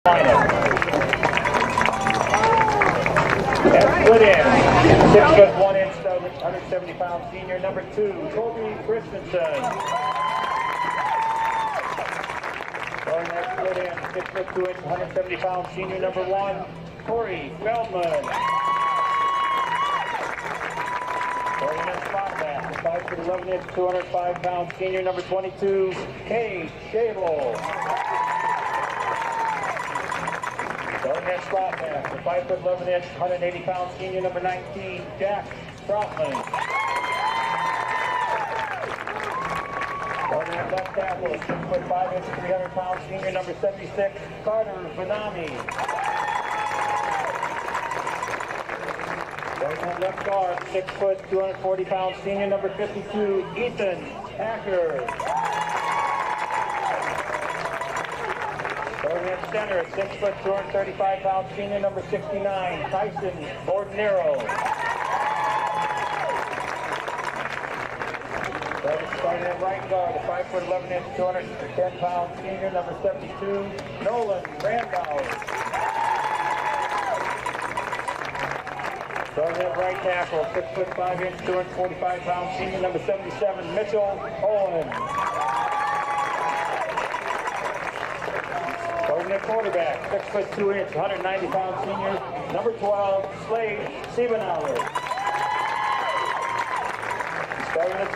And put in 6 foot 1 inch, 170-pound senior number 2, Toby Christensen. Going next put in 6 foot 2 inch, 170-pound senior number 1, Corey Feldman. Going next spot back, 5 foot 11 inch, 205-pound senior number 22, Kate Shable. Going next spot back, the 5 foot 11 inch, 180-pound senior number 19, Jack Trotman. Going next left tackle, 6 foot 5 inch, 300-pound senior number 76, Carter Vanami. Going next left guard, 6 foot 240-pound senior number 52, Ethan Hacker. Going in center, 6 foot 235-pound senior number 69, Tyson Bordenero. Starting at right guard, the 5 foot 11 inch, 210-pound senior number 72, Nolan Randall. Starting at right tackle, 6 foot 5 inch, 245-pound senior number 77, Mitchell Owen. Starting at quarterback, 6 foot 2 inch, 190-pound senior, number 12, Slade Siebenauer. Starting at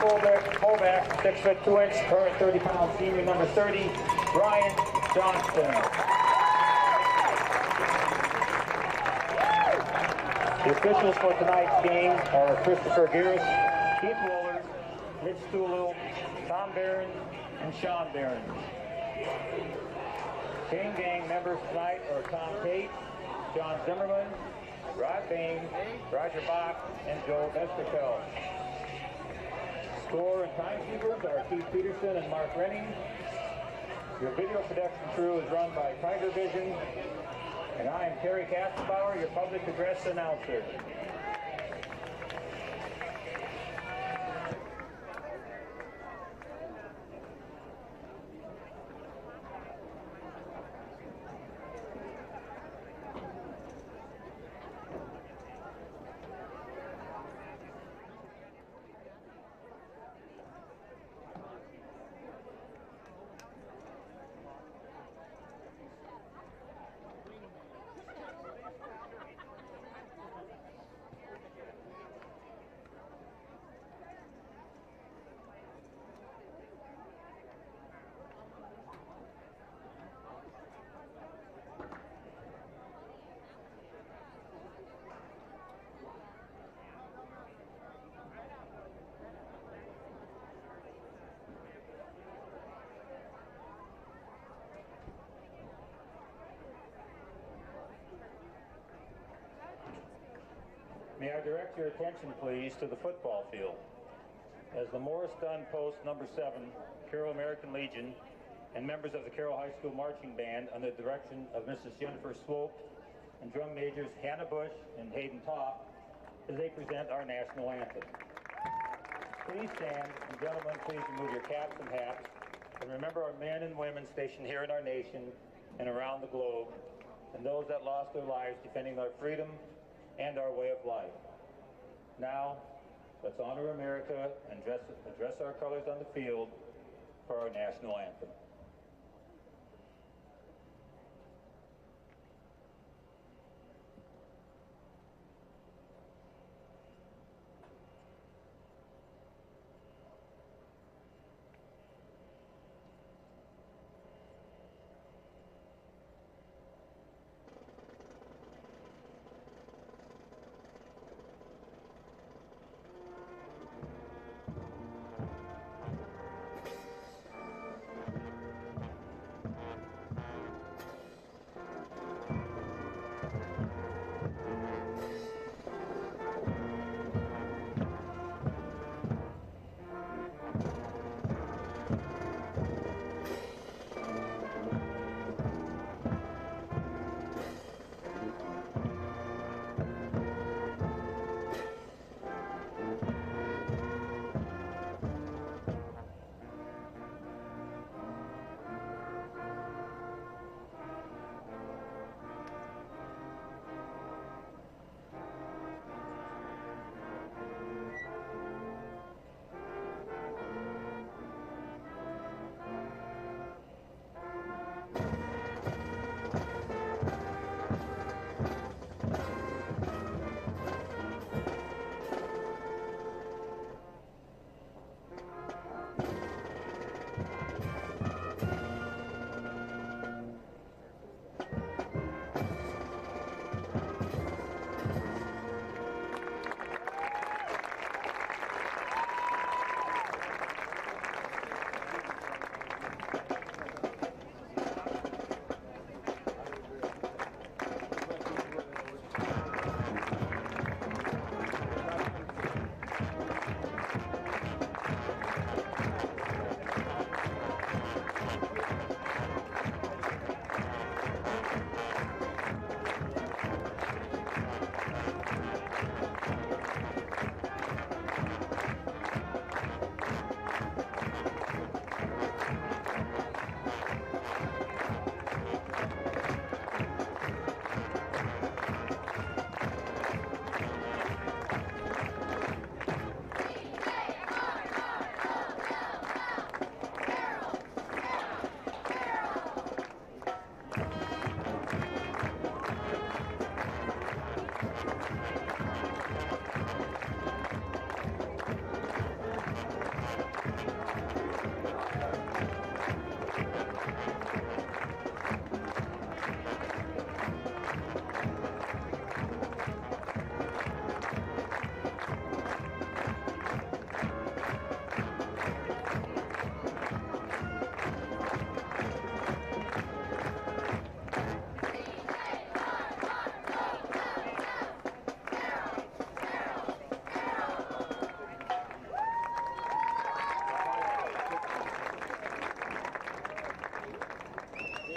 fullback, 6 foot 2 inch, current 30-pound senior, number 30, Brian Johnston. The officials for tonight's game are Christopher Garris, Keith Woolers, Rich Stulu, Tom Barron, and Sean Barron. Chain gang members tonight are Tom Tate, John Zimmerman, Rod Bain, Roger Bach, and Joe Vesterfeld. Score and timekeepers are Keith Peterson and Mark Renning. Your video production crew is run by Tiger Vision, and I am Terry Kassenbauer, your public address announcer. May I direct your attention, please, to the football field. As the Morris Dunn Post number 7, Carroll American Legion, and members of the Carroll High School Marching Band under the direction of Mrs. Jennifer Swope and drum majors Hannah Bush and Hayden Topp, as they present our national anthem. Please stand, and gentlemen, please remove your caps and hats, and remember our men and women stationed here in our nation and around the globe, and those that lost their lives defending our freedom and our way of life. Now, let's honor America and address our colors on the field for our national anthem.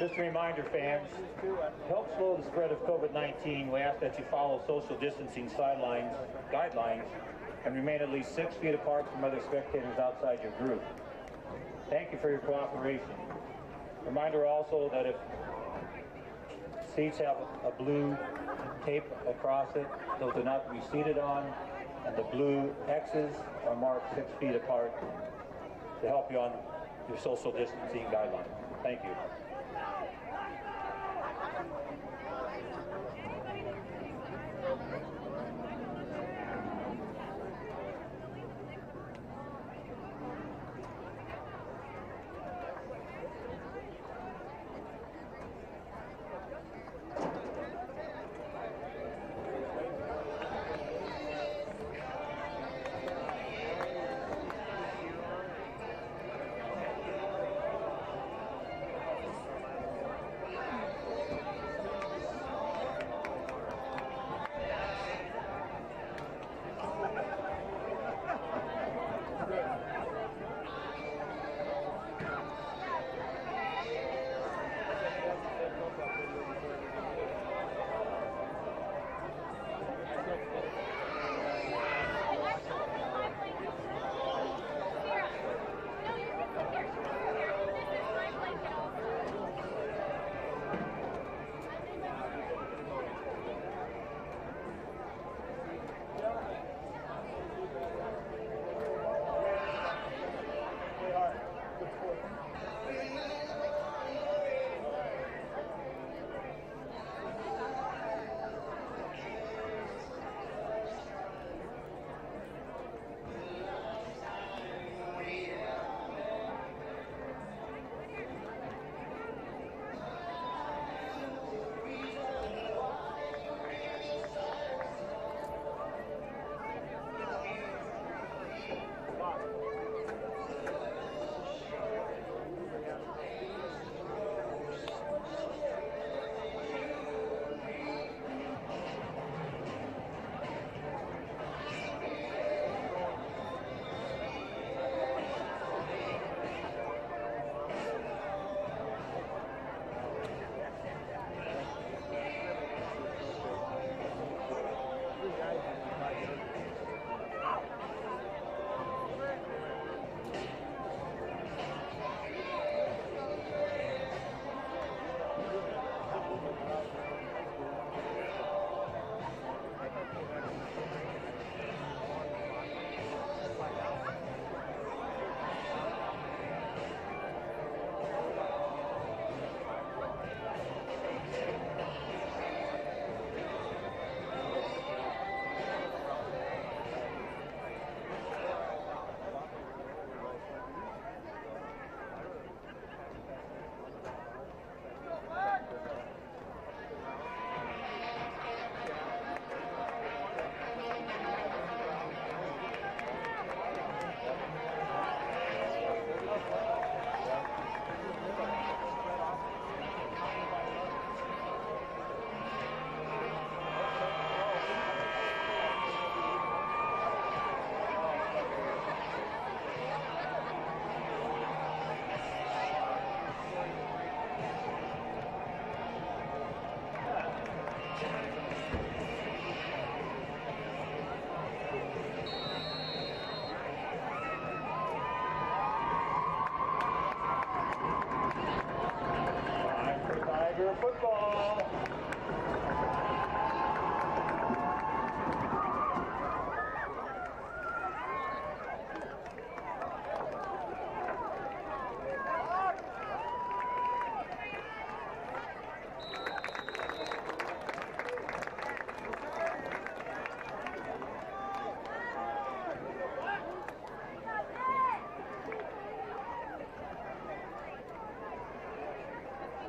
Just a reminder, fans, to help slow the spread of COVID-19, we ask that you follow social distancing guidelines and remain at least 6 feet apart from other spectators outside your group. Thank you for your cooperation. Reminder also that if seats have a blue tape across it, those are not to be seated on, and the blue X's are marked 6 feet apart to help you on your social distancing guidelines. Thank you.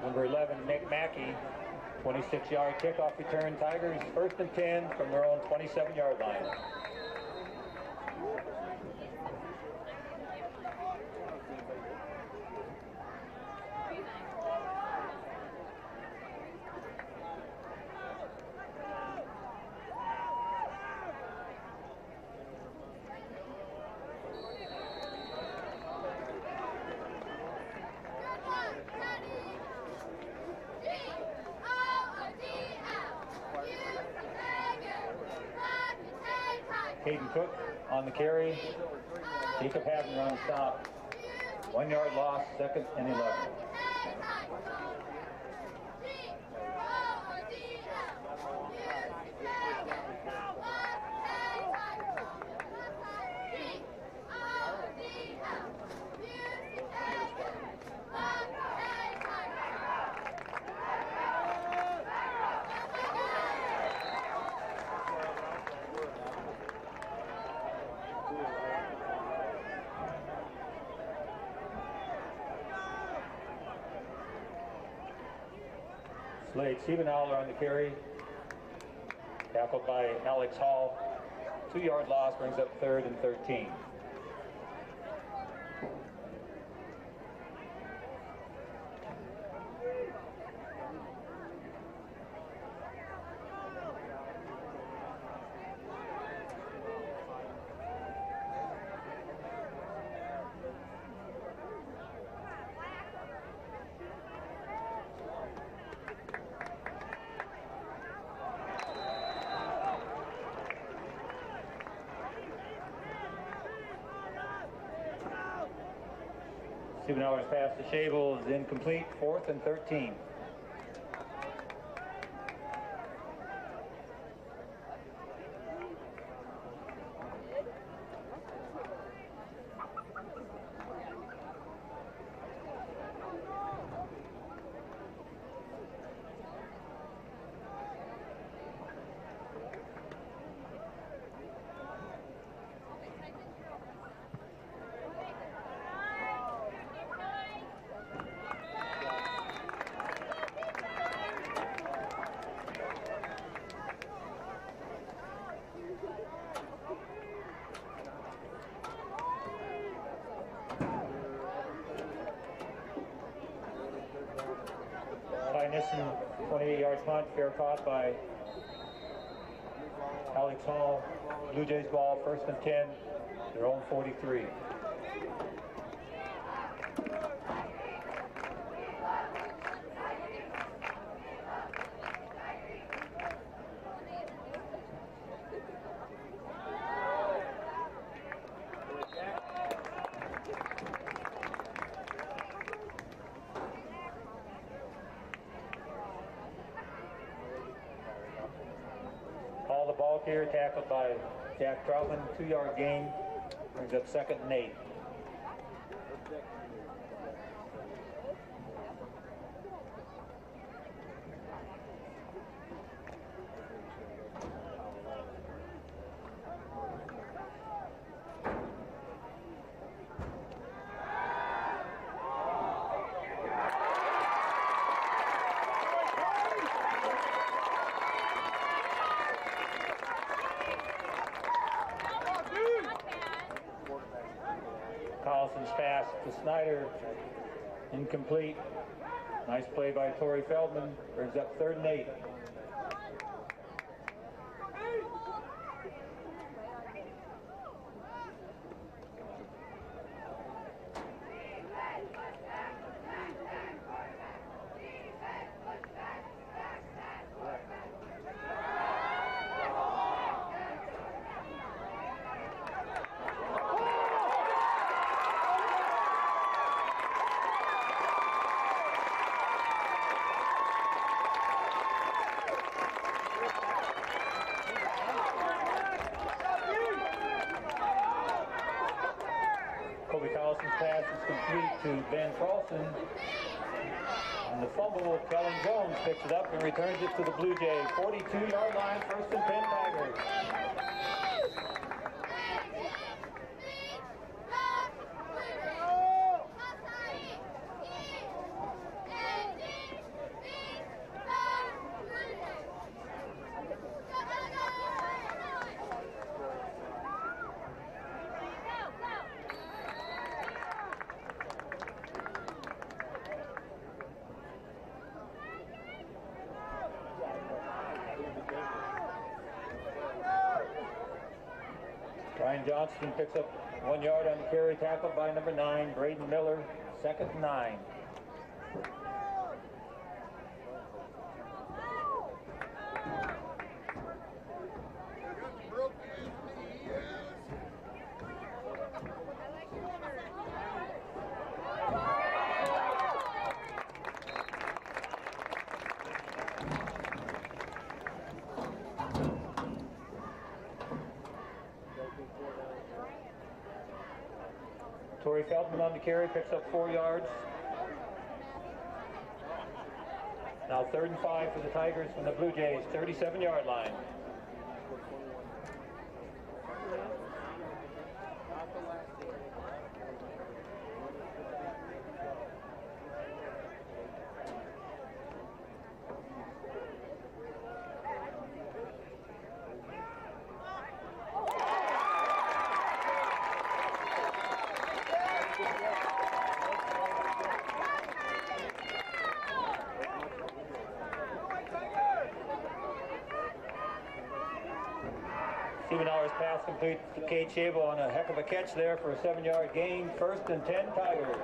Number 11, Nick Mackey, 26-yard kickoff return. Tigers 1st and 10 from their own 27-yard line. Caden Cook on the carry. Jacob Haven on the stop. 1 yard loss, 2nd and 11. Slade Siebenauer on the carry. Tackled by Alex Hall. 2 yard loss brings up 3rd and 13. Siebenauer's pass to Schabel is incomplete, 4th and 13. Nissen, 28-yard punt, fair caught by Alex Hall. Blue Jays ball, 1st and 10, their own 43. Here, tackled by Jack Troutman, 2-yard gain, brings up 2nd and 8. Collison's pass to Snyder, incomplete. Nice play by Torrey Feldman, brings up 3rd and 8. Pass is complete to Ben Carlson. And the fumble, Kellen Jones picks it up and returns it to the Blue Jay. 42-yard line, 1st and 10 Tigers. Ryan Johnston picks up 1 yard on the carry, tackled by number 9, Braden Miller, 2nd and 9. Corey Feldman on the carry, picks up 4 yards. Now 3rd and 5 for the Tigers from the Blue Jays, 37-yard line. Pass complete to Cade Shable on a heck of a catch there for a 7-yard gain. 1st and 10 Tigers.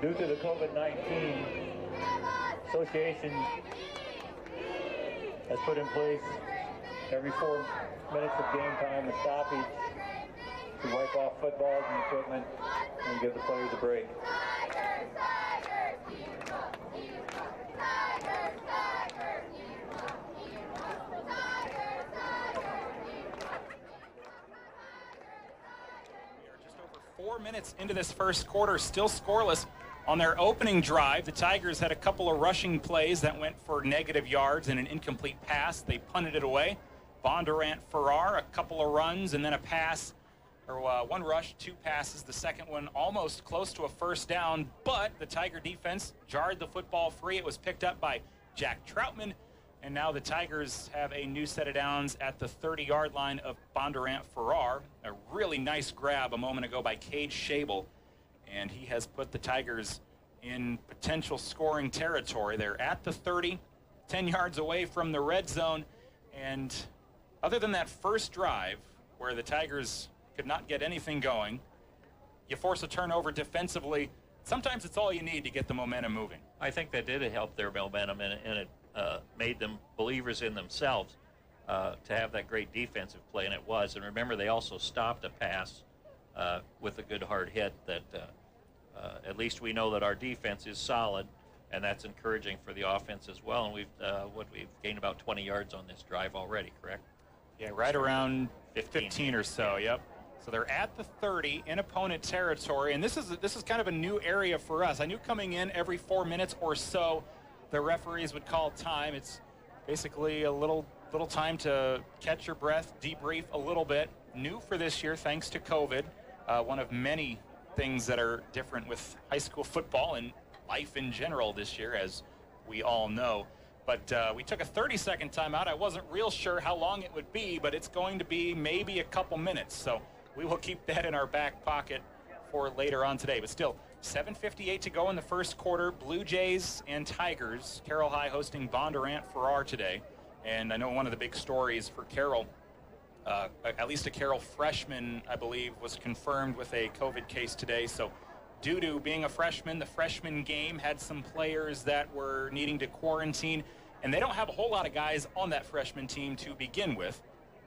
Due to the COVID-19, association has put in place every 4 minutes of game time a stoppage to wipe off footballs and equipment and give the players a break. We are just over 4 minutes into this first quarter, still scoreless. On their opening drive, the Tigers had a couple of rushing plays that went for negative yards and an incomplete pass. They punted it away. Bondurant Farrar, a couple of runs and then a pass, or 1 rush, 2 passes. The second one almost close to a first down, but the Tiger defense jarred the football free. It was picked up by Jack Troutman, and now the Tigers have a new set of downs at the 30-yard line of Bondurant Farrar. A really nice grab a moment ago by Cade Shable. And he has put the Tigers in potential scoring territory. They're at the 30, 10 yards away from the red zone. And other than that first drive where the Tigers could not get anything going, you force a turnover defensively. Sometimes it's all you need to get the momentum moving. I think that did help their momentum, and it made them believers in themselves to have that great defensive play, and it was. And remember, they also stopped a pass with a good hard hit that at least we know that our defense is solid, and that's encouraging for the offense as well. And we've gained about 20 yards on this drive already, correct? Yeah, right around 15 or so, yep. So they're at the 30 in opponent territory, and this is kind of a new area for us. I knew coming in every 4 minutes or so, the referees would call time. It's basically a little time to catch your breath, debrief a little bit. New for this year, thanks to COVID. One of many things that are different with high school football and life in general this year, as we all know. But we took a 30-second timeout. I wasn't real sure how long it would be, but it's going to be maybe a couple minutes. So we will keep that in our back pocket for later on today. But still, 7:58 to go in the first quarter. Blue Jays and Tigers. Carroll High hosting Bondurant Farrar today. And I know one of the big stories for Carroll, at least a Carroll freshman, I believe, was confirmed with a COVID case today. So due to being a freshman, the freshman game had some players that were needing to quarantine, and they don't have a whole lot of guys on that freshman team to begin with.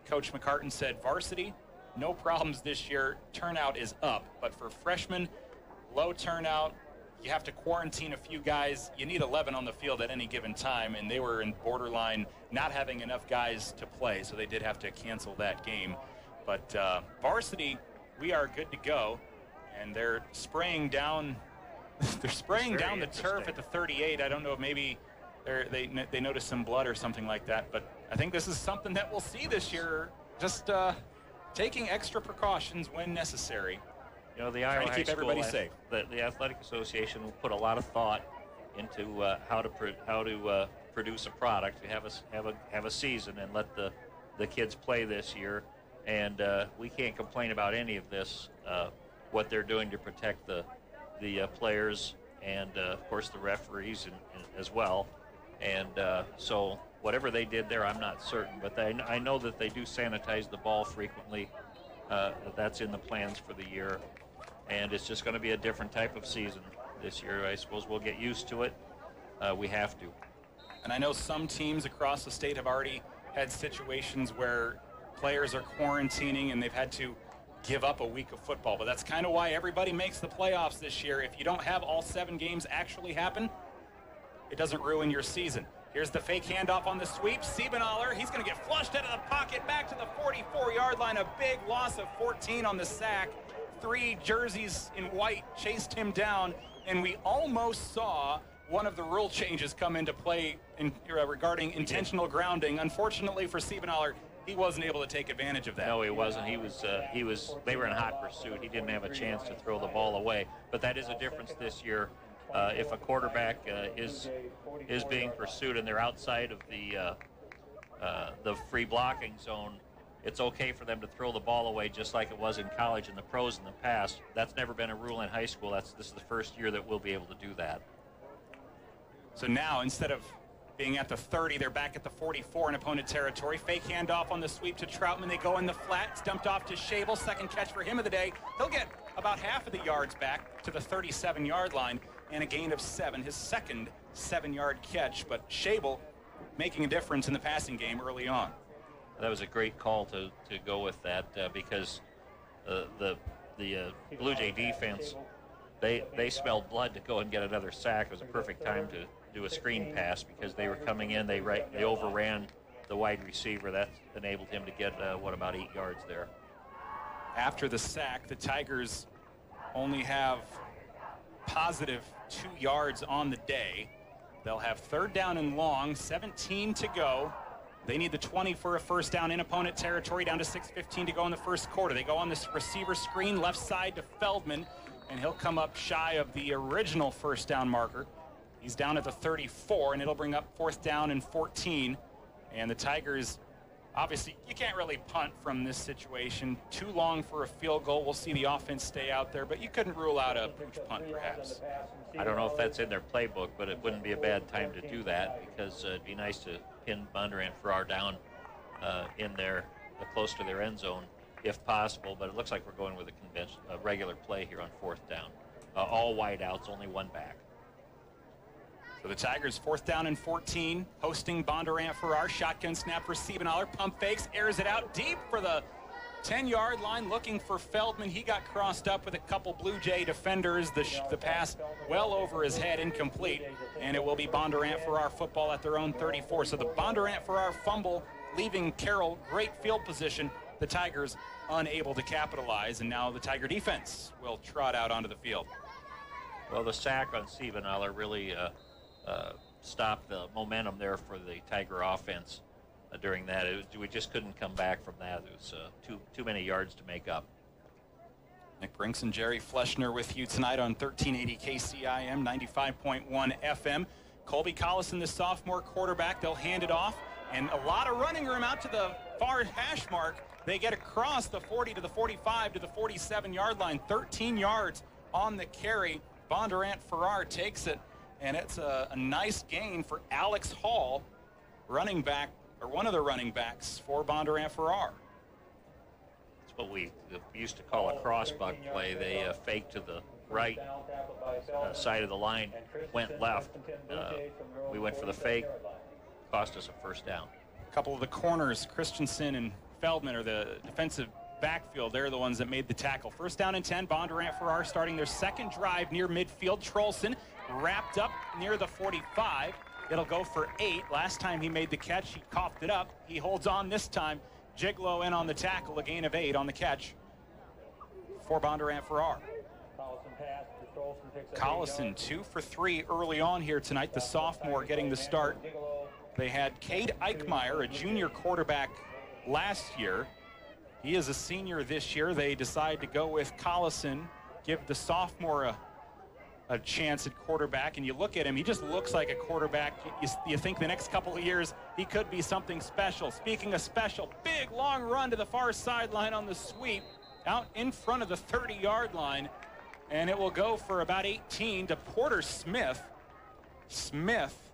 Coach McCartan said varsity, no problems this year. Turnout is up, but for freshmen, low turnout. You have to quarantine a few guys. You need 11 on the field at any given time, and they were in borderline not having enough guys to play, so they did have to cancel that game. But varsity, we are good to go, and they're spraying down. They're spraying down the turf at the 38. I don't know if maybe they noticed some blood or something like that, but I think this is something that we'll see this year. Just taking extra precautions when necessary. You know, the Iowa High School, everybody safe. The Athletic Association will put a lot of thought into how to produce a product. You have a season and let the the kids play this year, and we can't complain about any of this, what they're doing to protect the players and, of course, the referees as well. And so whatever they did there, I'm not certain, but I know that they do sanitize the ball frequently. That's in the plans for the year, and it's just going to be a different type of season this year. I suppose we'll get used to it. We have to. And I know some teams across the state have already had situations where players are quarantining and they've had to give up a week of football, but that's kind of why everybody makes the playoffs this year. If you don't have all 7 games actually happen, it doesn't ruin your season. Here's the fake handoff on the sweep. Siebenaler, he's going to get flushed out of the pocket back to the 44-yard line. A big loss of 14 on the sack. 3 jerseys in white chased him down, and we almost saw one of the rule changes come into play regarding intentional grounding. Unfortunately for Siebenaler, he wasn't able to take advantage of that. No, he wasn't. They were in hot pursuit. He didn't have a chance to throw the ball away. But that is a difference this year. If a quarterback is being pursued and they're outside of the free blocking zone, it's okay for them to throw the ball away, just like it was in college and the pros in the past. That's never been a rule in high school. This is the first year that we'll be able to do that. So now, instead of being at the 30, they're back at the 44 in opponent territory. Fake handoff on the sweep to Troutman. They go in the flat. It's dumped off to Schabel. Second catch for him of the day. He'll get about half of the yards back to the 37-yard line and a gain of 7. His second 7-yard catch, but Schabel making a difference in the passing game early on. That was a great call to go with that because the Blue Jay defense, they smelled blood to go and get another sack. It was a perfect time to do a screen pass because they were coming in. They overran the wide receiver. That enabled him to get, about 8 yards there. After the sack, the Tigers only have positive 2 yards on the day. They'll have 3rd down and long, 17 to go. They need the 20 for a first down in opponent territory, down to 6:15 to go in the first quarter. They go on this receiver screen, left side to Feldman, and he'll come up shy of the original first down marker. He's down at the 34, and it'll bring up 4th down and 14. And the Tigers, obviously, you can't really punt from this situation. Too long for a field goal. We'll see the offense stay out there, but you couldn't rule out a pooch punt, perhaps. I don't know if that's in their playbook, but it wouldn't be a bad time to do that because it'd be nice to pin Bondurant Farrar down in there, close to their end zone, if possible. But it looks like we're going with a regular play here on 4th down. All wide outs, only 1 back. So the Tigers 4th down and 14, hosting Bondurant Farrar. Shotgun snap for Siebenaler. Pump fakes, airs it out deep for the 10-yard line, looking for Feldman. He got crossed up with a couple Blue Jay defenders. The pass well over his head, incomplete, and it will be Bondurant Farrar football at their own 34. So the Bondurant Farrar fumble leaving Carroll great field position. The Tigers unable to capitalize, and now the Tiger defense will trot out onto the field. Well, the sack on Siebenaler really stopped the momentum there for the Tiger offense during that. We just couldn't come back from that. It was too many yards to make up. Nick Brinks and Jerry Fleschner with you tonight on 1380 KCIM, 95.1 FM. Colby Collison, the sophomore quarterback. They'll hand it off, and a lot of running room out to the far hash mark. They get across the 40 to the 45 to the 47-yard line. 13 yards on the carry. Bondurant Farrar takes it, and it's a nice gain for Alex Hall, running back, or one of the running backs for Bondurant Farrar. It's what we used to call a crossbuck play. They faked to the right side of the line, went left. We went for the fake, cost us a first down. A couple of the corners, Christensen and Feldman, are the defensive backfield. They're the ones that made the tackle. First down and 10. Bondurant Farrar starting their second drive near midfield. Trollson wrapped up near the 45. It'll go for 8. Last time he made the catch, he coughed it up. He holds on this time. Giglow in on the tackle, a gain of 8 on the catch for Bondurant Farrar. Collison 2 for 3 early on here tonight. The sophomore getting the start. They had Cade Eichmeyer, a junior quarterback last year. He is a senior this year. They decide to go with Collison, give the sophomore a chance at quarterback, and you look at him, he just looks like a quarterback. You think the next couple of years he could be something special. Speaking of special, big long run to the far sideline on the sweep, out in front of the 30-yard line, and it will go for about 18 to Porter Smith. Smith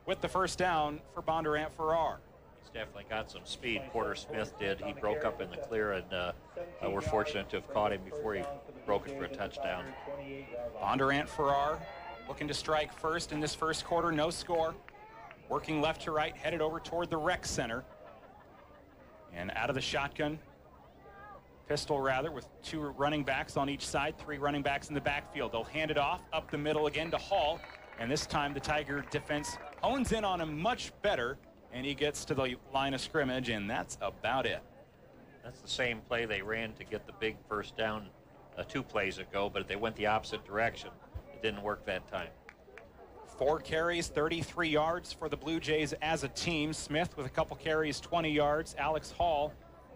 with the first down for Bondurant Farrar. He's definitely got some speed. Porter Smith did. He broke up in the clear, and we're fortunate to have caught him before he broke it for a touchdown. Bondurant Farrar looking to strike first in this first quarter. No score. Working left to right, headed over toward the rec center. And out of the shotgun, pistol rather, with 2 running backs on each side, 3 running backs in the backfield. They'll hand it off up the middle again to Hall. And this time the Tiger defense hones in on him much better, and he gets to the line of scrimmage, and that's about it. That's the same play they ran to get the big first down 2 plays ago, but they went the opposite direction. It didn't work that time. 4 carries, 33 yards for the Blue Jays as a team. Smith with a couple carries, 20 yards. Alex Hall,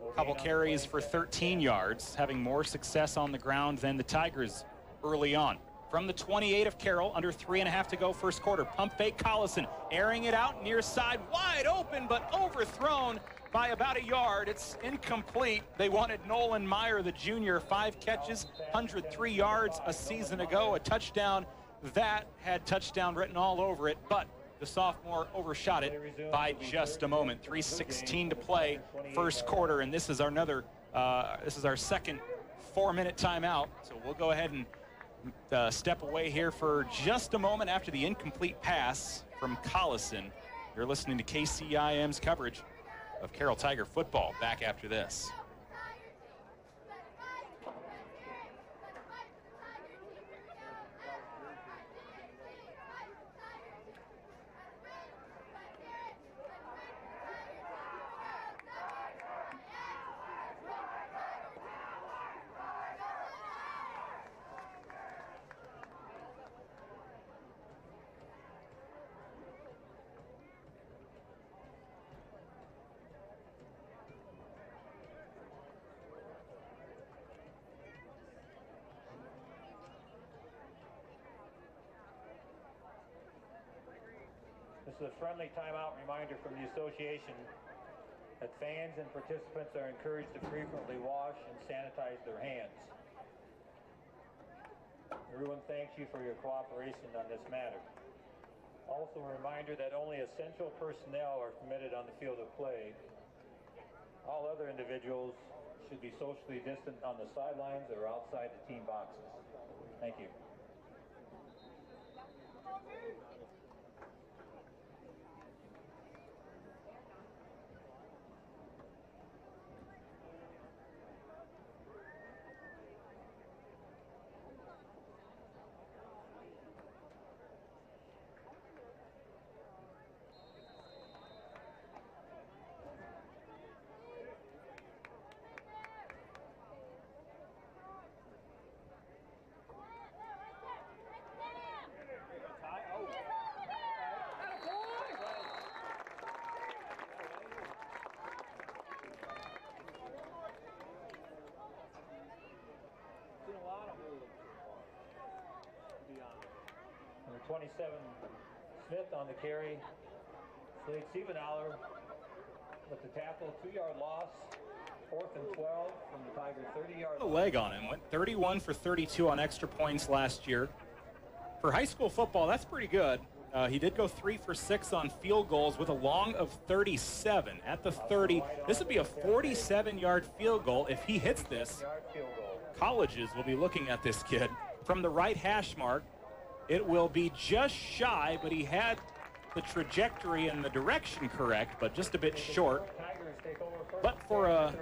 a couple carries for 13 yards, having more success on the ground than the Tigers early on. From the 28 of Carroll, under 3.5 to go first quarter. Pump fake Collison, airing it out near side, wide open, but overthrown by about a yard. It's incomplete. They wanted Nolan Meyer, the junior, 5 catches, 103 yards a season ago. A touchdown that had touchdown written all over it, but the sophomore overshot it by just a moment. 3:16 to play, first quarter, and this is our second 4-minute timeout. So we'll go ahead and step away here for just a moment after the incomplete pass from Collison. You're listening to KCIM's coverage of Carroll Tiger football. Back after this. This is a friendly timeout reminder from the association that fans and participants are encouraged to frequently wash and sanitize their hands. Everyone thanks you for your cooperation on this matter. Also a reminder that only essential personnel are permitted on the field of play. All other individuals should be socially distant on the sidelines or outside the team boxes. Thank you. Number 27, Smith on the carry. Slade Siebenauer with the tackle, 2-yard loss, 4th and 12 from the Tiger 30-yard line. A leg on him, went 31 for 32 on extra points last year. For high school football, that's pretty good. He did go 3 for 6 on field goals with a long of 37 at the 30. This would be a 47-yard field goal. If he hits this, colleges will be looking at this kid. From the right hash mark, it will be just shy, but he had the trajectory and the direction correct, but just a bit short. But for a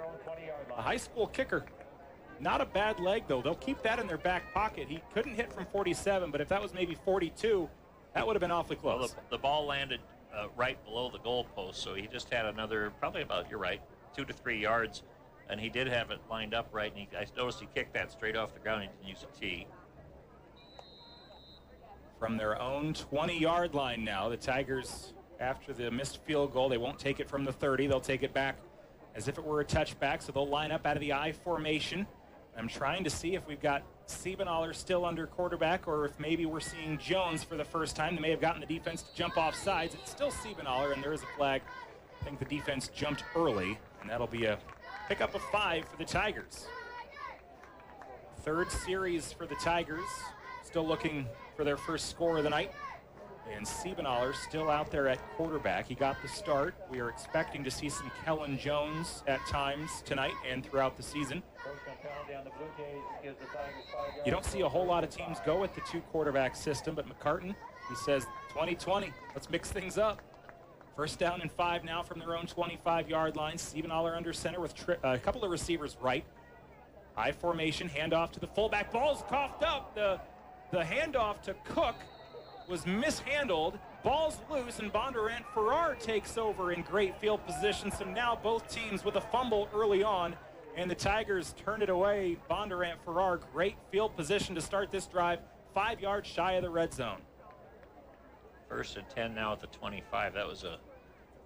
high school kicker, not a bad leg, though. They'll keep that in their back pocket. He couldn't hit from 47, but if that was maybe 42, that would have been awfully close. Well, the ball landed right below the goalpost, so he just had another, probably about, you're right, 2 to 3 yards, and he did have it lined up right, and I noticed he kicked that straight off the ground. He didn't use a tee. From their own 20-yard line now, the Tigers, after the missed field goal, they won't take it from the 30. They'll take it back as if it were a touchback, so they'll line up out of the I formation. I'm trying to see if we've got Siebenaler still under quarterback, or if maybe we're seeing Jones for the first time. They may have gotten the defense to jump off sides. It's still Siebenaler, and there is a flag. I think the defense jumped early, and that'll be a pickup of 5 for the Tigers. Third series for the Tigers, still looking for their first score of the night. And Siebenaler still out there at quarterback. He got the start. We are expecting to see some Kellen Jones at times tonight and throughout the season. You don't see a whole lot of teams go with the 2-quarterback system, but McCartan, he says 2020, let's mix things up. First down and 5 now from their own 25-yard line. Siebenaler under center with a couple of receivers right. High formation, handoff to the fullback. Ball's coughed up. The handoff to Cook was mishandled. Ball's loose, and Bondurant Farrar takes over in great field position. So now both teams with a fumble early on, and the Tigers turn it away. Bondurant Farrar, great field position to start this drive, 5 yards shy of the red zone. First and 10 now at the 25. That was a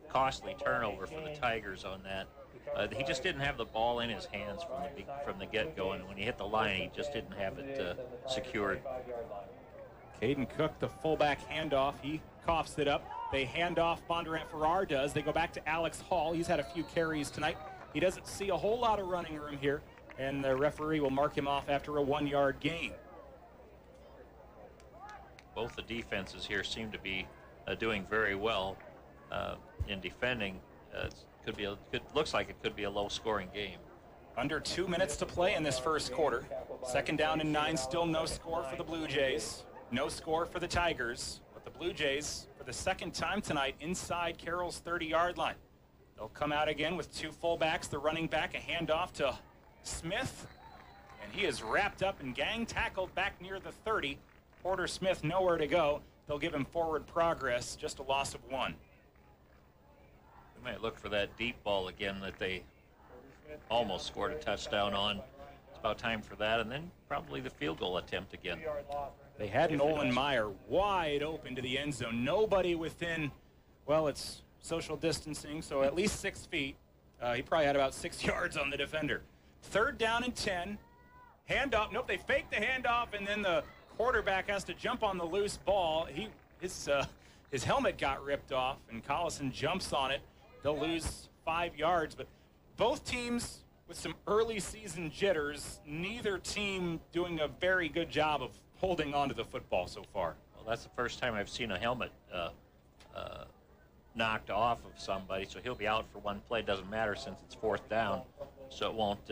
costly turnover for the Tigers on that. He just didn't have the ball in his hands from the get-go, and when he hit the line, he just didn't have it secured. Caden Cook, the fullback handoff, he coughs it up. They hand off, Bondurant Farrar does. They go back to Alex Hall. He's had a few carries tonight. He doesn't see a whole lot of running room here, and the referee will mark him off after a 1-yard gain. Both the defenses here seem to be doing very well in defending. Looks like it could be a low-scoring game. Under 2 minutes to play in this first quarter. Second down and 9, still no score for the Blue Jays. No score for the Tigers, but the Blue Jays, for the second time tonight, inside Carroll's 30-yard line. They'll come out again with 2 fullbacks, the running back, a handoff to Smith, and he is wrapped up and gang tackled back near the 30. Porter Smith nowhere to go. They'll give him forward progress, just a loss of 1. We might look for that deep ball again that they almost scored a touchdown on. It's about time for that, and then probably the field goal attempt again. They had Nolan Meyer wide open to the end zone. Nobody within, well, it's social distancing, so at least 6 feet. He probably had about 6 yards on the defender. Third down and 10. Handoff. Nope, they fake the handoff, and then the quarterback has to jump on the loose ball. His helmet got ripped off, and Collison jumps on it. They'll lose 5 yards, but both teams with some early season jitters, neither team doing a very good job of holding on to the football so far. Well, that's the first time I've seen a helmet knocked off of somebody, so he'll be out for one play. Doesn't matter since it's 4th down, so it won't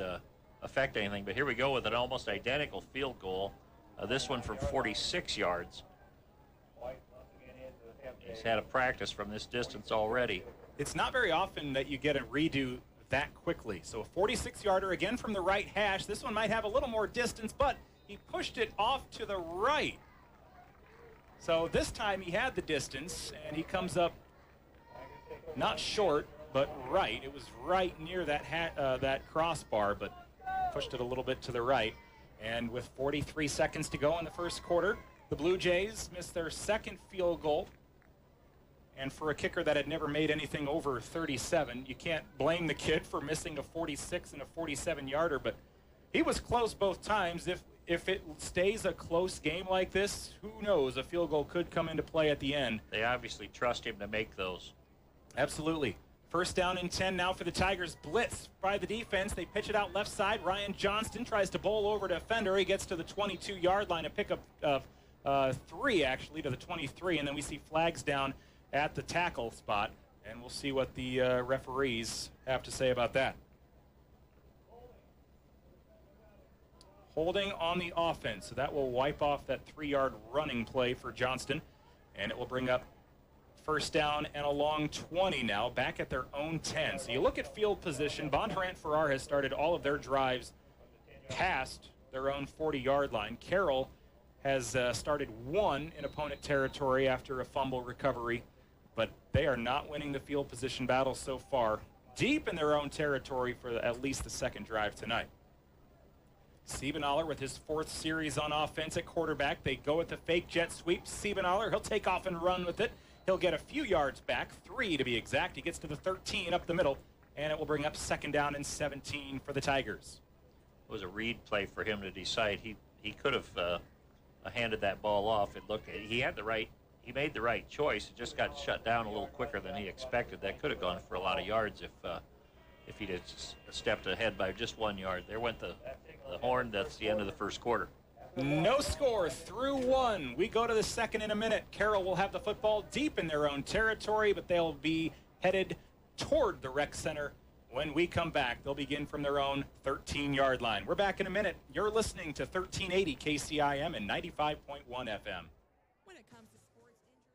affect anything. But here we go with an almost identical field goal, this one from 46 yards. He's had a practice from this distance already. It's not very often that you get a redo that quickly. So a 46-yarder again from the right hash. This one might have a little more distance, but he pushed it off to the right. So this time he had the distance, and he comes up not short, but right. It was right near that crossbar, but pushed it a little bit to the right. And with 43 seconds to go in the first quarter, the Blue Jays missed their second field goal. And for a kicker that had never made anything over 37, you can't blame the kid for missing a 46 and a 47-yarder, but he was close both times. If it stays a close game like this, who knows? A field goal could come into play at the end. They obviously trust him to make those. Absolutely. First down and 10 now for the Tigers. Blitz by the defense. They pitch it out left side. Ryan Johnston tries to bowl over defender. He gets to the 22-yard line, a pickup of 3, actually, to the 23, and then we see flags down at the tackle spot, and we'll see what the referees have to say about that. Holding on the offense, so that will wipe off that 3-yard running play for Johnston, and it will bring up first down and a long 20 now, back at their own 10. So you look at field position, Bondurant Farrar has started all of their drives past their own 40-yard line. Carroll has started 1 in opponent territory after a fumble recovery, but they are not winning the field position battle so far. Deep in their own territory for at least the second drive tonight. Siebenaler with his 4th series on offense at quarterback. They go with the fake jet sweep. Siebenaler, he'll take off and run with it. He'll get a few yards back, 3 to be exact. He gets to the 13 up the middle, and it will bring up second down and 17 for the Tigers. It was a read play for him to decide. He he could have handed that ball off. It looked, he made the right choice. It just got shut down a little quicker than he expected. That could have gone for a lot of yards if he'd have stepped ahead by just 1 yard. There went the horn. That's the end of the first quarter. No score through 1. We go to the second in a minute. Carroll will have the football deep in their own territory, but they'll be headed toward the rec center. When we come back, they'll begin from their own 13-yard line. We're back in a minute. You're listening to 1380 KCIM and 95.1 FM. When it comes to sports injuries.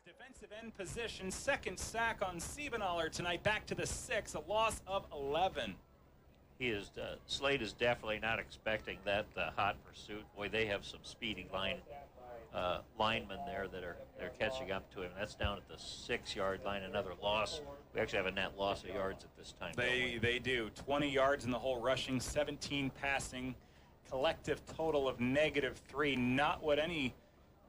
Defensive end position, second sack on Siebenaller tonight, back to the 6, a loss of 11. He is, Slade is definitely not expecting that hot pursuit. Boy, they have some speedy linemen there that they're catching up to him. That's down at the 6-yard line, another loss. We actually have a net loss of yards at this time. They do. 20 yards in the whole rushing, 17 passing, collective total of -3. Not what any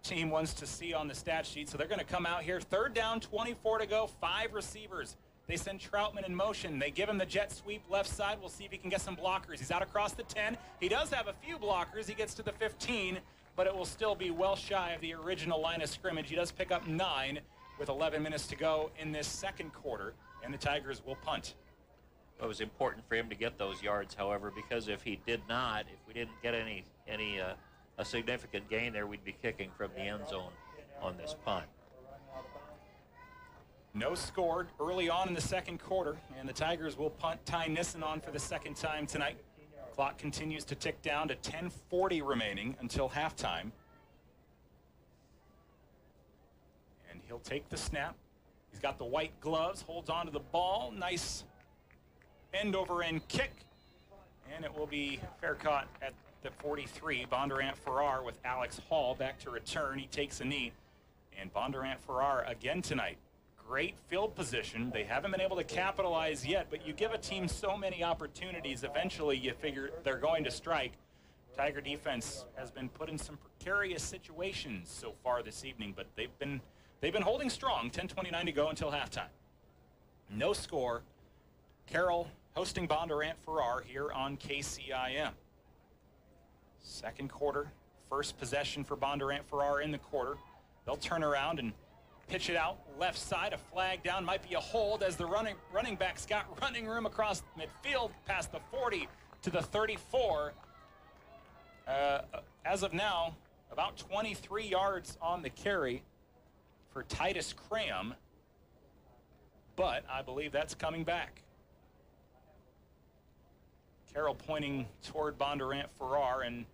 team wants to see on the stat sheet. So they're going to come out here. 3rd down, 24 to go, 5 receivers. They send Troutman in motion. They give him the jet sweep left side. We'll see if he can get some blockers. He's out across the 10. He does have a few blockers. He gets to the 15, but it will still be well shy of the original line of scrimmage. He does pick up 9 with 11 minutes to go in this second quarter, and the Tigers will punt. It was important for him to get those yards, however, because if he did not, if we didn't get a significant gain there, we'd be kicking from the end zone on this punt. No scored early on in the second quarter, and the Tigers will punt. Ty Nissen on for the second time tonight. Clock continues to tick down to 10:40 remaining until halftime. And he'll take the snap. He's got the white gloves, holds on to the ball. Nice end-over-end kick. And it will be fair caught at the 43. Bondurant Farrar with Alex Hall back to return. He takes a knee. And Bondurant Farrar again tonight. Great field position. They haven't been able to capitalize yet, but you give a team so many opportunities, eventually you figure they're going to strike. Tiger defense has been put in some precarious situations so far this evening, but they've been holding strong. 10:29 to go until halftime. No score. Carroll hosting Bondurant Farrar here on KCIM. Second quarter, first possession for Bondurant Farrar in the quarter. They'll turn around and pitch it out left side. A flag down, might be a hold as the running back's got running room across midfield past the 40 to the 34. As of now, about 23 yards on the carry for Titus Cram, but I believe that's coming back. Carroll pointing toward Bondurant Farrar, and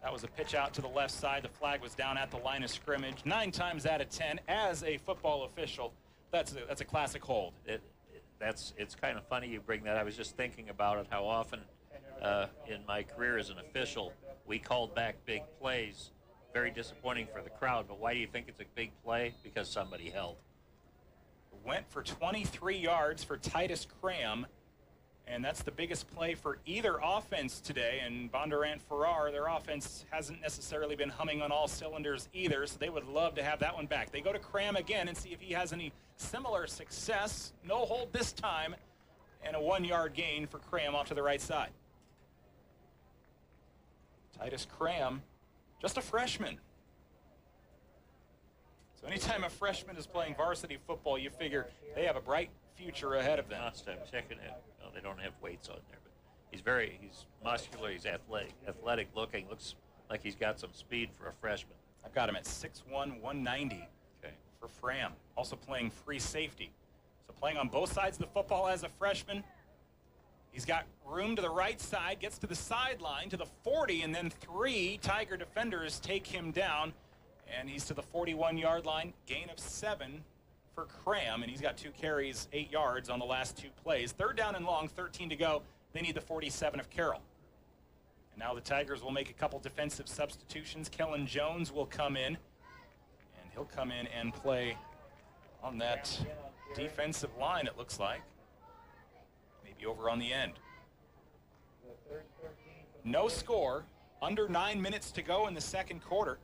that was a pitch out to the left side. The flag was down at the line of scrimmage. 9 times out of 10, as a football official, that's a classic hold. It's kind of funny you bring that. I was just thinking about it, how often in my career as an official, we called back big plays. Very disappointing for the crowd, but why do you think it's a big play? Because somebody held. Went for 23 yards for Titus Cram, and that's the biggest play for either offense today. And Bondurant Farrar, their offense hasn't necessarily been humming on all cylinders either, so they would love to have that one back. They go to Cram again and see if he has any similar success. No hold this time, and a 1-yard gain for Cram off to the right side. Titus Cram, just a freshman. So anytime a freshman is playing varsity football, you figure they have a bright future ahead of them. I'm checking it. No, they don't have weights on there, but he's muscular, he's athletic looking, looks like he's got some speed for a freshman. I've got him at 6'1", 190 for Fram. Also playing free safety. So playing on both sides of the football as a freshman. He's got room to the right side, gets to the sideline, to the 40, and then 3 Tiger defenders take him down. And he's to the 41-yard line, gain of 7 for Cram, and he's got 2 carries, 8 yards on the last 2 plays. 3rd down and long, 13 to go. They need the 47 of Carroll. And now the Tigers will make a couple defensive substitutions. Kellen Jones will come in, and he'll come in and play on that defensive line, it looks like. Maybe over on the end. No score, under 9 minutes to go in the second quarter.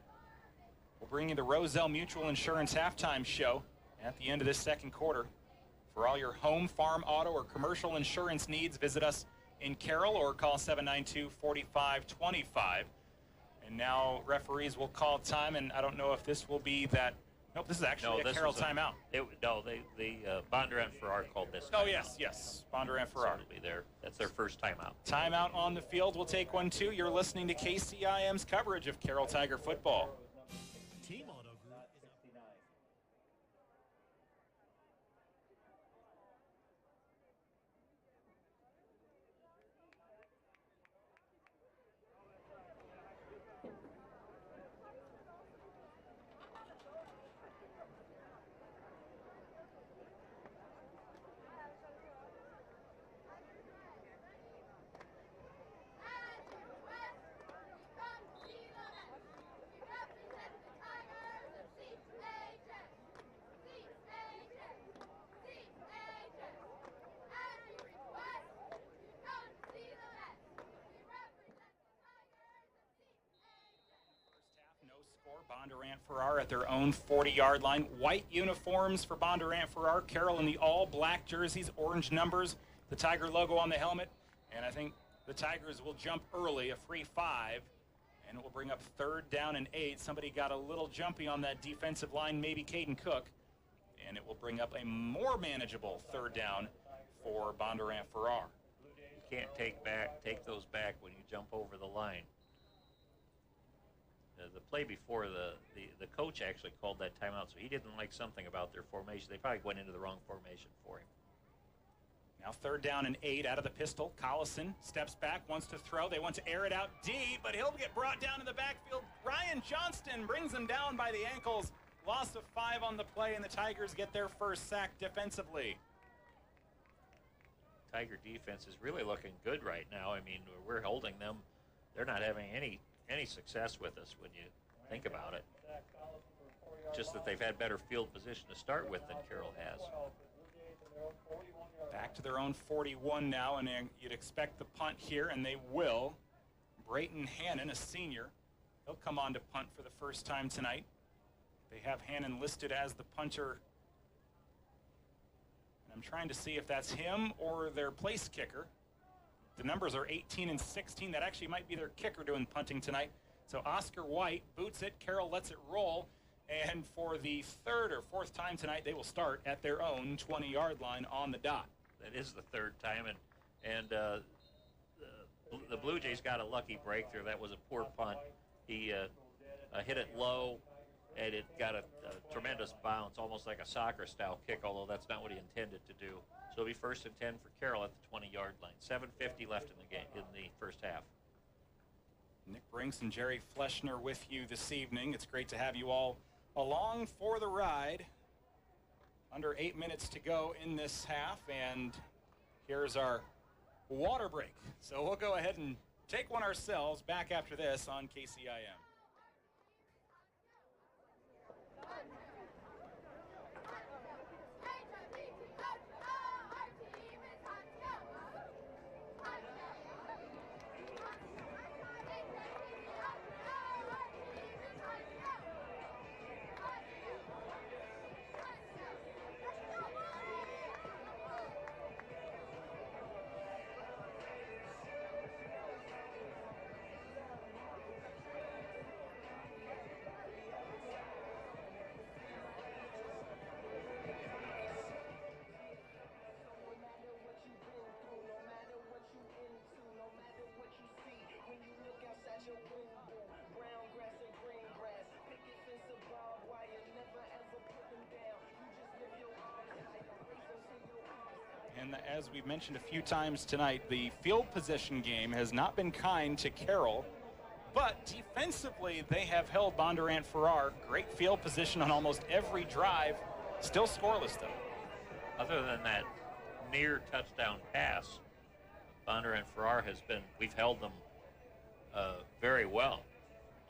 We'll bring you the Roselle Mutual Insurance halftime show at the end of this second quarter. For all your home, farm, auto, or commercial insurance needs, visit us in Carroll or call 792-4525. And now referees will call time, and I don't know if this will be that. Nope, this is actually a Carroll timeout. Bondurant Farrar called this. Oh, timeout. yes. Bondurant Farrar. That's their first timeout. Timeout on the field. We'll take one, too. You're listening to KCIM's coverage of Carroll Tiger football. Team Auto Group is up. Bondurant Farrar at their own 40-yard line. White uniforms for Bondurant Farrar. Carroll in the all-black jerseys, orange numbers, the Tiger logo on the helmet. And I think the Tigers will jump early, a free 5, and it will bring up 3rd down and 8. Somebody got a little jumpy on that defensive line, maybe Caden Cook. And it will bring up a more manageable 3rd down for Bondurant Farrar. You can't take those back when you jump over the line. The play before, the coach actually called that timeout, so he didn't like something about their formation. They probably went into the wrong formation for him. Now 3rd down and 8 out of the pistol. Collison steps back, wants to throw. They want to air it out deep, but he'll get brought down in the backfield. Ryan Johnston brings him down by the ankles. Loss of 5 on the play, and the Tigers get their first sack defensively. Tiger defense is really looking good right now. I mean, we're holding them. They're not having any success with us when you think about it. Just that they've had better field position to start with than Carroll has. Back to their own 41 now, and you'd expect the punt here, and they will. Brayton Hannon, a senior, he'll come on to punt for the first time tonight. They have Hannon listed as the punter. And I'm trying to see if that's him or their place kicker. The numbers are 18 and 16. That actually might be their kicker doing punting tonight. So Oscar White boots it. Carroll lets it roll. And for the 3rd or 4th time tonight, they will start at their own 20-yard line on the dot. That is the 3rd time. And the Blue Jays got a lucky breakthrough. That was a poor punt. He hit it low, and it got a tremendous bounce, almost like a soccer-style kick, although that's not what he intended to do. So it'll be 1st and 10 for Carroll at the 20-yard line. 7:50 left in the game, in the first half. Nick Brinks and Jerry Fleschner with you this evening. It's great to have you all along for the ride. Under 8 minutes to go in this half, and here's our water break. So we'll go ahead and take one ourselves back after this on KCIM. And as we've mentioned a few times tonight, the field position game has not been kind to Carroll, but defensively they have held Bondurant Farrar. Great field position on almost every drive. Still scoreless, though. Other than that near touchdown pass, Bondurant Farrar has been, we've held them very well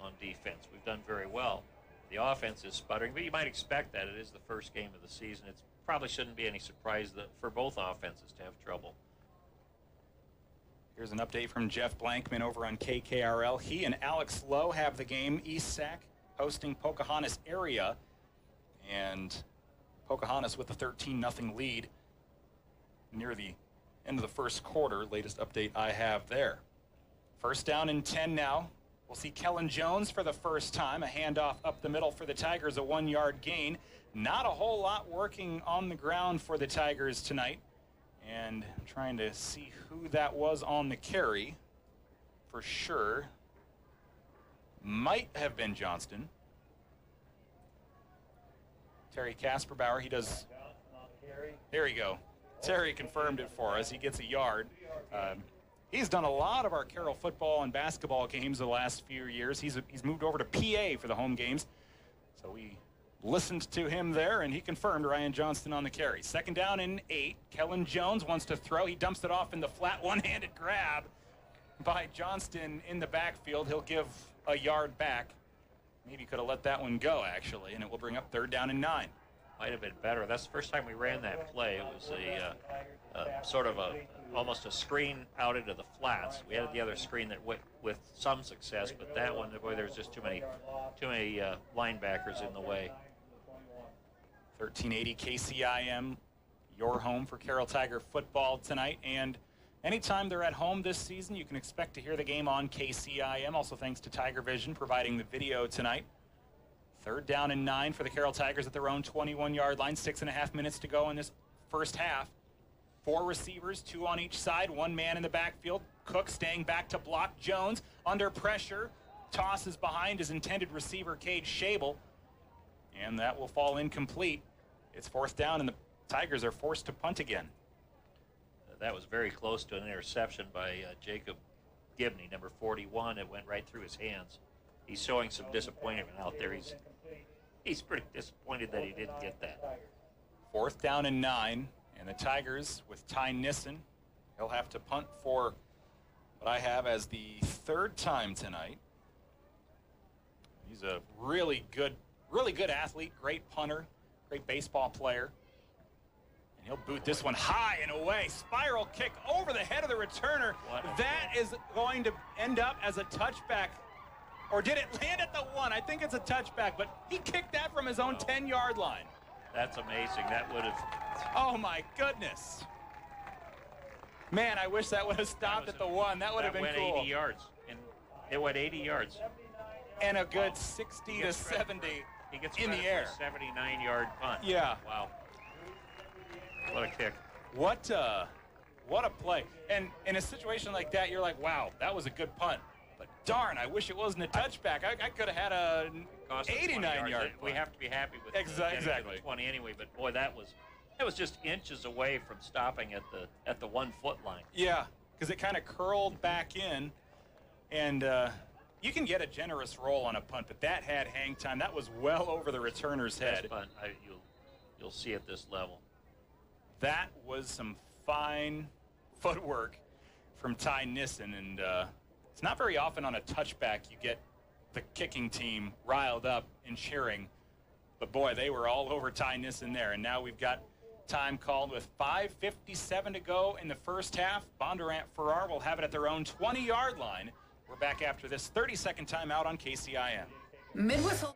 on defense. We've done very well. The offense is sputtering, but you might expect that. It is the first game of the season. It probably shouldn't be any surprise that for both offenses to have trouble. Here's an update from Jeff Blankman over on KKRL. He and Alex Lowe have the game. East Sac hosting Pocahontas area, and Pocahontas with a 13-0 lead near the end of the first quarter. Latest update I have there. First down and 10 now. We'll see Kellen Jones for the first time. A handoff up the middle for the Tigers, a 1-yard gain. Not a whole lot working on the ground for the Tigers tonight. And I'm trying to see who that was on the carry for sure. Might have been Johnston. Terry Kasperbauer, he does. There we go. Terry confirmed it for us. He gets a yard. He's done a lot of our Carroll football and basketball games the last few years. He's moved over to PA for the home games. So we listened to him there, and he confirmed Ryan Johnston on the carry. Second down and 8. Kellen Jones wants to throw. He dumps it off in the flat one-handed grab by Johnston in the backfield. He'll give a yard back. Maybe could have let that one go, actually, and it will bring up 3rd down and 9. Might have been better. That's the first time we ran that play. It was sort of almost a screen out into the flats. We had the other screen that went with some success, but that one, boy, there was just too many linebackers in the way. 1380 KCIM, your home for Carroll Tiger football tonight. And anytime they're at home this season, you can expect to hear the game on KCIM. Also thanks to Tiger Vision providing the video tonight. 3rd down and 9 for the Carroll Tigers at their own 21-yard line. 6.5 minutes to go in this first half. 4 receivers, 2 on each side, 1 man in the backfield. Cook staying back to block Jones. Under pressure, tosses behind his intended receiver, Cade Schabel. And that will fall incomplete. It's 4th down, and the Tigers are forced to punt again. That was very close to an interception by Jacob Gibney, number 41. It went right through his hands. He's showing some disappointment out there. He's pretty disappointed that he didn't get that. 4th down and 9, and the Tigers with Ty Nissen. He'll have to punt for what I have as the 3rd time tonight. He's a really good athlete, great punter, great baseball player. And he'll boot this one high and away. Spiral kick over the head of the returner. That is going to end up as a touchback. Or did it land at the 1? I think it's a touchback, but he kicked that from his own 10-yard line. That's amazing. That would have... Oh, my goodness. Man, I wish that would have stopped at the 1. That would have been cool. It went 80 yards. And it went 80 yards. And a good 60 to 70 he gets in the air. 79-yard punt. Yeah. Wow. What a kick. What a play. And in a situation like that, you're like, wow, that was a good punt. But darn, I wish it wasn't a touchback. I could have had Cost us 89 20 yard We punt. have to be happy with Exactly. getting to the 20 anyway. But boy, that was just inches away from stopping at the 1 foot line. Yeah, because it kind of curled back in, and you can get a generous roll on a punt, but that had hang time. That was well over the returner's head. Best punt you'll see at this level. That was some fine footwork from Ty Nissen, and it's not very often on a touchback you get the kicking team riled up and cheering. But boy, they were all over Ty Nissen there, and now we've got time called with 5:57 to go in the first half. Bondurant Farrar will have it at their own 20-yard line. We're back after this 30-second timeout on KCIN. Mid-whistle.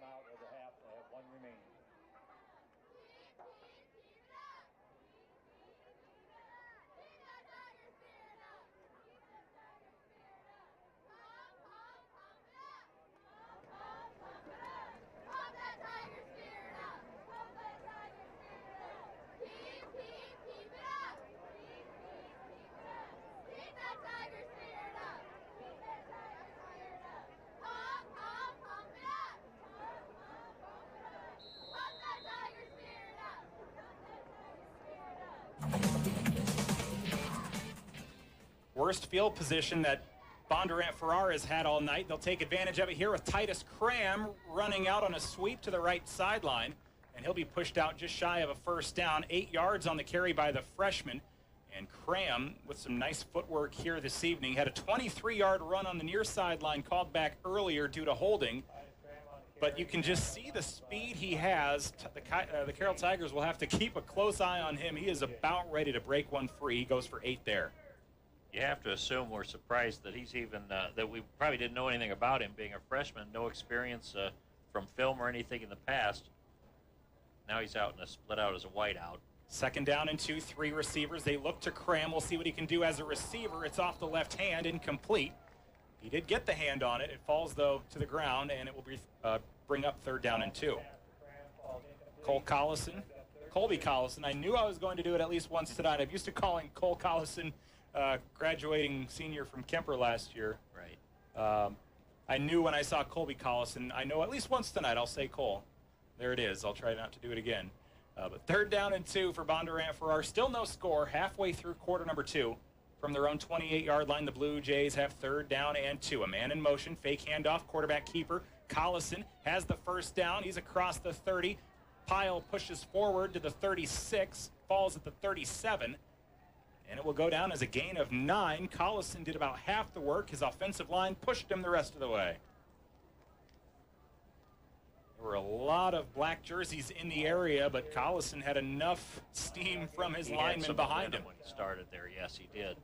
Worst field position that Bondurant Farrar has had all night. They'll take advantage of it here with Titus Cram running out on a sweep to the right sideline, and he'll be pushed out just shy of a first down. 8 yards on the carry by the freshman. And Cram, with some nice footwork here this evening, had a 23-yard run on the near sideline called back earlier due to holding. But you can just see the speed he has. The Carroll Tigers will have to keep a close eye on him. He is about ready to break one free. He goes for 8 there. You have to assume we're surprised that he's even that we probably didn't know anything about him being a freshman, no experience from film or anything in the past. Now he's out in a split out as a wideout. Second down and 2, 3 receivers. They look to Cram. We'll see what he can do as a receiver. It's off the left hand, incomplete. He did get the hand on it. It falls, though, to the ground, and it will bring up 3rd down and 2. Colby Collison. I knew I was going to do it at least once tonight. I'm used to calling Cole Collison graduating senior from Kemper last year. Right. I knew when I saw Colby Collison, I know at least once tonight I'll say Cole. There it is. I'll try not to do it again. But 3rd down and 2 for Bondurant Farrar. Still no score halfway through quarter number 2. From their own 28-yard line, the Blue Jays have 3rd down and 2. A man in motion, fake handoff, quarterback keeper. Collison has the first down. He's across the 30. Pyle pushes forward to the 36, falls at the 37. And it will go down as a gain of 9. Collison did about half the work. His offensive line pushed him the rest of the way. There were a lot of black jerseys in the area, but Collison had enough steam from his linemen behind him. When he started there, yes, he did.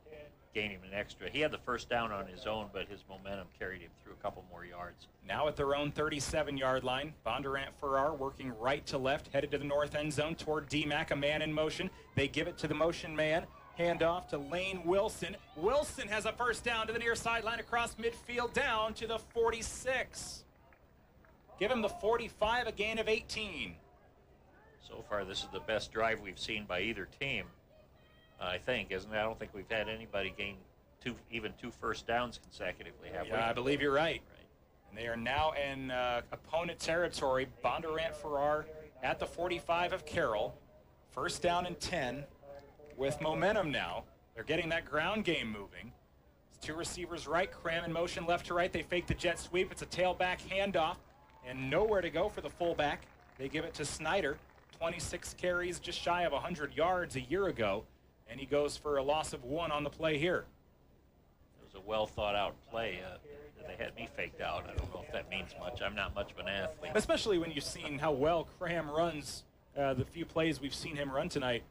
Gain him an extra. He had the first down on his own, but his momentum carried him through a couple more yards. Now at their own 37-yard line, Bondurant Farrar working right to left, headed to the north end zone toward D-Mac, a man in motion. They give it to the motion man. Handoff to Lane Wilson. Wilson has a first down to the near sideline across midfield down to the 46. Give him the 45, a gain of 18. So far, this is the best drive we've seen by either team, I think, isn't it? I don't think we've had anybody gain even two first downs consecutively, have we? I believe you're right. And they are now in opponent territory. Bondurant Farrar at the 45 of Carroll. First down and 10 with momentum now. They're getting that ground game moving. It's 2 receivers right, Cram in motion left to right. They fake the jet sweep. It's a tailback handoff. And nowhere to go for the fullback. They give it to Snyder. 26 carries, just shy of 100 yards a year ago. And he goes for a loss of 1 on the play here. It was a well-thought-out play. They had me faked out. I don't know if that means much. I'm not much of an athlete. Especially when you've seen how well Cram runs the few plays we've seen him run tonight.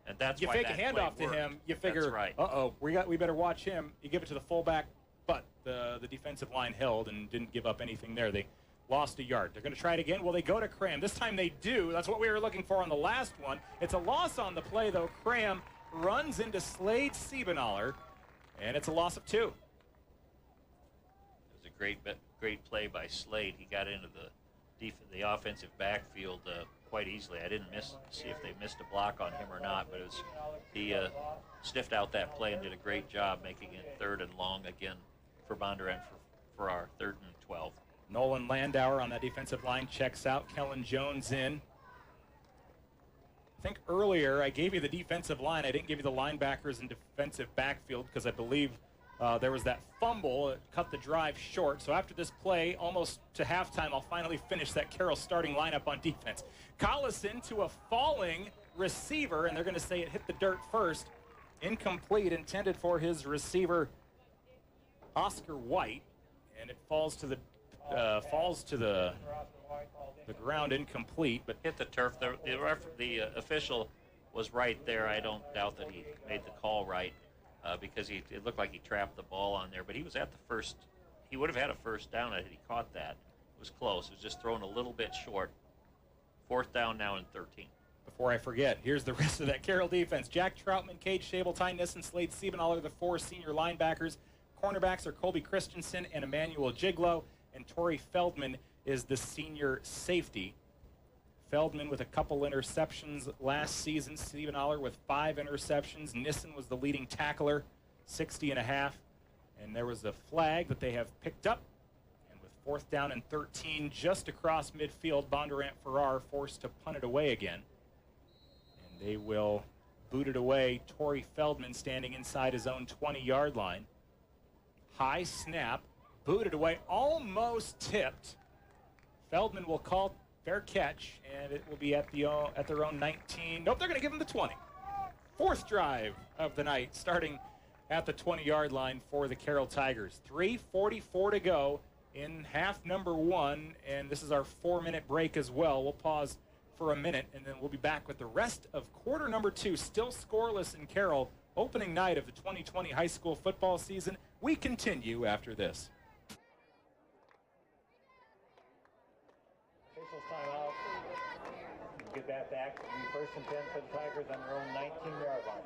And that's you why fake a that handoff play to worked. him, you figure, That's right. uh-oh, we better watch him. You give it to the fullback, but the defensive line held and didn't give up anything there. They lost a yard. They're going to try it again. Well, they go to Cram. This time they do. That's what we were looking for on the last one. It's a loss on the play, though. Cram runs into Slade Siebenaller, and it's a loss of 2. It was a great play by Slade. He got into the offensive backfield quite easily. I didn't see if they missed a block on him or not, but he sniffed out that play and did a great job making it 3rd and long again for Bondurant for our 3rd and 12. Nolan Landauer on that defensive line checks out. Kellen Jones in. I think earlier I gave you the defensive line. I didn't give you the linebackers and defensive backfield because I believe there was that fumble. It cut the drive short. So after this play, almost to halftime, I'll finally finish that Carroll starting lineup on defense. Collison to a falling receiver, and they're going to say it hit the dirt first. Incomplete, intended for his receiver, Oscar White, and it falls to the ground incomplete, but hit the turf. The official was right there. I don't doubt that he made the call right because it looked like he trapped the ball on there. But he was at the first. He would have had a first down had he caught that. It was close. It was just thrown a little bit short. 4th down now and 13. Before I forget, here's the rest of that Carroll defense. Jack Troutman, Cade Shable, Ty Nissen, Slade Siebenaller are the 4 senior linebackers. Cornerbacks are Colby Christensen and Emmanuel Jiglo, and Torrey Feldman is the senior safety. Feldman with a couple interceptions last season. Siebenaller with 5 interceptions. Nissen was the leading tackler, 60.5. And there was a flag that they have picked up. And with 4th down and 13 just across midfield, Bondurant Farrar forced to punt it away again. And they will boot it away. Torrey Feldman standing inside his own 20-yard line. High snap, booted away, almost tipped. Feldman will call fair catch, and it will be at their own 19. Nope, they're going to give him the 20. 4th drive of the night, starting at the 20-yard line for the Carroll Tigers. 3:44 to go in half number 1, and this is our 4-minute break as well. We'll pause for a minute, and then we'll be back with the rest of quarter number 2, still scoreless in Carroll. Opening night of the 2020 high school football season. We continue after this. Officials timeout. Get that back. It'll be 1st and 10 for the Tigers on their own 19-yard line.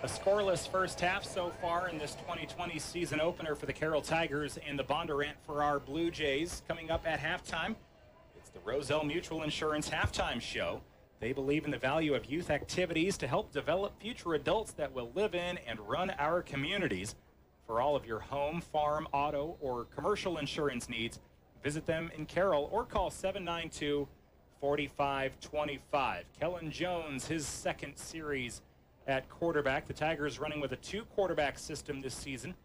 A scoreless first half so far in this 2020 season opener for the Carroll Tigers and the Bondurant Farrar Blue Jays. Coming up at halftime, it's the Roselle Mutual Insurance Halftime Show. They believe in the value of youth activities to help develop future adults that will live in and run our communities. For all of your home, farm, auto, or commercial insurance needs, visit them in Carroll or call 792-4525. Kellen Jones, his 2nd series at quarterback. The Tigers running with a 2-quarterback system this season,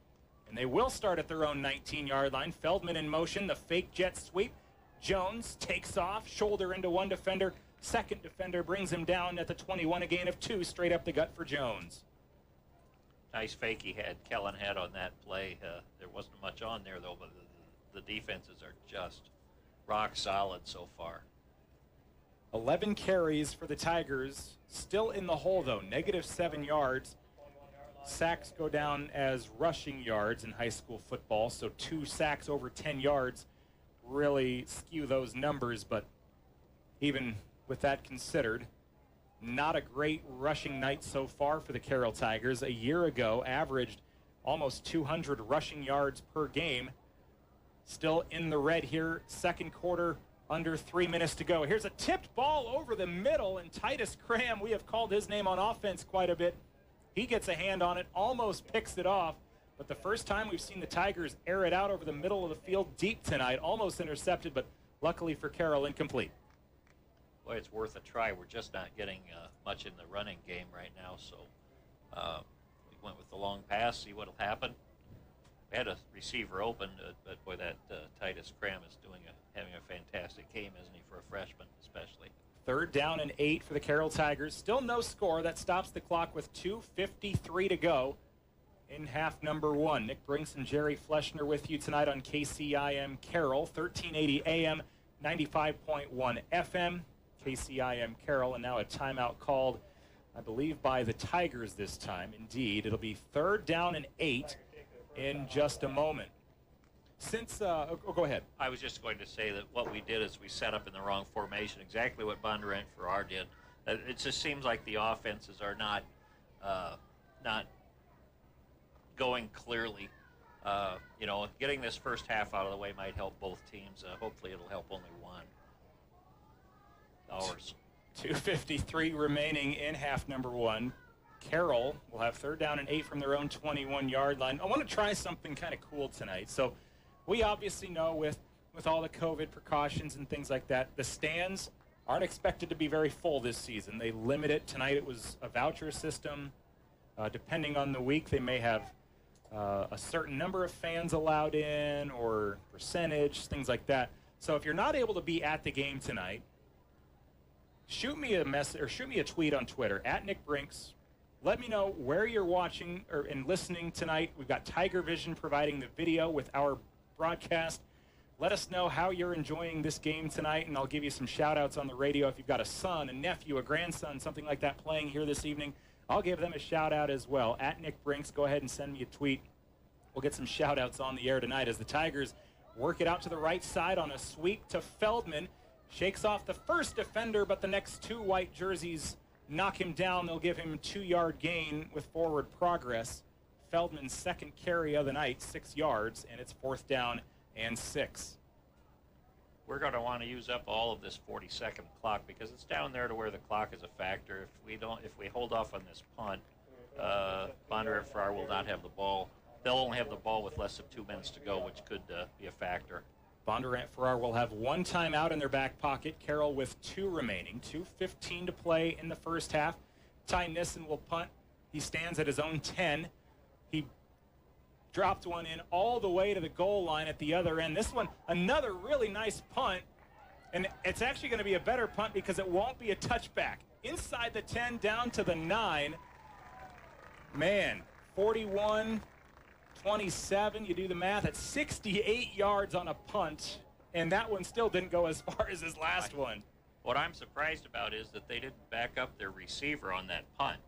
and they will start at their own 19-yard line. Feldman in motion, the fake jet sweep. Jones takes off, shoulder into one defender. 2nd defender brings him down at the 21, a gain of 2 straight up the gut for Jones. Nice fake Kellen had on that play. There wasn't much on there, though, but the defenses are just rock solid so far. 11 carries for the Tigers. Still in the hole, though. -7 yards. Sacks go down as rushing yards in high school football, so 2 sacks over 10 yards really skew those numbers. But even with that considered, not a great rushing night so far for the Carroll Tigers. A year ago, averaged almost 200 rushing yards per game. Still in the red here. 2nd quarter, under 3 minutes to go. Here's a tipped ball over the middle, and Titus Cram, we have called his name on offense quite a bit. He gets a hand on it, almost picks it off. But the first time we've seen the Tigers air it out over the middle of the field deep tonight. Almost intercepted, but luckily for Carroll, incomplete. Boy, it's worth a try. We're just not getting much in the running game right now, so we went with the long pass, see what will happen. We had a receiver open, but boy, that Titus Cram is having a fantastic game, isn't he, for a freshman especially? 3rd down and 8 for the Carroll Tigers. Still no score. That stops the clock with 2:53 to go in half number 1. Nick Brinks and Jerry Fleschner with you tonight on KCIM Carroll, 1380 AM, 95.1 FM. KCIM Carroll, and now a timeout called, I believe, by the Tigers this time. Indeed, it'll be 3rd down and 8 in just a moment. Since, go ahead. I was just going to say that what we did is we set up in the wrong formation, exactly what Bondurant Farrar did. It just seems like the offenses are not going clearly. Getting this first half out of the way might help both teams. Hopefully it'll help only one. Ours. 2:53 remaining in half number 1. Carroll will have 3rd down and 8 from their own 21-yard line. I want to try something kind of cool tonight. So we obviously know with all the COVID precautions and things like that, the stands aren't expected to be very full this season. They limit it. Tonight it was a voucher system. Depending on the week, they may have a certain number of fans allowed in or percentage, things like that. So if you're not able to be at the game tonight, shoot me a message or shoot me a tweet on Twitter at Nick Brinks. Let me know where you're watching and listening tonight. We've got Tiger Vision providing the video with our broadcast. Let us know how you're enjoying this game tonight, and I'll give you some shout-outs on the radio. If you've got a son, a nephew, a grandson, something like that playing here this evening, I'll give them a shout-out as well. At Nick Brinks, go ahead and send me a tweet. We'll get some shout-outs on the air tonight as the Tigers work it out to the right side on a sweep to Feldman. Shakes off the first defender, but the next 2 white jerseys knock him down. They'll give him a 2-yard gain with forward progress. Feldman's second carry of the night, 6 yards, and it's 4th down and 6. We're going to want to use up all of this 40-second clock because it's down there to where the clock is a factor. If we hold off on this punt, Bondurant Farrar will not have the ball. They'll only have the ball with less than 2 minutes to go, which could be a factor. Bondurant Farrar will have 1 timeout in their back pocket. Carroll with 2 remaining. 2:15 to play in the first half. Ty Nissen will punt. He stands at his own 10. He dropped one in all the way to the goal line at the other end. This one, another really nice punt. And it's actually going to be a better punt because it won't be a touchback. Inside the 10, down to the 9. Man, 41, 27, you do the math, at 68 yards on a punt, and that one still didn't go as far as his last one. What I'm surprised about is that they didn't back up their receiver on that punt.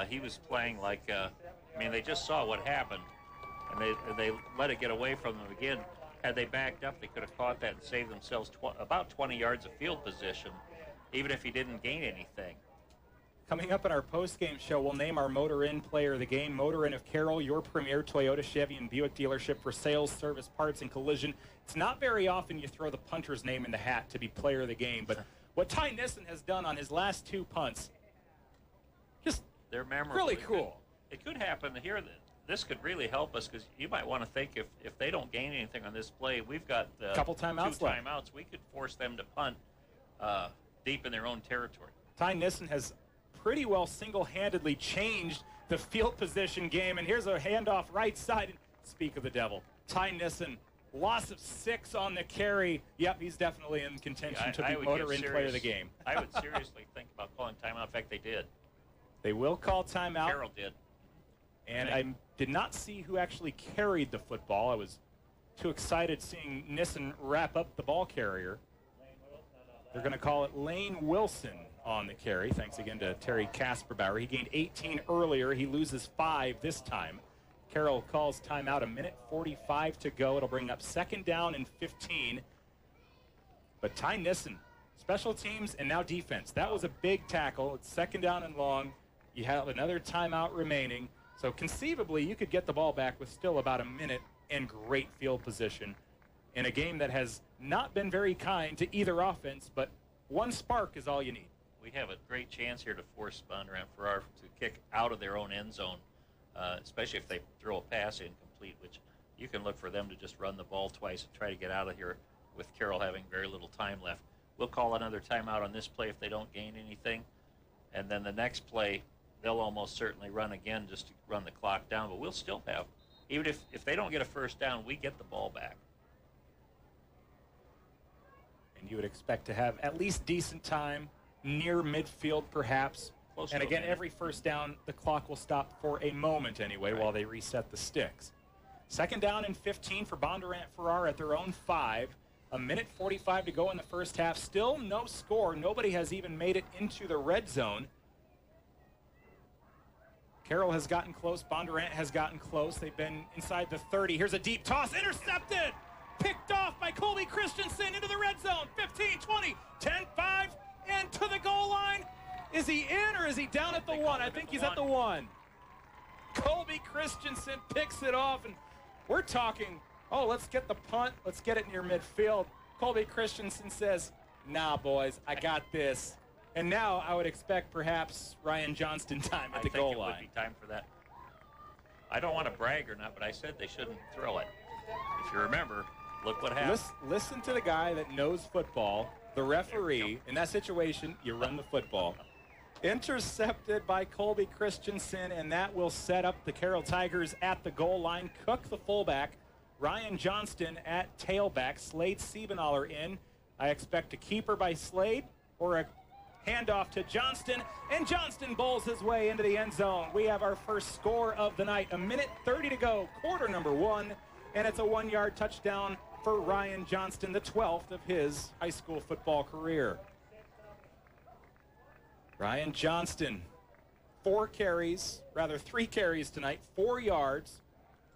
He was playing like, they just saw what happened, and they let it get away from them again. Had they backed up, they could have caught that and saved themselves about 20 yards of field position, even if he didn't gain anything. Coming up in our post-game show, we'll name our Motor Inn Player of the Game. Motor Inn of Carroll, your premier Toyota, Chevy, and Buick dealership for sales, service, parts, and collision. It's not very often you throw the punter's name in the hat to be Player of the Game, but what Ty Nissen has done on his last 2 punts, just they're memorable. Really cool. It could happen here. This could really help us because you might want to think if they don't gain anything on this play, we've got a couple timeouts 2 timeouts. We could force them to punt deep in their own territory. Ty Nissen has pretty well single-handedly changed the field position game, and here's a handoff right side. Speak of the devil. Ty Nissen, loss of 6 on the carry. Yep, he's definitely in contention to be Motor Inn Player of the Game. I would seriously think about calling timeout. In fact, they did. They will call timeout. Carroll did. And I did not see who actually carried the football. I was too excited seeing Nissen wrap up the ball carrier. They're going to call it Lane Wilson on the carry. Thanks again to Terry Kasperbauer. He gained 18 earlier. He loses 5 this time. Carroll calls timeout, 1:45 to go. It'll bring up 2nd down and 15. But Ty Nissen, special teams and now defense. That was a big tackle. It's 2nd down and long. You have another timeout remaining. So conceivably, you could get the ball back with still about a minute and great field position in a game that has not been very kind to either offense, but one spark is all you need. We have a great chance here to force Bondurant Farrar to kick out of their own end zone, especially if they throw a pass incomplete, which you can look for them to just run the ball twice and try to get out of here with Carroll having very little time left. We'll call another timeout on this play if they don't gain anything. And then the next play, they'll almost certainly run again just to run the clock down, but we'll still have even if they don't get a first down, we get the ball back. And you would expect to have at least decent time near midfield, perhaps. Close And to a again, minute. every first down, the clock will stop for a moment anyway while they reset the sticks. Second down and 15 for Bondurant Farrar at their own 5. A minute 45 to go in the first half. Still no score. Nobody has even made it into the red zone. Carroll has gotten close. Bondurant has gotten close. They've been inside the 30. Here's a deep toss. Intercepted. Picked off by Colby Christensen into the red zone. 15, 20, 10, 5, and to the goal line. Is he in or is he down at the 1? I think he's at the 1. Colby Christensen picks it off, and we're talking, oh, let's get the punt. Let's get it near midfield. Colby Christensen says, nah, boys, I got this. And now I would expect perhaps Ryan Johnston time at the goal line. I think it would be time for that. I don't want to brag or not, but I said they shouldn't throw it. If you remember, look what happened. Listen to the guy that knows football, the referee. In that situation, you run the football. Intercepted by Colby Christensen, and that will set up the Carroll Tigers at the goal line. Cook, the fullback. Ryan Johnston at tailback. Slade Siebenaller in. I expect a keeper by Slade or a handoff to Johnston, and Johnston bowls his way into the end zone. We have our first score of the night. A minute 30 to go, quarter number 1, and it's a 1-yard touchdown for Ryan Johnston, the 12th of his high school football career. Ryan Johnston, 3 carries tonight, 4 yards,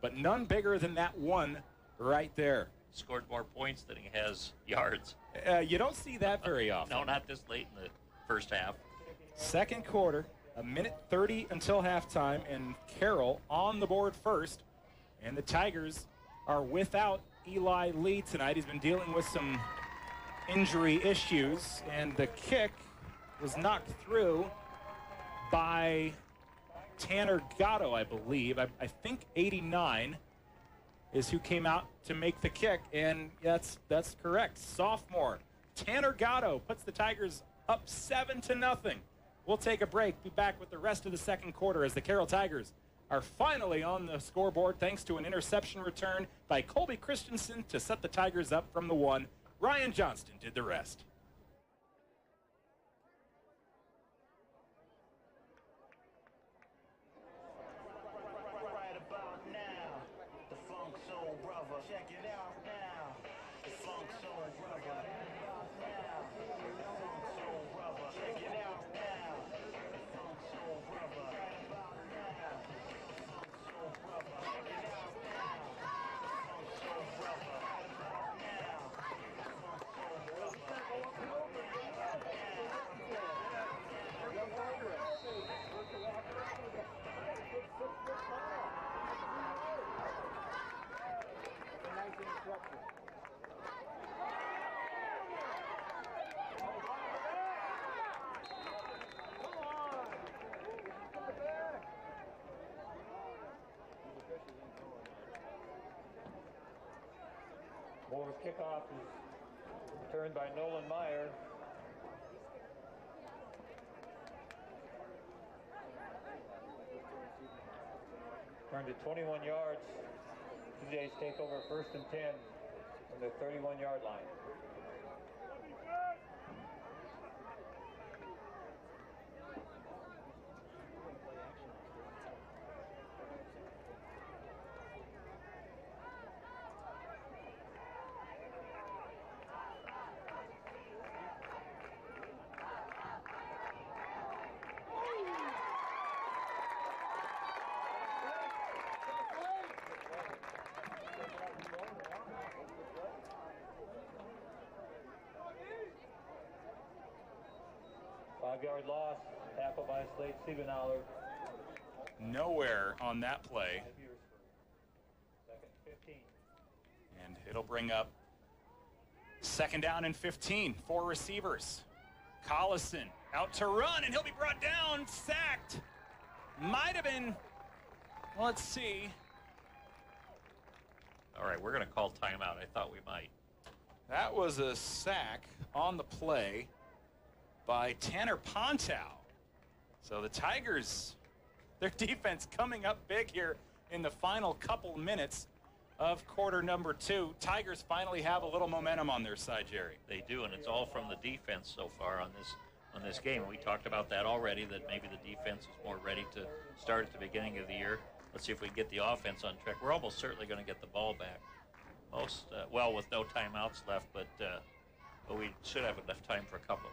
but none bigger than that one right there. Scored more points than he has yards. You don't see that very often. No, not this late in the first half. Second quarter, a minute 30 until halftime, and Carroll on the board first. And the Tigers are without Eli Lee tonight. He's been dealing with some injury issues, and the kick was knocked through by Tanner Gatto, I believe. I think 89 is who came out to make the kick, and that's correct. Sophomore Tanner Gatto puts the Tigers up 7-0. We'll take a break. Be back with the rest of the second quarter as the Carroll Tigers are finally on the scoreboard thanks to an interception return by Colby Christensen to set the Tigers up from the 1. Ryan Johnston did the rest. Check it out now. The Funk Soul Brother. Check it out now. The Funk Soul Brother. Funk Soul Brother. Check it out now. Funk Soul Brother. Now. Funk Soul Moore's kickoff is returned by Nolan Meyer. Turned to 21 yards. TJ's take over 1st and 10 from the 31-yard line. Five-yard loss, tackled by Slade Siebenaller. Nowhere on that play. 2nd and 15. And it'll bring up 2nd down and 15. 4 receivers. Collison out to run, and he'll be brought down, sacked. Might have been, let's see. All right, we're going to call timeout. I thought we might. That was a sack on the play by Tanner Pontow. So the Tigers, their defense coming up big here in the final couple minutes of quarter number 2. Tigers finally have a little momentum on their side, Jerry. They do, and it's all from the defense so far on this game. We talked about that already, that maybe the defense is more ready to start at the beginning of the year. Let's see if we can get the offense on track. We're almost certainly going to get the ball back. Well, with no timeouts left, but we should have enough time for a couple.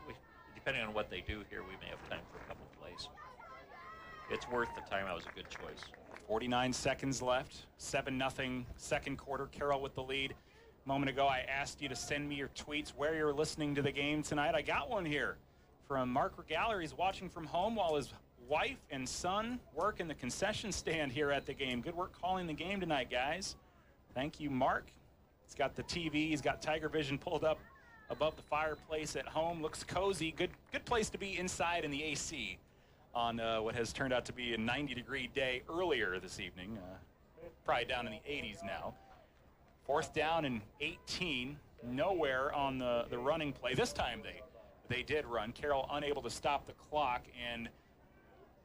Depending on what they do here, we may have time for a couple plays. It's worth the timeout. It was a good choice. 49 seconds left. 7-0 second quarter. Carroll with the lead. A moment ago, I asked you to send me your tweets where you're listening to the game tonight. I got one here from Mark Regala. He's watching from home while his wife and son work in the concession stand here at the game. Good work calling the game tonight, guys. Thank you, Mark. He's got the TV. He's got Tiger Vision pulled up above the fireplace at home. Looks cozy. Good place to be inside in the AC on what has turned out to be a 90-degree day earlier this evening. Probably down in the 80s now. 4th down and 18. Nowhere on the running play. This time they did run. Carroll unable to stop the clock, and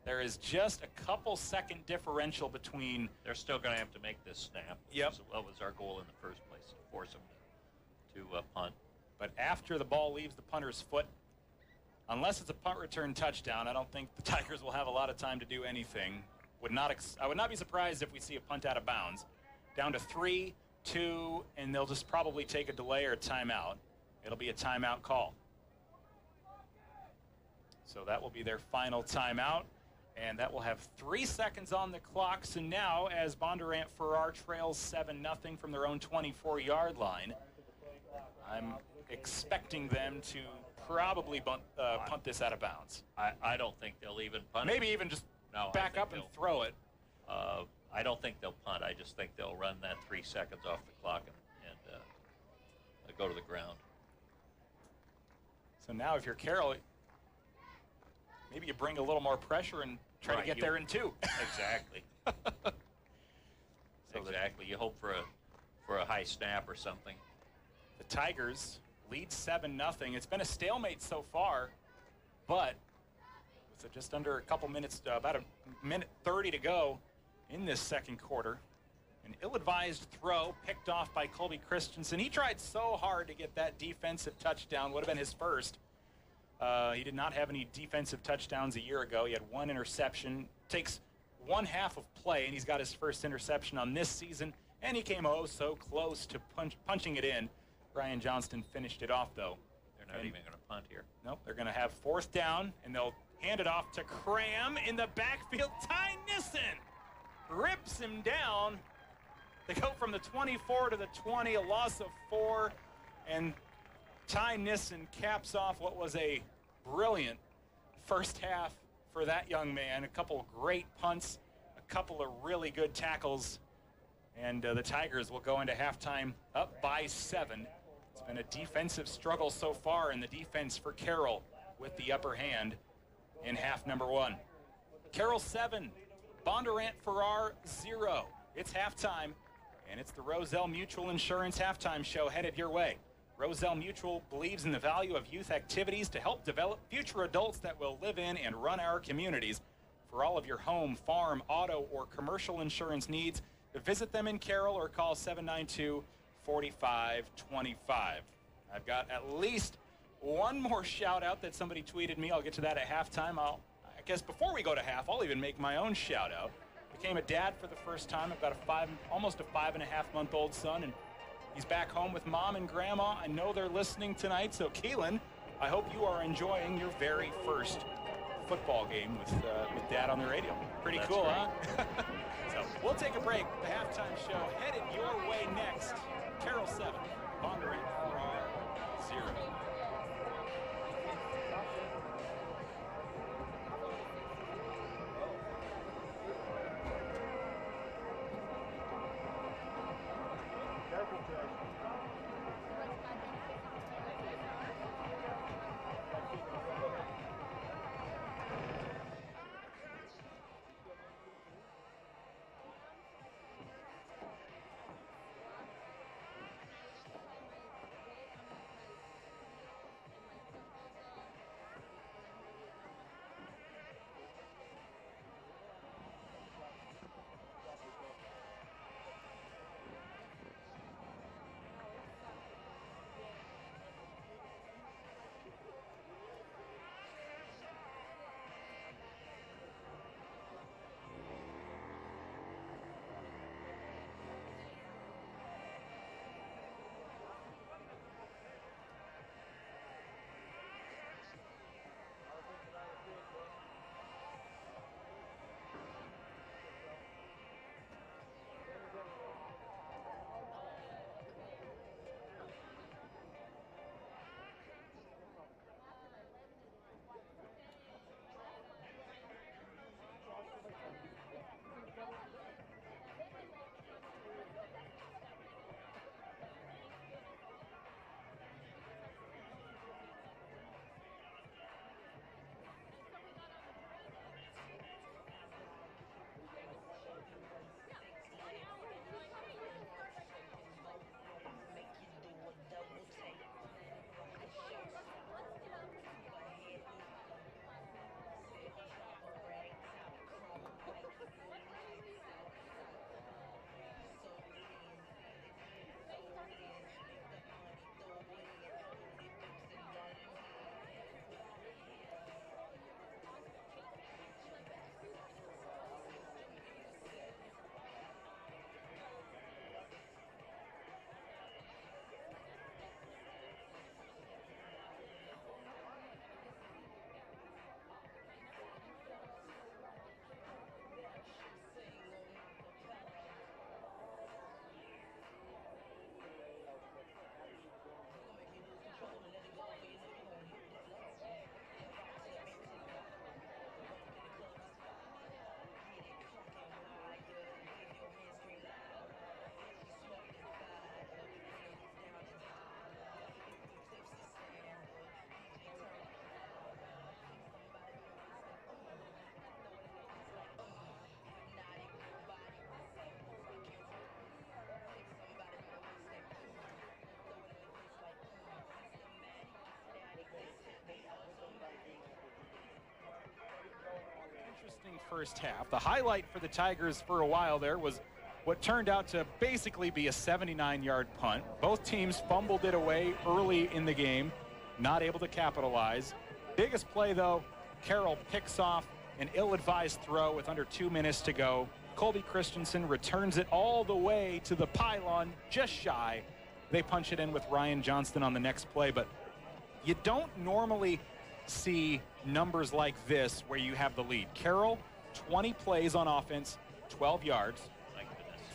there is just a couple second differential between. They're still going to have to make this snap. Yep. What was our goal in the first place? To force them to punt. But after the ball leaves the punter's foot, unless it's a punt return touchdown, I don't think the Tigers will have a lot of time to do anything. I would not be surprised if we see a punt out of bounds. Down to 3, 2, and they'll just probably take a delay or a timeout. It'll be a timeout call. So that will be their final timeout, and that will have 3 seconds on the clock. So now, as Bondurant Farrar trails 7-0 from their own 24-yard line, I'm expecting them to probably punt this out of bounds. I don't think they'll even punt. Maybe even just back up and throw it. I don't think they'll punt. I just think they'll run that 3 seconds off the clock and go to the ground. So now if you're Carroll, maybe you bring a little more pressure and try to get there in 2. Exactly. Exactly. You hope for a high snap or something. The Tigers lead 7-0. It's been a stalemate so far, but with just under a couple minutes, about a minute 30 to go in this second quarter. An ill-advised throw picked off by Colby Christensen. He tried so hard to get that defensive touchdown. Would have been his first. He did not have any defensive touchdowns a year ago. He had 1 interception. Takes 1 half of play, and he's got his first interception on this season. And he came so close to punching it in. Brian Johnston finished it off, though. They're not even going to punt here. Nope, they're going to have 4th down, and they'll hand it off to Cram in the backfield. Ty Nissen rips him down. They go from the 24 to the 20, a loss of 4, and Ty Nissen caps off what was a brilliant first half for that young man. A couple great punts, a couple of really good tackles, and the Tigers will go into halftime up by 7. It's been a defensive struggle so far in the defense for Carroll with the upper hand in half number 1. Carroll 7, Bondurant Farrar 0. It's halftime, and it's the Roselle Mutual Insurance halftime show headed your way. Roselle Mutual believes in the value of youth activities to help develop future adults that will live in and run our communities. For all of your home, farm, auto, or commercial insurance needs, visit them in Carroll or call 792-4525. I've got at least one more shout out that somebody tweeted me. I'll get to that at halftime. I guess before we go to half, I'll even make my own shout out. Became a dad for the first time. I've got almost a 5.5-month-old son, and he's back home with Mom and Grandma. I know they're listening tonight, so Keelan, I hope you are enjoying your very first football game with Dad on the radio. Pretty That's cool, great. huh? So we'll take a break. The halftime show headed your way next. Carroll 7, Bondurant Farrar 0. first half. The highlight for the Tigers for a while there was what turned out to basically be a 79-yard punt. Both teams fumbled it away early in the game, not able to capitalize. Biggest play, though, Carroll picks off an ill-advised throw with under 2 minutes to go. Colby Christensen returns it all the way to the pylon, just shy. They punch it in with Ryan Johnston on the next play, but you don't normally see numbers like this where you have the lead. Carroll, 20 plays on offense, 12 yards.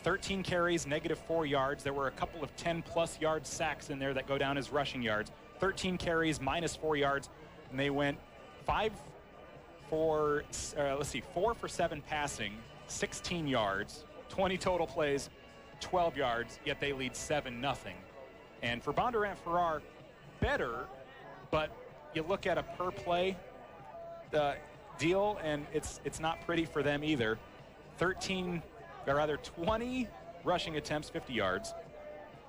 13 carries, -4 yards. There were a couple of 10-plus yard sacks in there that go down as rushing yards. 13 carries, -4 yards, and they went 4 for 7 passing, 16 yards, 20 total plays, 12 yards, yet they lead 7-0. And for Bondurant Farrar, better, but you look at a per play deal, and it's not pretty for them either. 20 rushing attempts, 50 yards,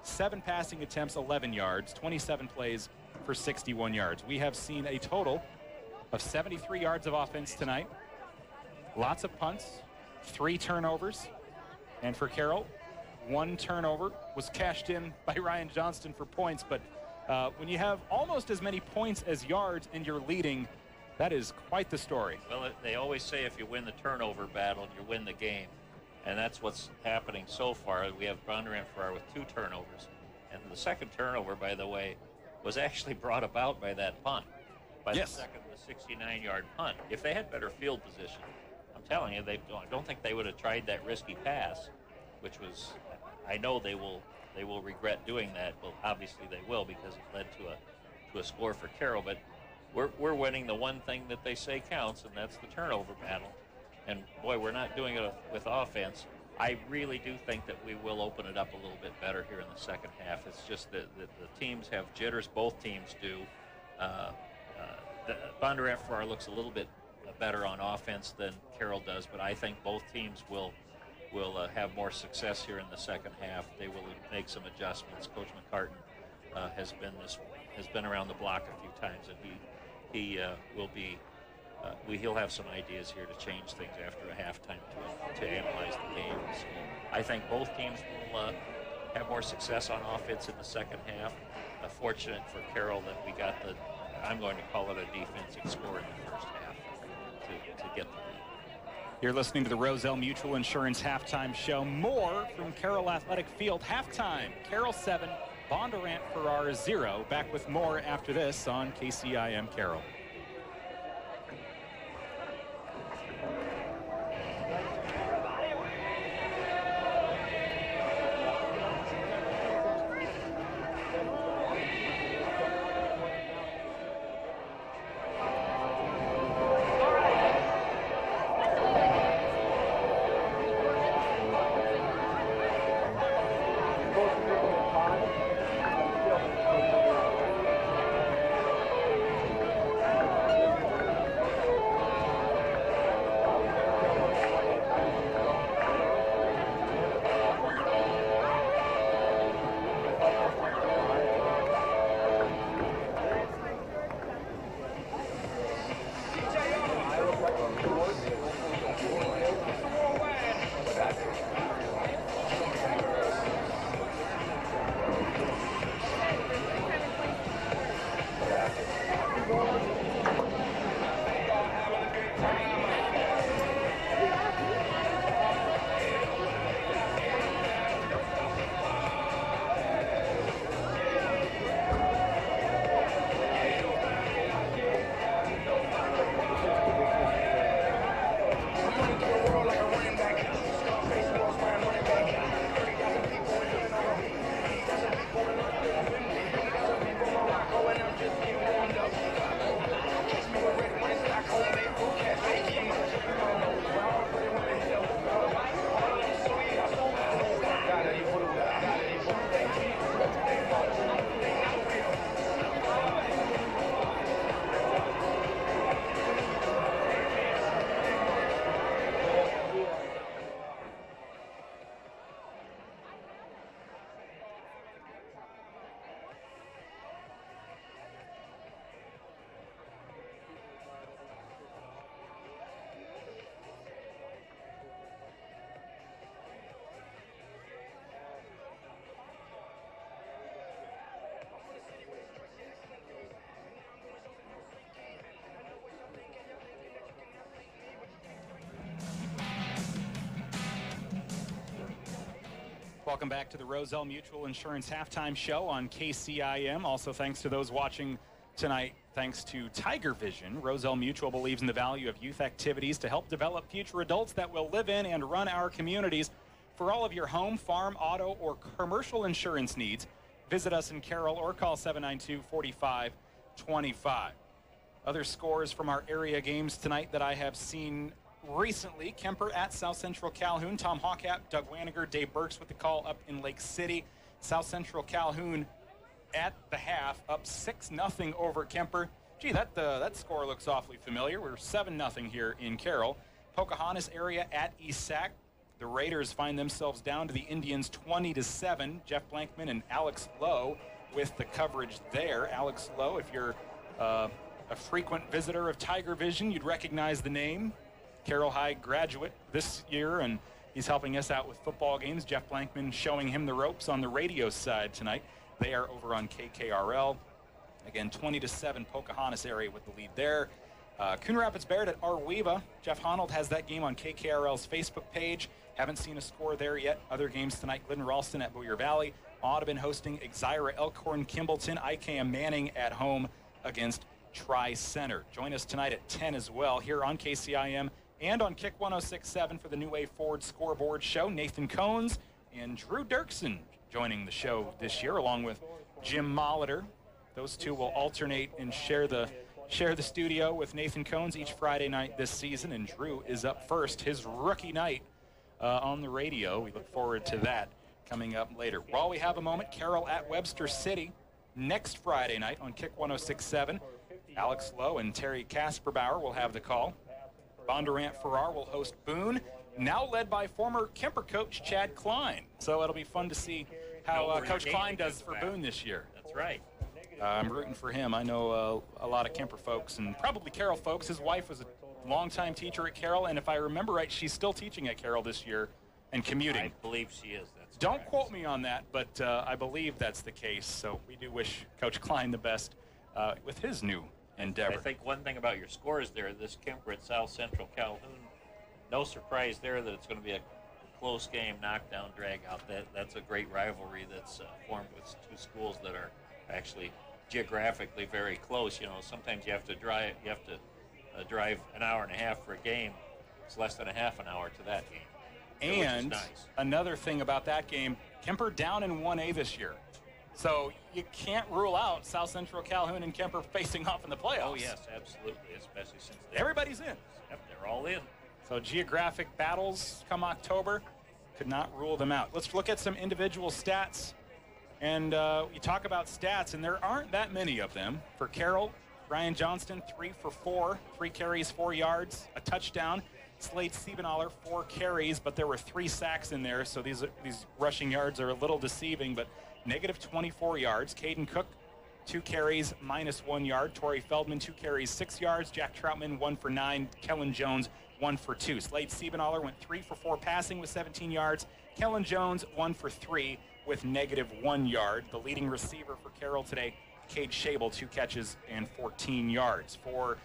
7 passing attempts, 11 yards, 27 plays for 61 yards. We have seen a total of 73 yards of offense tonight. Lots of punts, 3 turnovers, and for Carroll, 1 turnover was cashed in by Ryan Johnston for points, but when you have almost as many points as yards and you're leading, that is quite the story. Well, they always say if you win the turnover battle, you win the game. And that's what's happening so far. We have Bondurant Farrar with 2 turnovers. And the second turnover, by the way, was actually brought about by that punt. By the 69-yard punt. If they had better field position, I'm telling you, I don't think they would have tried that risky pass, which was, I know they will regret doing that. Well, obviously they will, because it led to a score for Carroll. But we're winning the one thing that they say counts, and that's the turnover battle. And boy, we're not doing it with offense. I really do think that we will open it up a little bit better here in the second half. It's just that the teams have jitters. Both teams do. Bondurant Farrar looks a little bit better on offense than Carroll does, but I think both teams will have more success here in the second half. They will make some adjustments. Coach McCartan has been around the block a few times, and he will be. He'll have some ideas here to change things after a halftime to analyze the game. So I think both teams will have more success on offense in the second half. Fortunate for Carroll that we got I'm going to call it a defensive score in the first half to get the lead. You're listening to the Roselle Mutual Insurance Halftime Show. More from Carroll Athletic Field. Halftime, Carroll 7, Bondurant Farrar 0. Back with more after this on KCIM Carroll. Welcome back to the Roselle Mutual Insurance Halftime Show on KCIM. Also, thanks to those watching tonight, thanks to Tiger Vision. Roselle Mutual believes in the value of youth activities to help develop future adults that will live in and run our communities. For all of your home, farm, auto, or commercial insurance needs, visit us in Carroll or call 792-4525. Other scores from our area games tonight that I have seen recently: Kemper at South Central Calhoun. Tom Hawkap, Doug Waniger, Dave Burks with the call up in Lake City. South Central Calhoun at the half up 6-0 over Kemper. Gee, that score looks awfully familiar. We're 7-0 here in Carroll. Pocahontas area at East Sac. The Raiders find themselves down to the Indians 20-7. Jeff Blankman and Alex Lowe with the coverage there. Alex Lowe, if you're a frequent visitor of Tiger Vision, you'd recognize the name. Carroll High graduate this year, and he's helping us out with football games. Jeff Blankman showing him the ropes on the radio side tonight. They are over on KKRL. Again, 20-7 Pocahontas area with the lead there. Coon Rapids Baird at Arweva. Jeff Honnold has that game on KKRL's Facebook page. Haven't seen a score there yet. Other games tonight: Glidden Ralston at Boyer Valley. Audubon hosting Exira Elkhorn Kimballton. IKM Manning at home against Tri-Center. Join us tonight at 10 as well here on KCIM and on Kick 106.7 for the New Wave Ford Scoreboard Show. Nathan Cones and Drew Dirksen joining the show this year, along with Jim Molitor. Those two will alternate and share the studio with Nathan Cones each Friday night this season, and Drew is up first, his rookie night on the radio. We look forward to that coming up later. While we have a moment, Carroll at Webster City next Friday night on Kick 106.7. Alex Lowe and Terry Kasperbauer will have the call. Bondurant Farrar will host Boone, now led by former Kemper coach Chad Klein. So it'll be fun to see how Coach Klein does for Boone this year. That's right. I'm rooting for him. I know a lot of Kemper folks and probably Carroll folks. His wife was a longtime teacher at Carroll, and if I remember right, she's still teaching at Carroll this year and commuting. I believe she is. That's Don't correct. quote me on that, but I believe that's the case. So we do wish Coach Klein the best with his new endeavor. I think one thing about your scores there, this Kemper at South Central Calhoun, no surprise there that it's going to be a close game, knockdown, drag out. That's a great rivalry that's formed with two schools that are actually geographically very close. You know, sometimes you have to drive an hour and a half for a game. It's less than a half an hour to that game. And which is nice. Another thing about that game, Kemper down in 1A this year. So you can't rule out South Central Calhoun and Kemper facing off in the playoffs. Oh, yes, absolutely, especially since everybody's in. Yep, they're all in. So geographic battles come October could not rule them out. Let's look at some individual stats. And you talk about stats, and there aren't that many of them. For Carroll, Ryan Johnston, 3 for 4, 3 carries, 4 yards, a touchdown. Slade Siebenaller, 4 carries, but there were 3 sacks in there, so these rushing yards are a little deceiving, but negative 24 yards. Caden Cook, 2 carries, minus 1 yard. Torrey Feldman, 2 carries, 6 yards. Jack Troutman, 1 for 9. Kellen Jones, 1 for 2. Slade Siebenaller went 3 for 4 passing with 17 yards. Kellen Jones, 1 for 3 with negative 1 yard. The leading receiver for Carroll today, Cade Schabel, 2 catches and 14 yards. For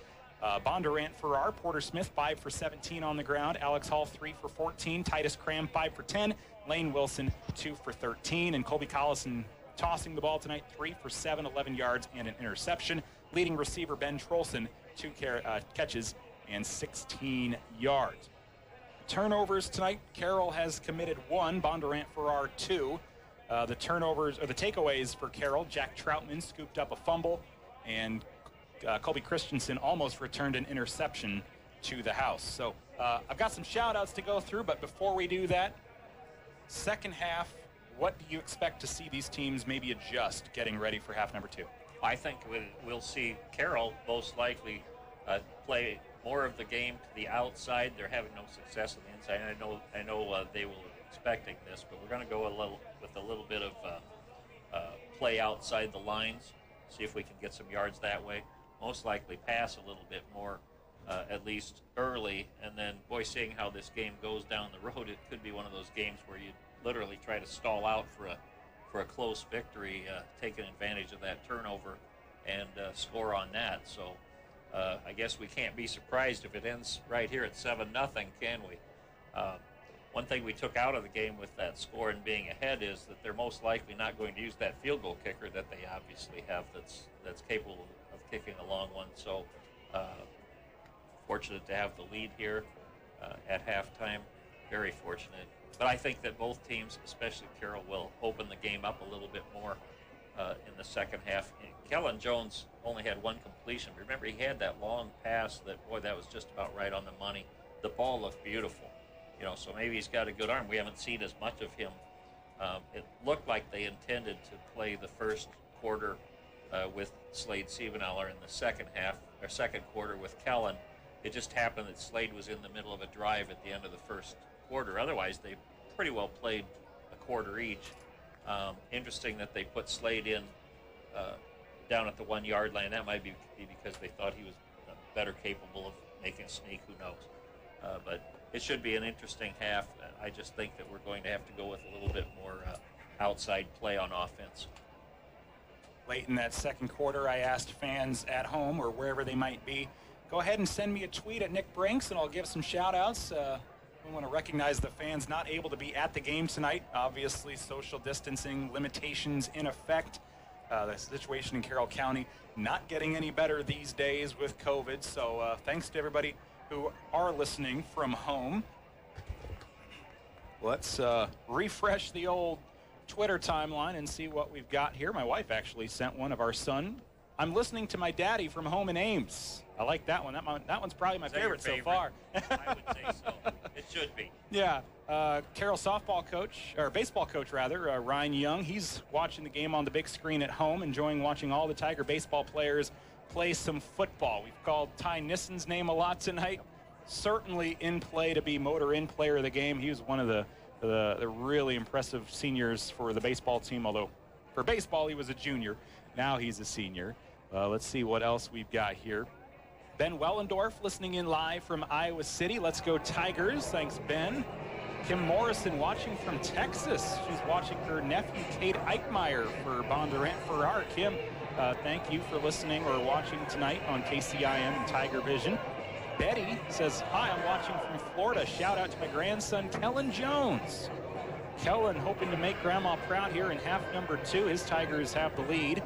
Bondurant Farrar, Porter Smith, 5 for 17 on the ground. Alex Hall, 3 for 14. Titus Cram, 5 for 10. Lane Wilson, 2 for 13. And Colby Collison tossing the ball tonight, 3 for 7, 11 yards and an interception. Leading receiver Ben Trolson, 2 catches and 16 yards. Turnovers tonight, Carroll has committed 1, Bondurant Farrar 2. The turnovers, or the takeaways for Carroll, Jack Troutman scooped up a fumble, and Colby Christensen almost returned an interception to the house. So I've got some shout-outs to go through, but before we do that, second half, what do you expect to see these teams maybe adjust getting ready for half number 2? I think we'll see Carroll most likely play more of the game to the outside. They're having no success on the inside. I know they will expecting this, but we're going to go with a little bit of play outside the lines, see if we can get some yards that way. Most likely pass a little bit more, at least early, and then, boy, seeing how this game goes down the road, it could be one of those games where you literally try to stall out for a close victory, taking advantage of that turnover and score on that. So I guess we can't be surprised if it ends right here at 7-0, can we? one thing we took out of the game with that score and being ahead is that they're most likely not going to use that field goal kicker that they obviously have that's capable of kicking a long one. So fortunate to have the lead here at halftime. Very fortunate. But I think that both teams, especially Carroll, will open the game up a little bit more in the second half. Kellen Jones only had one completion. Remember, he had that long pass that, boy, that was just about right on the money. The ball looked beautiful. You know, so maybe he's got a good arm. We haven't seen as much of him. It looked like they intended to play the first quarter with Slade Siebenauer in the second half, or second quarter with Kellen. It just happened that Slade was in the middle of a drive at the end of the first quarter. Otherwise, they pretty well played a quarter each. Interesting that they put Slade in down at the 1 yard line. That might be because they thought he was better capable of making a sneak. Who knows? But it should be an interesting half. I just think that we're going to have to go with a little bit more outside play on offense. Late in that second quarter, I asked fans at home or wherever they might be, go ahead and send me a tweet at Nick Brinks, and I'll give some shout-outs. We want to recognize the fans not able to be at the game tonight. Obviously, social distancing limitations in effect. The situation in Carroll County not getting any better these days with COVID. So thanks to everybody who are listening from home. Let's refresh the old Twitter timeline and see what we've got here. My wife actually sent one of our son. I'm listening to my daddy from home in Ames. I like that one. That one's probably my favorite so far. I would say so. It should be. Yeah. Carroll softball coach, or baseball coach rather, Ryan Young, he's watching the game on the big screen at home, enjoying watching all the Tiger baseball players play some football. We've called Ty Nissen's name a lot tonight. Certainly in play to be motor in player of the game. He was one of the really impressive seniors for the baseball team, although for baseball he was a junior. Now he's a senior. Let's see what else we've got here. Ben Wellendorf listening in live from Iowa City. Let's go Tigers. Thanks, Ben. Kim Morrison watching from Texas. She's watching her nephew, Cade Eichmeyer, for Bondurant Farrar. Kim, thank you for listening or watching tonight on KCIM and Tiger Vision. Betty says, hi, I'm watching from Florida. Shout out to my grandson, Kellen Jones. Kellen hoping to make Grandma proud here in half number 2. His Tigers have the lead.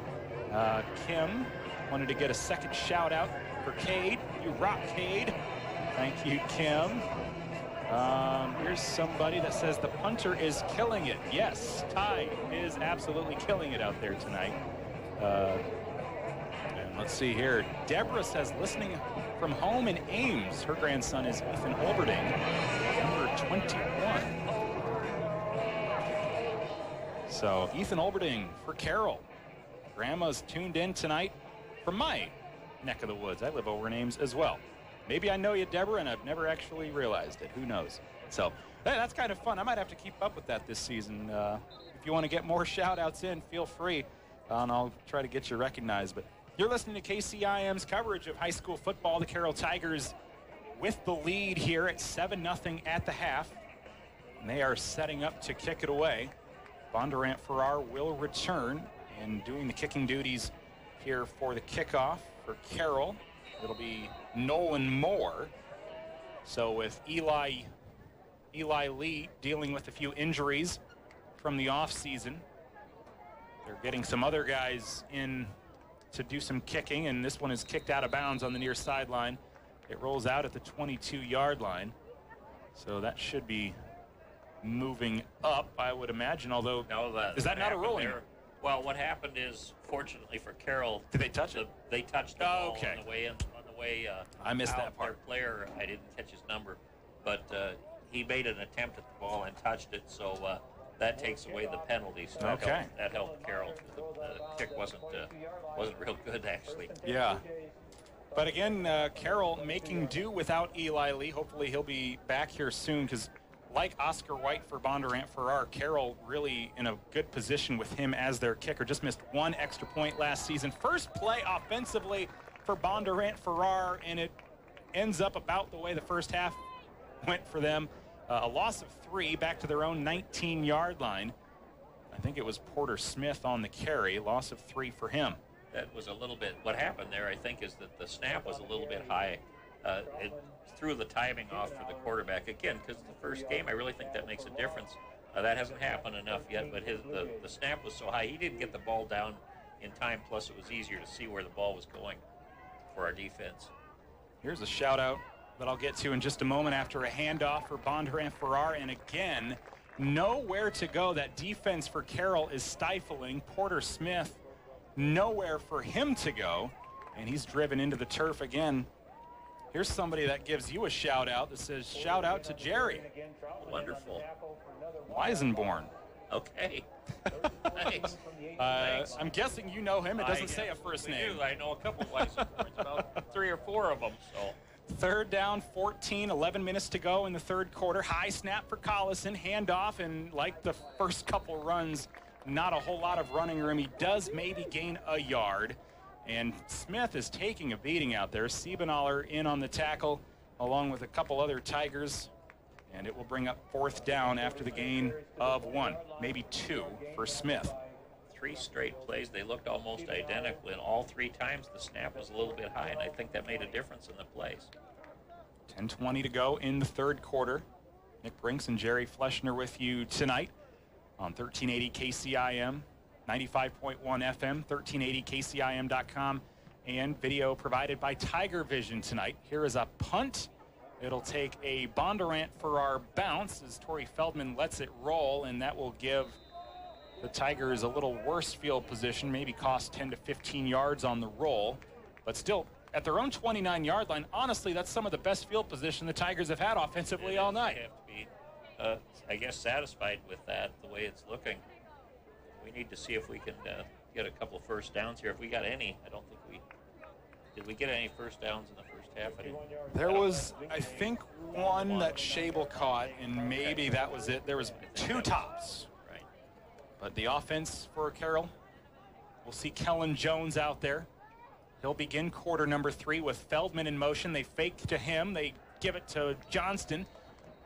Kim wanted to get a second shout out for Cade. You rock, Cade. Thank you, Kim. Here's somebody that says the punter is killing it. Yes, Ty is absolutely killing it out there tonight. And let's see here. Deborah says listening from home in Ames. Her grandson is Ethan Olberding, number 21. So Ethan Olberding for Carroll. Grandma's tuned in tonight from my neck of the woods. I live over in Ames as well. Maybe I know you, Deborah, and I've never actually realized it. Who knows? So that's kind of fun. I might have to keep up with that this season. If you want to get more shout-outs in, feel free, and I'll try to get you recognized. But you're listening to KCIM's coverage of high school football. The Carroll Tigers with the lead here at 7-0 at the half. And they are setting up to kick it away. Bondurant Farrar will return and doing the kicking duties here for the kickoff for Carroll. It'll be Nolan Moore. So with Eli Lee dealing with a few injuries from the offseason, they're getting some other guys in to do some kicking, and this one is kicked out of bounds on the near sideline. It rolls out at the 22-yard line. So that should be moving up, I would imagine, although is that not a rolling? There. Well, what happened is, fortunately for Carroll, did they touch it? They touched the ball okay. on the way in. On the way, I missed out. that part. Their player, I didn't catch his number, but he made an attempt at the ball and touched it. So that takes away the penalty. So that helped Carroll. The kick wasn't real good actually. Yeah. But again, Carroll making do without Eli Lee. Hopefully he'll be back here soon, because like Oscar White for Bondurant Farrar, Carroll really in a good position with him as their kicker. Just missed one extra point last season. First play offensively for Bondurant Farrar, and it ends up about the way the first half went for them. A loss of 3 back to their own 19-yard line. I think it was Porter Smith on the carry. Loss of 3 for him. That was a little bit, what happened there, I think, is that the snap was a little bit high. threw the timing off for the quarterback. Again, because the first game, I really think that makes a difference. That hasn't happened enough yet, but the snap was so high, he didn't get the ball down in time, plus it was easier to see where the ball was going for our defense. Here's a shout out that I'll get to in just a moment after a handoff for Bondurant Farrar, and again, nowhere to go. That defense for Carroll is stifling. Porter Smith, nowhere for him to go, and he's driven into the turf again. Here's somebody that gives you a shout out that says, shout out to Jerry. Wonderful. Weisenborn. Okay. Thanks. Thanks. I'm guessing you know him. It doesn't say a first name. I know a couple of Weisenborns, about 3 or 4 of them. So. Third down, 14, 11 minutes to go in the third quarter. High snap for Collison, handoff, and like the first couple runs, not a whole lot of running room. He does maybe gain a yard, and Smith is taking a beating out there. Siebenaller in on the tackle, along with a couple other Tigers, and it will bring up fourth down after the gain of 1, maybe 2 for Smith. 3 straight plays, they looked almost identical, and all 3 times the snap was a little bit high, and I think that made a difference in the plays. 10:20 to go in the third quarter. Nick Brinks and Jerry Fleschner with you tonight on 1380 KCIM, 95.1 FM, 1380KCIM.com, and video provided by Tiger Vision tonight. Here is a punt. It'll take a Bondurant Farrar bounce as Torrey Feldman lets it roll, and that will give the Tigers a little worse field position, maybe cost 10 to 15 yards on the roll, but still at their own 29-yard line. Honestly, that's some of the best field position the Tigers have had offensively all night. You have to be, I guess, satisfied with that, the way it's looking. We need to see if we can get a couple first downs here. If we got any, I don't think we did. We get any first downs in the first half? There was, I think, one that Schabel caught, and maybe that was it. There was 2 tops. Right. But the offense for Carroll, we'll see Kellen Jones out there. He'll begin quarter number 3 with Feldman in motion. They fake to him. They give it to Johnston.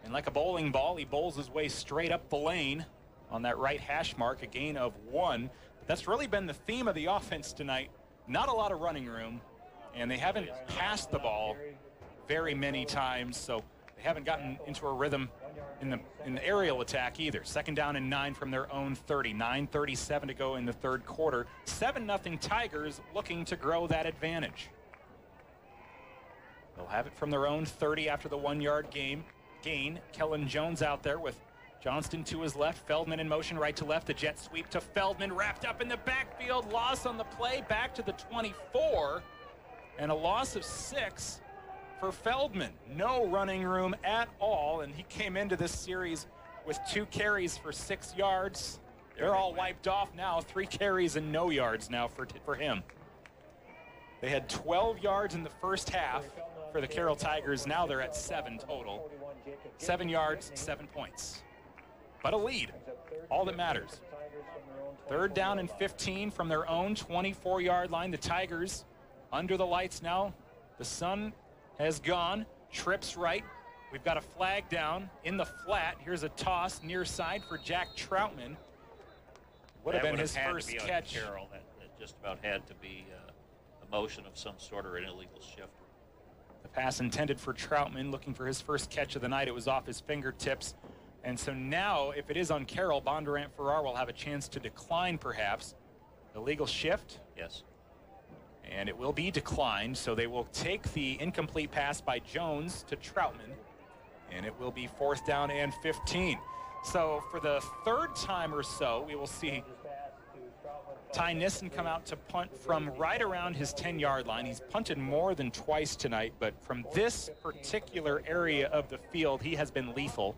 And like a bowling ball, he bowls his way straight up the lane on that right hash mark, a gain of 1. But that's really been the theme of the offense tonight. Not a lot of running room, and they haven't passed the ball very many times, so they haven't gotten into a rhythm in the aerial attack either. Second down and 9 from their own 30. 9:37 to go in the third quarter. 7-0 Tigers looking to grow that advantage. They'll have it from their own 30 after the 1-yard gain. Kellen Jones out there with Johnston to his left. Feldman in motion right to left. The jet sweep to Feldman, wrapped up in the backfield. Loss on the play, back to the 24. And a loss of 6 for Feldman. No running room at all, and he came into this series with 2 carries for 6 yards. They're all wiped off now. 3 carries and no yards now for him. They had 12 yards in the first half for the Carroll Tigers. Now they're at 7 total. 7 yards, 7 points. But a lead, all that matters. Third down and 15 from their own 24-yard line. The Tigers under the lights now. The sun has gone. Trips right. We've got a flag down in the flat. Here's a toss near side for Jack Troutman. Would have been his first catch. Carroll. That just about had to be a motion of some sort or an illegal shift. The pass intended for Troutman, looking for his first catch of the night. It was off his fingertips. And so now, if it is on Carroll, Bondurant Farrar will have a chance to decline, perhaps. Illegal shift? Yes. And it will be declined, so they will take the incomplete pass by Jones to Troutman, and it will be 4th down and 15. So for the third time or so, we will see Ty Nissen come out to punt from right around his 10-yard line. He's punted more than twice tonight, but from this particular area of the field, he has been lethal,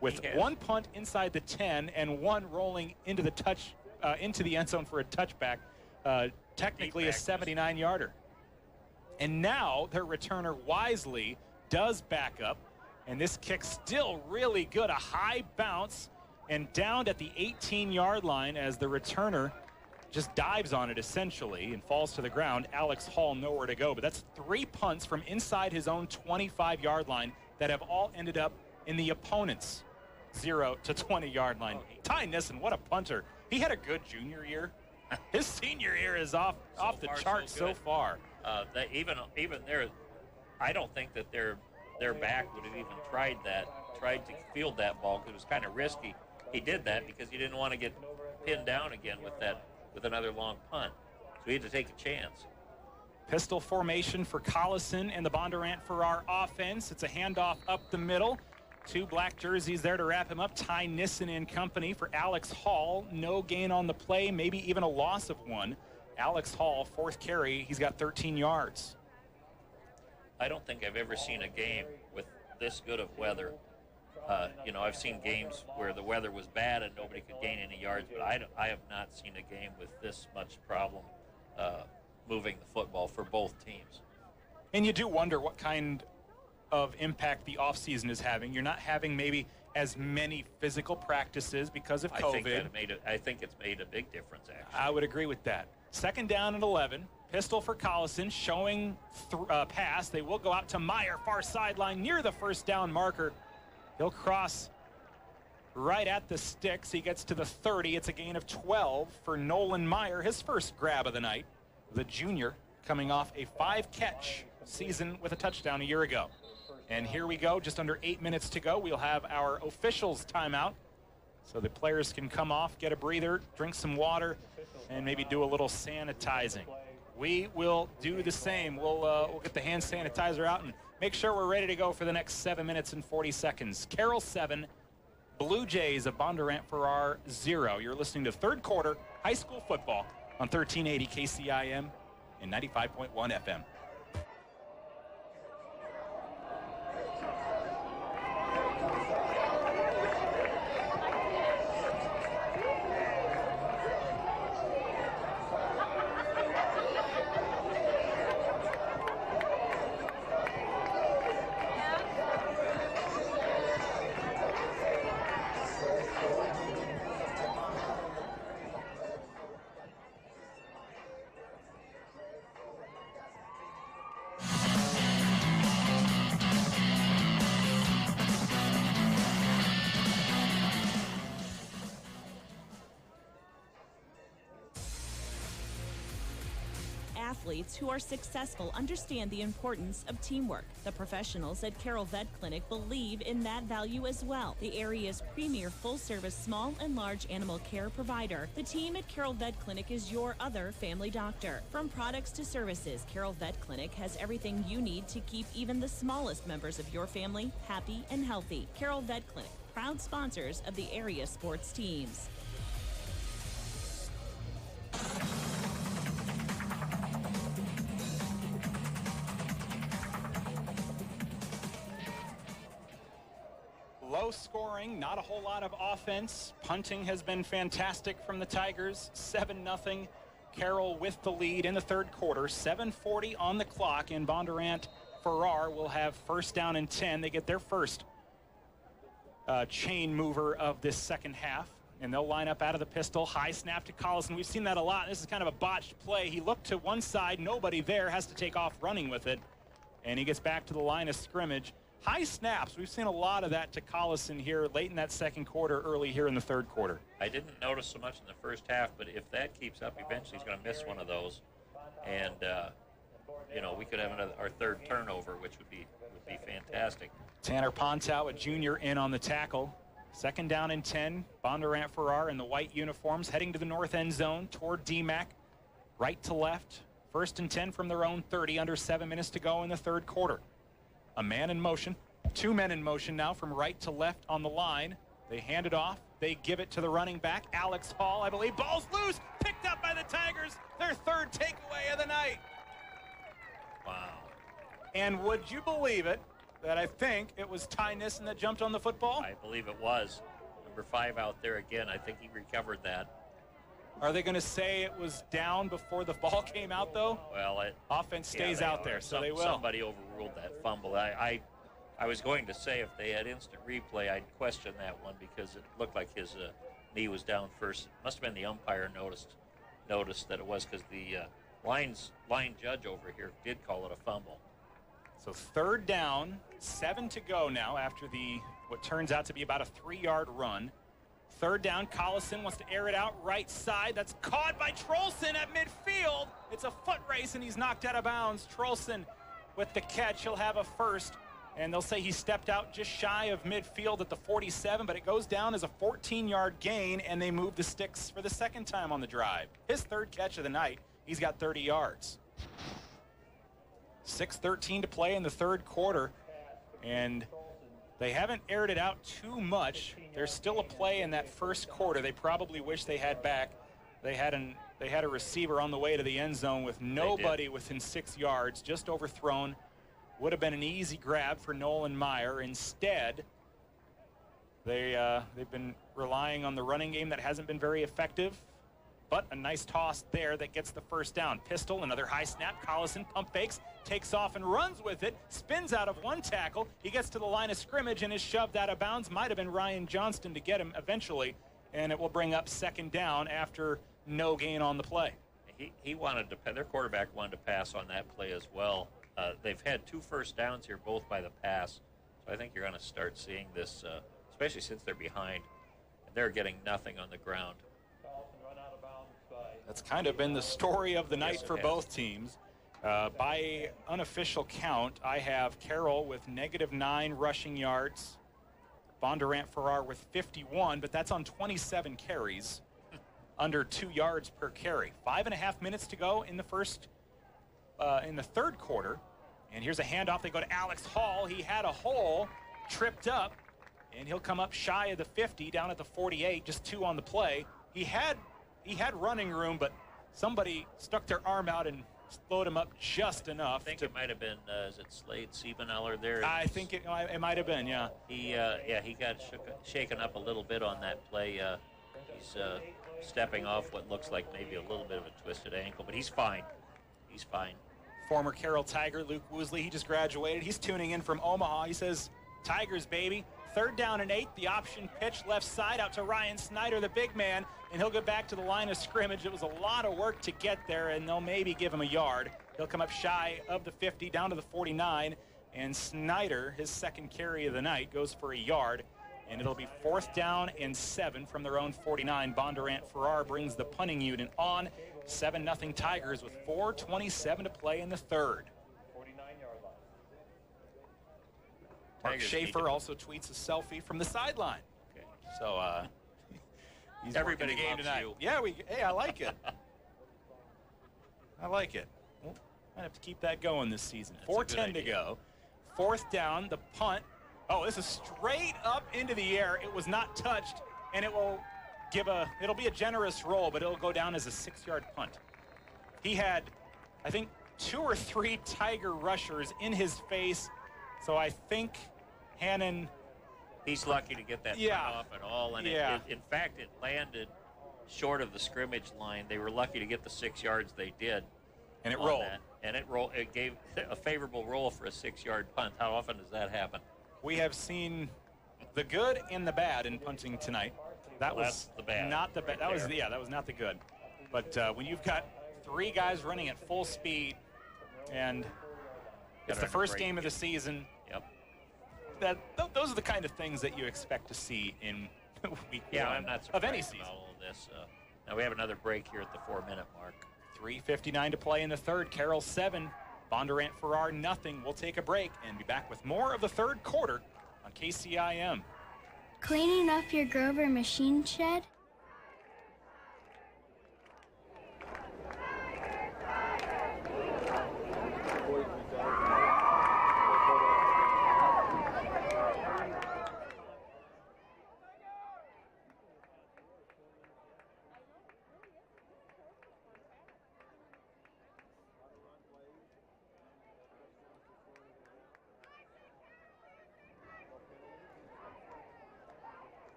with 1 punt inside the 10 and 1 rolling into the end zone for a touchback. Technically a 79-yarder. And now their returner Wisely does back up, and this kick still really good. A high bounce and downed at the 18-yard line as the returner just dives on it essentially and falls to the ground. Alex Hall nowhere to go, but that's 3 punts from inside his own 25-yard line that have all ended up in the opponent's 0 to 20-yard line. Ty Nissen, what a punter. He had a good junior year. His senior year is off the charts so far. Even there, I don't think that they're their back would have even tried to field that ball because it was kind of risky. He did that because he didn't want to get pinned down again with another long punt. So he had to take a chance. Pistol formation for Collison and the Bondurant Farrar offense. It's a handoff up the middle. 2 black jerseys there to wrap him up. Ty Nissen and company for Alex Hall. No gain on the play, maybe even a loss of 1. Alex Hall, 4th carry. He's got 13 yards. I don't think I've ever seen a game with this good of weather. I've seen games where the weather was bad and nobody could gain any yards, but I have not seen a game with this much problem moving the football for both teams. And you do wonder what kind of impact the offseason is having. You're not having maybe as many physical practices because of COVID. I think it's made a big difference, actually. I would agree with that. 2nd down and 11. Pistol for Collison, showing pass. They will go out to Meyer, far sideline near the 1st down marker. He'll cross right at the sticks. He gets to the 30. It's a gain of 12 for Nolan Meyer, his first grab of the night. The junior coming off a 5-catch season with a touchdown a year ago. And here we go, just under 8 minutes to go. We'll have our officials timeout so the players can come off, get a breather, drink some water, and maybe do a little sanitizing. We will do the same. We'll get the hand sanitizer out and make sure we're ready to go for the next 7 minutes and 40 seconds. Carroll 7, Blue Jays of Bondurant Farrar 0. You're listening to 3rd quarter high school football on 1380 KCIM and 95.1 FM. Athletes who are successful understand the importance of teamwork. The professionals at Carroll Vet Clinic believe in that value as well. The area's premier full-service small and large animal care provider, the team at Carroll Vet Clinic is your other family doctor. From products to services, Carroll Vet Clinic has everything you need to keep even the smallest members of your family happy and healthy. Carroll Vet Clinic, proud sponsors of the area sports teams. Low scoring, not a whole lot of offense. Punting has been fantastic from the Tigers. 7-0. Carroll with the lead in the 3rd quarter. 7:40 on the clock, and Bondurant Farrar will have 1st down and 10. They get their first chain mover of this 2nd half, and they'll line up out of the pistol. High snap to Collison. We've seen that a lot. This is kind of a botched play. He looked to one side, nobody there, has to take off running with it, and he gets back to the line of scrimmage. High snaps. We've seen a lot of that to Collison here late in that 2nd quarter, early here in the 3rd quarter. I didn't notice so much in the 1st half, but if that keeps up, eventually he's going to miss one of those. And, we could have our 3rd turnover, which would be fantastic. Tanner Pontow, a junior, in on the tackle. 2nd down and 10. Bondurant Farrar in the white uniforms heading to the north end zone toward DMAC. Right to left. 1st and 10 from their own 30, under 7 minutes to go in the 3rd quarter. A man in motion, 2 men in motion now from right to left on the line. They hand it off. They give it to the running back, Alex Hall, I believe. Ball's loose, picked up by the Tigers. Their 3rd takeaway of the night. Wow. And would you believe it, that I think it was Ty Nissen that jumped on the football? I believe it was. Number 5 out there again. I think he recovered that. Are they going to say it was down before the ball came out, though? Well, offense stays out there, so they will. Somebody overruled that fumble. I was going to say if they had instant replay, I'd question that one because it looked like his knee was down first. It must have been the umpire noticed that it was because the line judge over here did call it a fumble. So 3rd down, 7 to go now after what turns out to be about a 3-yard run. 3rd down, Collison wants to air it out right side. That's caught by Trollson at midfield. It's a foot race, and he's knocked out of bounds. Trollson with the catch. He'll have a 1st and they'll say he stepped out just shy of midfield at the 47, but it goes down as a 14-yard gain, and they move the sticks for the second time on the drive. His third catch of the night, he's got 30 yards. 6:13 to play in the third quarter, and they haven't aired it out too much. There's still a play in that first quarter they probably wish they had back. They had a receiver on the way to the end zone with nobody within 6 yards, just overthrown. Would have been an easy grab for Nolan Meyer. Instead, they've been relying on the running game that hasn't been very effective. But a nice toss there that gets the first down. Pistol, another high snap. Collison pump fakes, takes off and runs with it. Spins out of one tackle. He gets to the line of scrimmage and is shoved out of bounds. Might have been Ryan Johnston to get him eventually. And it will bring up second down after no gain on the play. He wanted to, their quarterback wanted to pass on that play as well. They've had 2 first downs here, both by the pass. So I think you're going to start seeing this, especially since they're behind. They're getting nothing on the ground. That's kind of been the story of the night for both teams. By unofficial count, I have Carroll with -9 rushing yards. Bondurant Farrar with 51, but that's on 27 carries. Under 2 yards per carry. 5.5 minutes to go in the third quarter. And here's a handoff. They go to Alex Hall. He had a hole, tripped up, and he'll come up shy of the 50, down at the 48, just 2 on the play. He had running room, but somebody stuck their arm out and slowed him up just enough. I think it might have been, is it Slade Siebeneller there? I think it might have been, yeah. He got shaken up a little bit on that play. He's stepping off what looks like maybe a little bit of a twisted ankle, but he's fine. He's fine. Former Carroll Tiger, Luke Woosley, he just graduated. He's tuning in from Omaha. He says, Tigers, baby. 3rd down and 8. The option pitch left side out to Ryan Snyder, the big man, and he'll go back to the line of scrimmage. It was a lot of work to get there, and they'll maybe give him a yard. He'll come up shy of the 50, down to the 49, and Snyder, his second carry of the night, goes for a yard. And it'll be 4th down and 7 from their own 49. Bondurant Farrar brings the punting unit on. 7-0 Tigers with 4:27 to play in the third. 49-yard line. Mark Schaefer also tweets a selfie from the sideline. Okay. So he's everybody working the game loves tonight. you. Yeah, hey, I like it. I like it. Well, might have to keep that going this season. 4:10 to go. 4th down, the punt. Oh, this is straight up into the air. It was not touched, and it'll be a generous roll, but it'll go down as a 6-yard punt. He had, I think, 2 or 3 Tiger rushers in his face, so I think Hannon. He's lucky to get that punt off at all, and in fact, it landed short of the scrimmage line. They were lucky to get the 6 yards they did. And it rolled. And it gave a favorable roll for a 6-yard punt. How often does that happen? We have seen the good and the bad in punting tonight. That was the bad. Not the bad. That was not the good. But when you've got 3 guys running at full speed, and it's the first game of the season. Yep. Those are the kind of things that you expect to see in week 1 I'm not surprised of any season. about all of this. Now we have another break here at the 4-minute mark. 3:59 to play in the third. Carroll 7, Bondurant Farrar nothing. We'll take a break and be back with more of the third quarter on KCIM. Cleaning up your Grover machine shed?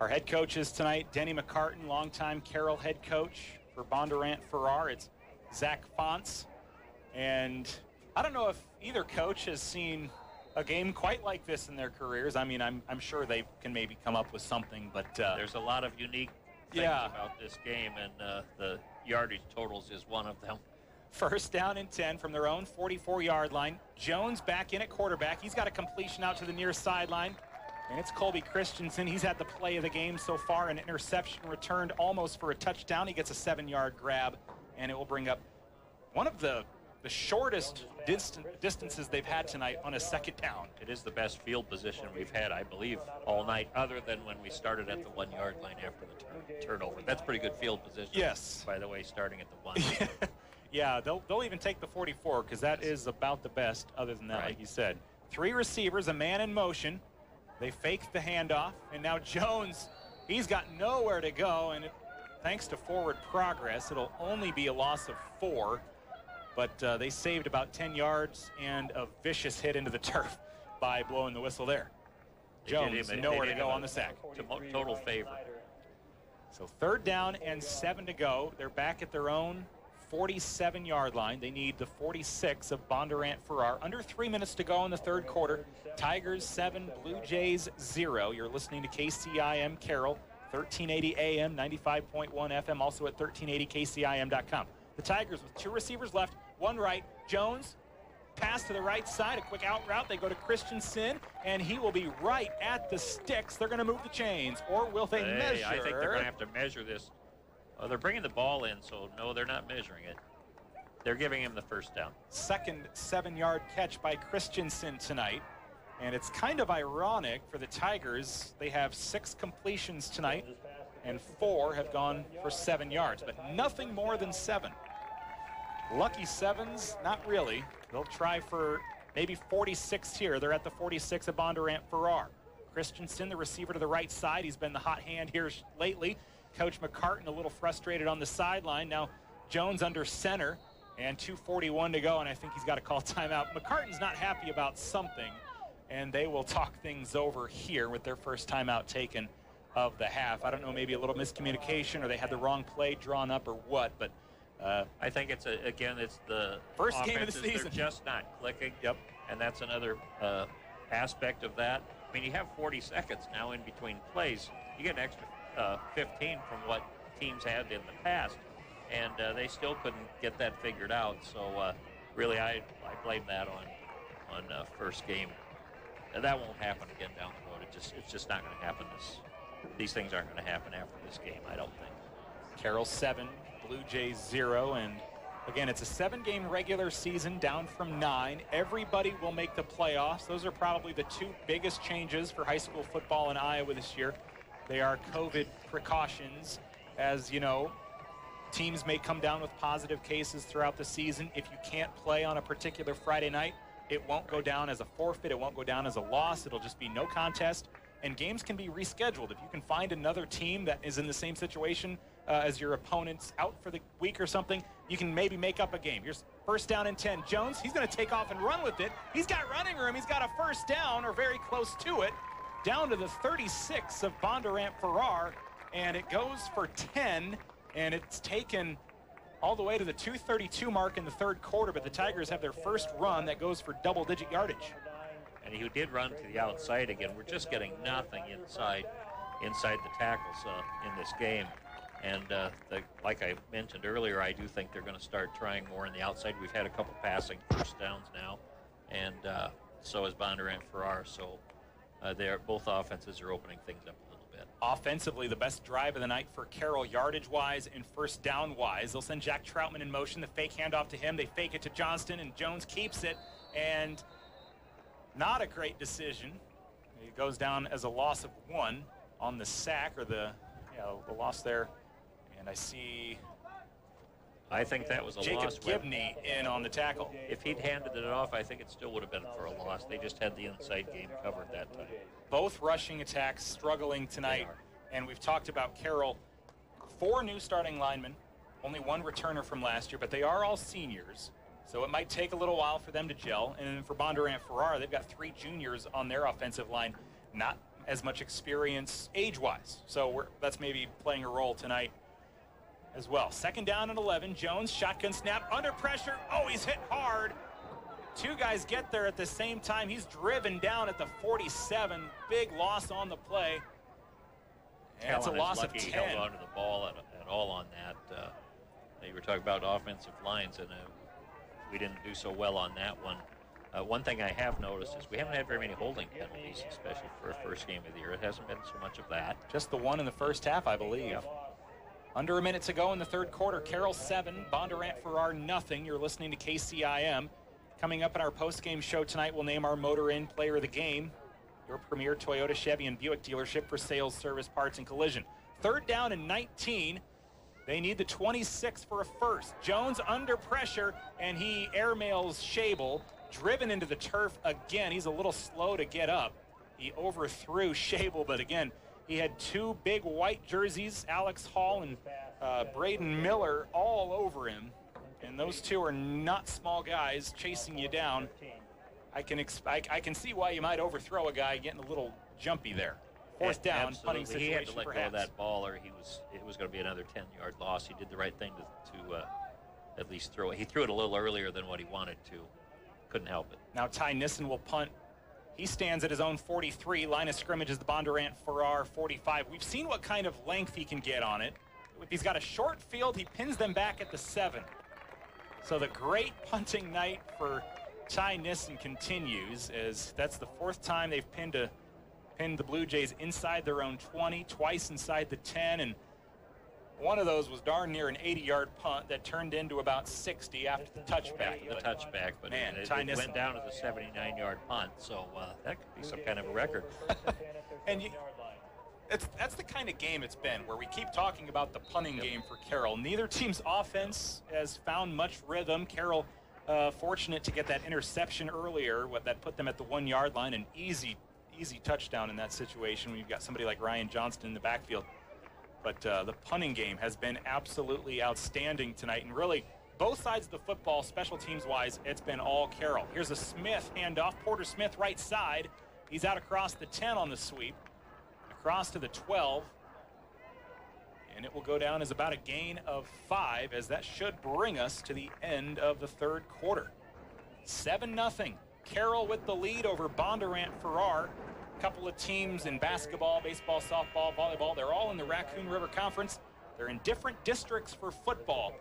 Our head coaches tonight, Denny McCartan, longtime Carroll head coach. For Bondurant Farrar, it's Zach Fonts. And I don't know if either coach has seen a game quite like this in their careers. I mean, I'm sure they can maybe come up with something, but there's a lot of unique things about this game, and the yardage totals is one of them. 1st down and 10 from their own 44-yard line. Jones back in at quarterback. He's got a completion out to the near sideline. And it's Colby Christensen. He's had the play of the game so far. An interception returned almost for a touchdown. He gets a 7-yard grab, and it will bring up one of the shortest distances they've had tonight on a second down. It is the best field position we've had, I believe, all night, other than when we started at the 1-yard line after the turnover. That's pretty good field position. Yes. By the way, starting at the 1. Yeah, they'll even take the 44 because that is about the best other than that, Right. like you said. 3 receivers, a man in motion. They faked the handoff, and now Jones, he's got nowhere to go, and thanks to forward progress, it'll only be a loss of 4. But they saved about 10 yards and a vicious hit into the turf by blowing the whistle there. Jones, nowhere to go on the sack. Total favor. So 3rd down and 7 to go. They're back at their own 47-yard line. They need the 46 of Bondurant Farrar. Under 3 minutes to go in the 3rd quarter. Tigers 7, Blue Jays 0. You're listening to KCIM Carroll, 1380 AM, 95.1 FM, also at 1380kcim.com. The Tigers with 2 receivers left, 1 right. Jones, pass to the right side, a quick out route. They go to Christensen, and he will be right at the sticks. They're going to move the chains, or will they measure? I think they're going to have to measure this. They're bringing the ball in, so no, they're not measuring it. They're giving him the 1st down. Second 7-yard catch by Christensen tonight. And it's kind of ironic for the Tigers. They have 6 completions tonight, and 4 have gone for 7 yards, but nothing more than 7. Lucky 7s, not really. They'll try for maybe 46 here. They're at the 46 of Bondurant Farrar. Christensen, the receiver to the right side. He's been the hot hand here lately. Coach McCartan a little frustrated on the sideline. Now Jones under center and 2:41 to go, and I think he's got to call timeout. McCartan's not happy about something, and they will talk things over here with their first timeout taken of the half. I don't know, maybe a little miscommunication, or they had the wrong play drawn up or what, but I think it's it's the first game of the offenses, season. They're just not clicking. Yep. And that's another aspect of that. I mean, you have 40 seconds now in between plays. You get an extra 15 from what teams had in the past, and they still couldn't get that figured out. So really, I blame that on first game. And that won't happen again down the road. It's just not going to happen. These things aren't going to happen after this game, I don't think. Carroll 7, Blue Jays 0, and again, it's a 7-game regular season down from 9. Everybody will make the playoffs. Those are probably the 2 biggest changes for high school football in Iowa this year. They are COVID precautions. As you know, teams may come down with positive cases throughout the season. If you can't play on a particular Friday night, it won't go down as a forfeit. It won't go down as a loss. It'll just be no contest. And games can be rescheduled. If you can find another team that is in the same situation as your opponent's out for the week or something, you can maybe make up a game. Here's 1st down and 10. Jones, he's going to take off and run with it. He's got running room. He's got a 1st down, or very close to it, down to the 36 of Bondurant Farrar, and it goes for 10, and it's taken all the way to the 2:32 mark in the 3rd quarter, but the Tigers have their first run that goes for double-digit yardage. And he did run to the outside again. We're just getting nothing inside the tackles in this game. And like I mentioned earlier, I do think they're going to start trying more on the outside. We've had a couple passing 1st downs now, and so is Bondurant Farrar. So both offenses are opening things up a little bit. Offensively, the best drive of the night for Carroll, yardage-wise and 1st down-wise. They'll send Jack Troutman in motion. The fake handoff to him. They fake it to Johnston, and Jones keeps it. And not a great decision. It goes down as a loss of 1 on the sack, or the loss there. And I think that was a Jacob loss. Gibney in on the tackle. If he'd handed it off, I think it still would have been for a loss. They just had the inside game covered that time. Both rushing attacks struggling tonight. And we've talked about Carroll. 4 new starting linemen, only 1 returner from last year, but they are all seniors. So it might take a little while for them to gel. And then for Bondurant Farrar, they've got 3 juniors on their offensive line, not as much experience age-wise. So that's maybe playing a role tonight as well. 2nd down and 11. Jones, shotgun snap, under pressure. Oh, he's hit hard. 2 guys get there at the same time. He's driven down at the 47. Big loss on the play. And it's a loss of 10. He held onto the ball at all on that. You were talking about offensive lines, and we didn't do so well on that one. One thing I have noticed is we haven't had very many holding penalties, especially for a first game of the year. It hasn't been so much of that. Just the one in the first half, I believe. Yep. Under a minute to go in the third quarter. Carroll 7, Bondurant Farrar nothing. You're listening to KCIM. Coming up in our post-game show tonight, we'll name our Motor Inn Player of the Game, your premier Toyota, Chevy, and Buick dealership for sales, service, parts, and collision. Third down and 19. They need the 26 for a first. Jones under pressure, and he airmails Shable, driven into the turf again. He's a little slow to get up. He overthrew Shable, but again, he had two big white jerseys, Alex Hall and Braden Miller, all over him. And those two are not small guys chasing you down. I can see why you might overthrow a guy getting a little jumpy there. Fourth down, absolutely. punting situation. He had to let perhaps. go of that ball, or it was going to be another 10-yard loss. He did the right thing to at least throw it. He threw it a little earlier than what he wanted to. Couldn't help it. Now Ty Nissen will punt. He stands at his own 43. Line of scrimmage is the Bondurant Farrar 45. We've seen what kind of length he can get on it. If he's got a short field, he pins them back at the 7. So the great punting night for Ty Nissen continues, as that's the fourth time they've pinned the Blue Jays inside their own 20, twice inside the 10, and one of those was darn near an 80-yard punt that turned into about 60 after the touchback. But man, it Ty Nissen went down as a 79-yard punt, so that could be some kind of a record. And that's the kind of game it's been, where we keep talking about the punting game for Carroll. Neither team's offense has found much rhythm. Carroll fortunate to get that interception earlier, that put them at the 1-yard line, an easy touchdown in that situation when you've got somebody like Ryan Johnston in the backfield. But the punting game has been absolutely outstanding tonight, and really both sides of the football, special teams wise, it's been all Carroll. Here's a Smith handoff. Porter Smith right side. He's out across the 10 on the sweep, across to the 12, and it will go down as about a gain of 5, as that should bring us to the end of the third quarter. 7-0. Carroll with the lead over Bondurant Farrar. A couple of teams in basketball, baseball, softball, volleyball, they're all in the Raccoon River Conference. They're in different districts for football.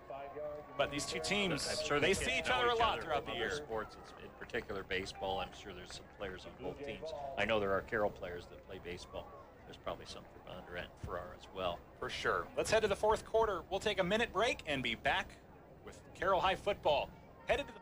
But these two teams, I'm sure they see each other a lot throughout the year. Sports, in particular baseball, I'm sure there's some players on both teams. I know there are Carroll players that play baseball. There's probably some for Bondurant and Farrar as well. For sure. Let's head to the fourth quarter. We'll take a minute break and be back with Carroll High football. Headed to the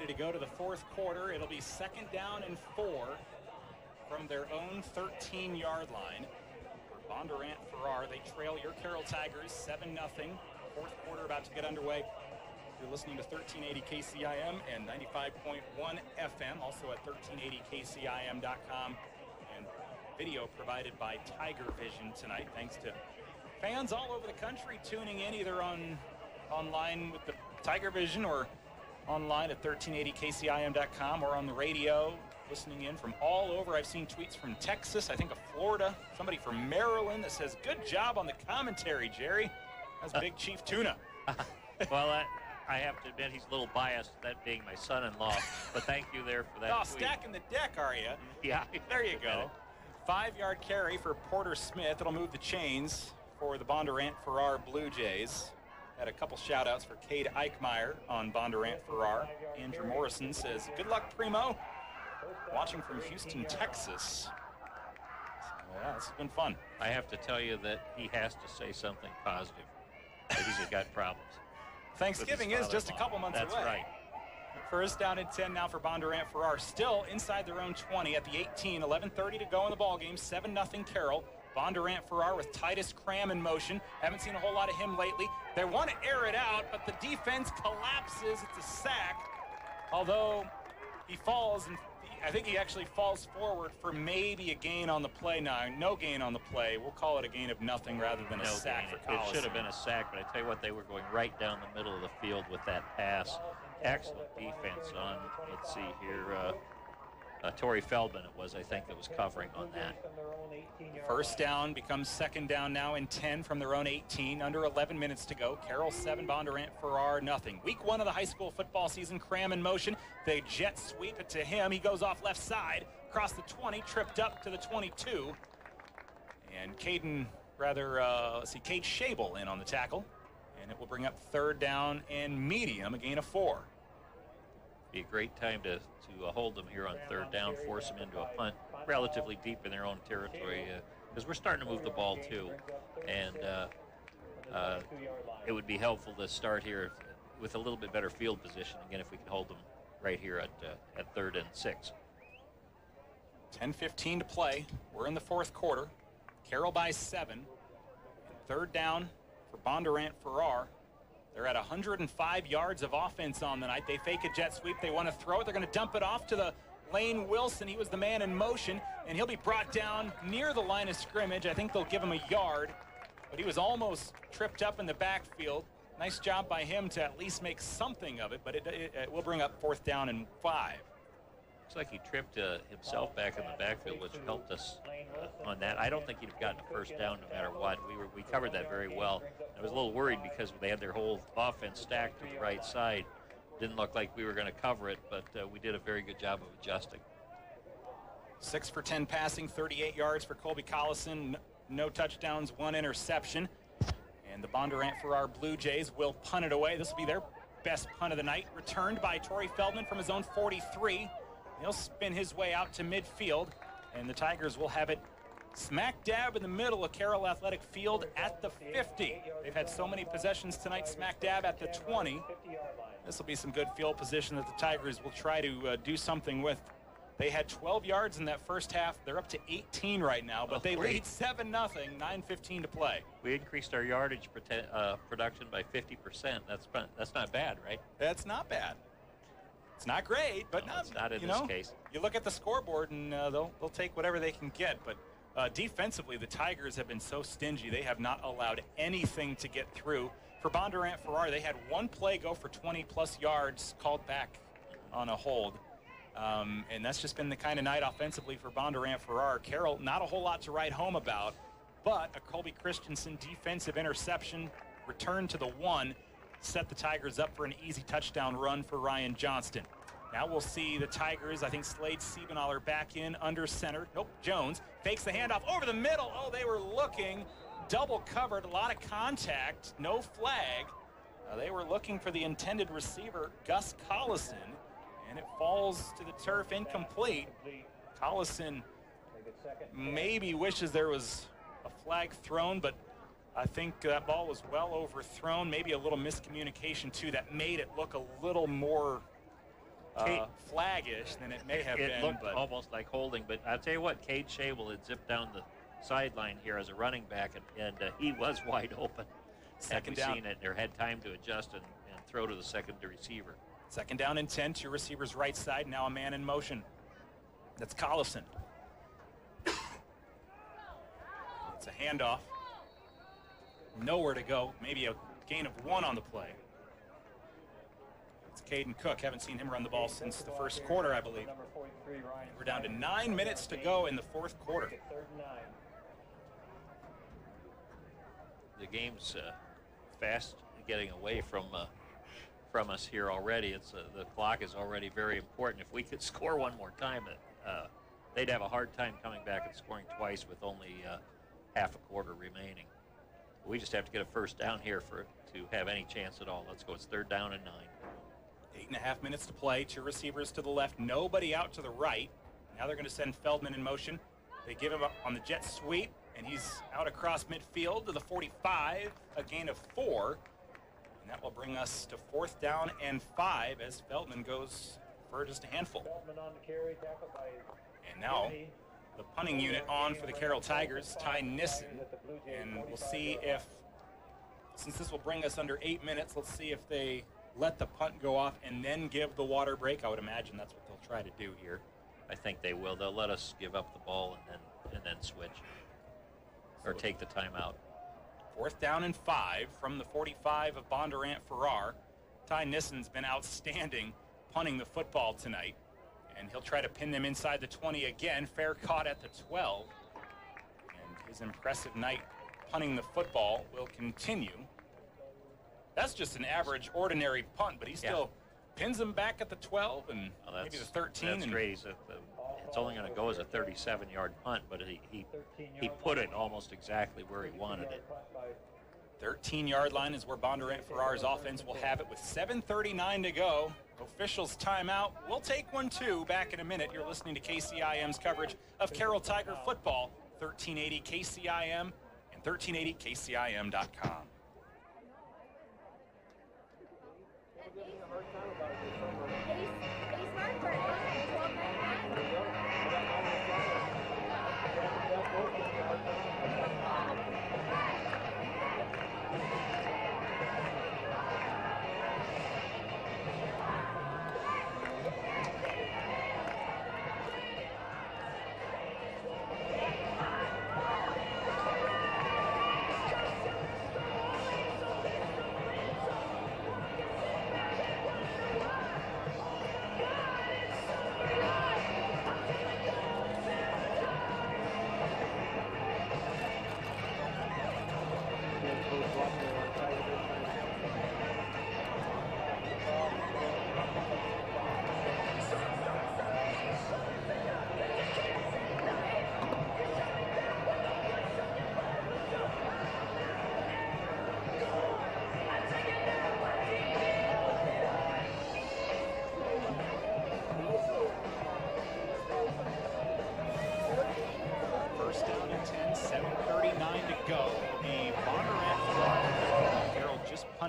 ready to go to the fourth quarter. It'll be 2nd down and 4 from their own 13-yard line. For Bondurant Farrar, they trail your Carroll Tigers 7-0. Fourth quarter about to get underway. You're listening to 1380 KCIM and 95.1 FM, also at 1380kcim.com, and video provided by Tiger Vision tonight. Thanks to fans all over the country tuning in, either online with the Tiger Vision or online at 1380kcim.com, or on the radio, listening in from all over. I've seen tweets from Texas, I think of Florida, somebody from Maryland that says, good job on the commentary, Jerry. That's Big Chief Tuna. Well, I have to admit he's a little biased, that being my son-in-law, but thank you there for that Oh, tweet. stacking the deck, are you? Yeah. There you go. 5-yard carry for Porter Smith. It'll move the chains for the Bondurant Farrar Blue Jays. Had a couple shout-outs for Cade Eichmeyer on Bondurant Farrar. Andrew Morrison says, good luck, Primo. Watching from Houston, Texas. So, yeah, this has been fun. I have to tell you that he has to say something positive. That he's got problems. Thanksgiving is just a couple months away. That's right. First down and 10 now for Bondurant Farrar. Still inside their own 20 at the 18. 11:30 to go in the ball game. 7-0 Carroll. Bondurant Farrar with Titus Cram in motion. Haven't seen a whole lot of him lately. They want to air it out, but the defense collapses. It's a sack. Although he falls, and I think he actually falls forward for maybe a gain on the play. No gain on the play. We'll call it a gain of nothing rather than a sack for Collison. It should have been a sack, but I tell you what, they were going right down the middle of the field with that pass. Excellent defense on, let's see here, Torrey Feldman it was, I think, that was covering on that. First down becomes second down now and 10 from their own 18. Under 11 minutes to go. Carroll 7, Bondurant Farrar nothing. Week 1 of the high school football season. Cram in motion. They jet sweep it to him. He goes off left side, across the 20, tripped up to the 22. And Cade Schabel in on the tackle. And it will bring up third down and medium, a gain of 4. Be a great time to hold them here on third down, force them into a punt relatively deep in their own territory, because we're starting to move the ball too, and it would be helpful to start here with a little bit better field position again if we can hold them right here at 3rd and 6. 10:15 to play. We're in the 4th quarter. Carroll by 7. And third down for Bondurant Farrar. They're at 105 yards of offense on the night. They fake a jet sweep. They want to throw it. They're going to dump it off to the Lane Wilson. He was the man in motion, and he'll be brought down near the line of scrimmage. I think they'll give him a yard, but he was almost tripped up in the backfield. Nice job by him to at least make something of it, but it will bring up 4th down and 5. Looks like he tripped himself back in the backfield, which helped us on that. I don't think he'd have gotten a first down no matter what. We covered that very well. I was a little worried because they had their whole offense stacked to the right side. Didn't look like we were going to cover it, but we did a very good job of adjusting. 6 for 10 passing, 38 yards for Colby Collison. No touchdowns, 1 interception. And the Bondurant Farrar Blue Jays will punt it away. This will be their best punt of the night. Returned by Torrey Feldman from his own 43. He'll spin his way out to midfield, and the Tigers will have it smack dab in the middle of Carroll Athletic Field at the 50. They've had so many possessions tonight, smack dab at the 20. This will be some good field position that the Tigers will try to do something with. They had 12 yards in that first half. They're up to 18 right now, but they lead 7-0, 9:15 to play. We increased our yardage production by 50%. That's not bad, right? That's not bad. It's not great, but it's not in this case. You look at the scoreboard, and they'll take whatever they can get. But defensively, the Tigers have been so stingy. They have not allowed anything to get through. For Bondurant Farrar, they had one play go for 20-plus yards called back on a hold. And that's just been the kind of night offensively for Bondurant Farrar. Carroll, not a whole lot to write home about, but a Colby Christensen defensive interception, return to the 1, set the Tigers up for an easy touchdown run for Ryan Johnston. Now we'll see the Tigers. I think Slade Siebenaller back in under center. Nope, Jones fakes the handoff over the middle. Oh, they were looking. Double covered, a lot of contact, no flag. They were looking for the intended receiver, Gus Collison, and it falls to the turf incomplete. Collison maybe wishes there was a flag thrown, but I think that ball was well overthrown. Maybe a little miscommunication, too, that made it look a little more flaggish than it may have been. It looked almost like holding, but I'll tell you what, Cade Schabel had zipped down the sideline here as a running back, and he was wide open. Second down. Seen it, or had time to adjust and throw to the second receiver. Second down and 10, 2 receivers right side, now a man in motion. That's Collison. It's a handoff. Nowhere to go. Maybe a gain of 1 on the play. It's Caden Cook. Haven't seen him run the ball since the first quarter, I believe. We're down to 9 minutes to go in the 4th quarter. The game's fast getting away from us here already. The clock is already very important. If we could score one more time, they'd have a hard time coming back and scoring twice with only half a quarter remaining. We just have to get a first down here to have any chance at all. Let's go. It's 3rd down and 9. 8.5 minutes to play. 2 receivers to the left, nobody out to the right. Now they're going to send Feldman in motion. They give him up on the jet sweep, and he's out across midfield to the 45, a gain of 4. And that will bring us to 4th down and 5 as Feldman goes for just a handful. Feldman on the carry, tackled by And now the punting unit on for the Carroll Tigers, Ty Nissen. And we'll see if, since this will bring us under 8 minutes, let's see if they let the punt go off and then give the water break. I would imagine that's what they'll try to do here. I think they will. They'll let us give up the ball and then switch or take the timeout. 4th down and 5 from the 45 of Bondurant Farrar. Ty Nissen's been outstanding punting the football tonight, and he'll try to pin them inside the 20 again. Fair caught at the 12, and his impressive night punting the football will continue. That's just an average, ordinary punt, but he still pins them back at the 12 and maybe the 13. That's great. It's only going to go as a 37-yard punt, but he put it almost exactly where he wanted it. 13-yard line is where Bondurant Farrar's offense will have it with 7:39 to go. Officials timeout. We'll take one too back in a minute. You're listening to KCIM's coverage of Carroll Tiger football, 1380 KCIM and 1380KCIM.com.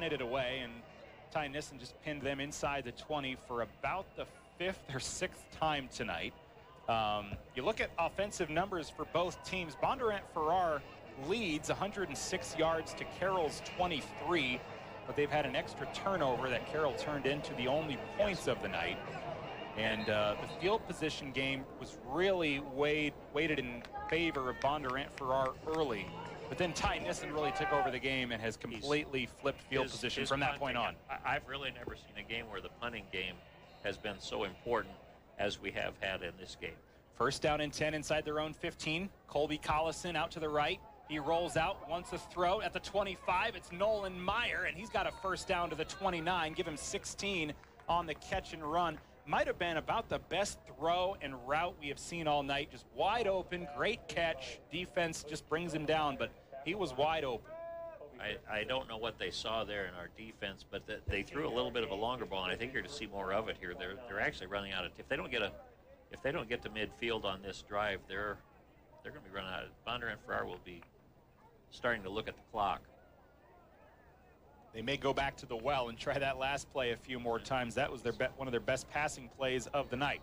It away, and Ty Nissen just pinned them inside the 20 for about the 5th or 6th time tonight. You look at offensive numbers for both teams. Bondurant Farrar leads 106 yards to Carroll's 23, but they've had an extra turnover that Carroll turned into the only points of the night. And the field position game was really weighted in favor of Bondurant Farrar early. But then Ty Nissen really took over the game and has completely flipped field position from that point on. I've really never seen a game where the punting game has been so important as we have had in this game. 1st down and 10 inside their own 15. Colby Collison out to the right. He rolls out, wants a throw at the 25. It's Nolan Meyer, and he's got a 1st down to the 29. Give him 16 on the catch and run. Might have been about the best throw and route we have seen all night. Just wide open, great catch. Defense just brings him down, but he was wide open. I don't know what they saw there in our defense, but they threw a little bit of a longer ball, and I think you're going to see more of it here. They're actually running out of. If they don't get to midfield on this drive, they're going to be running out. Bondurant Farrar will be starting to look at the clock. They may go back to the well and try that last play a few more times. That was one of their best passing plays of the night.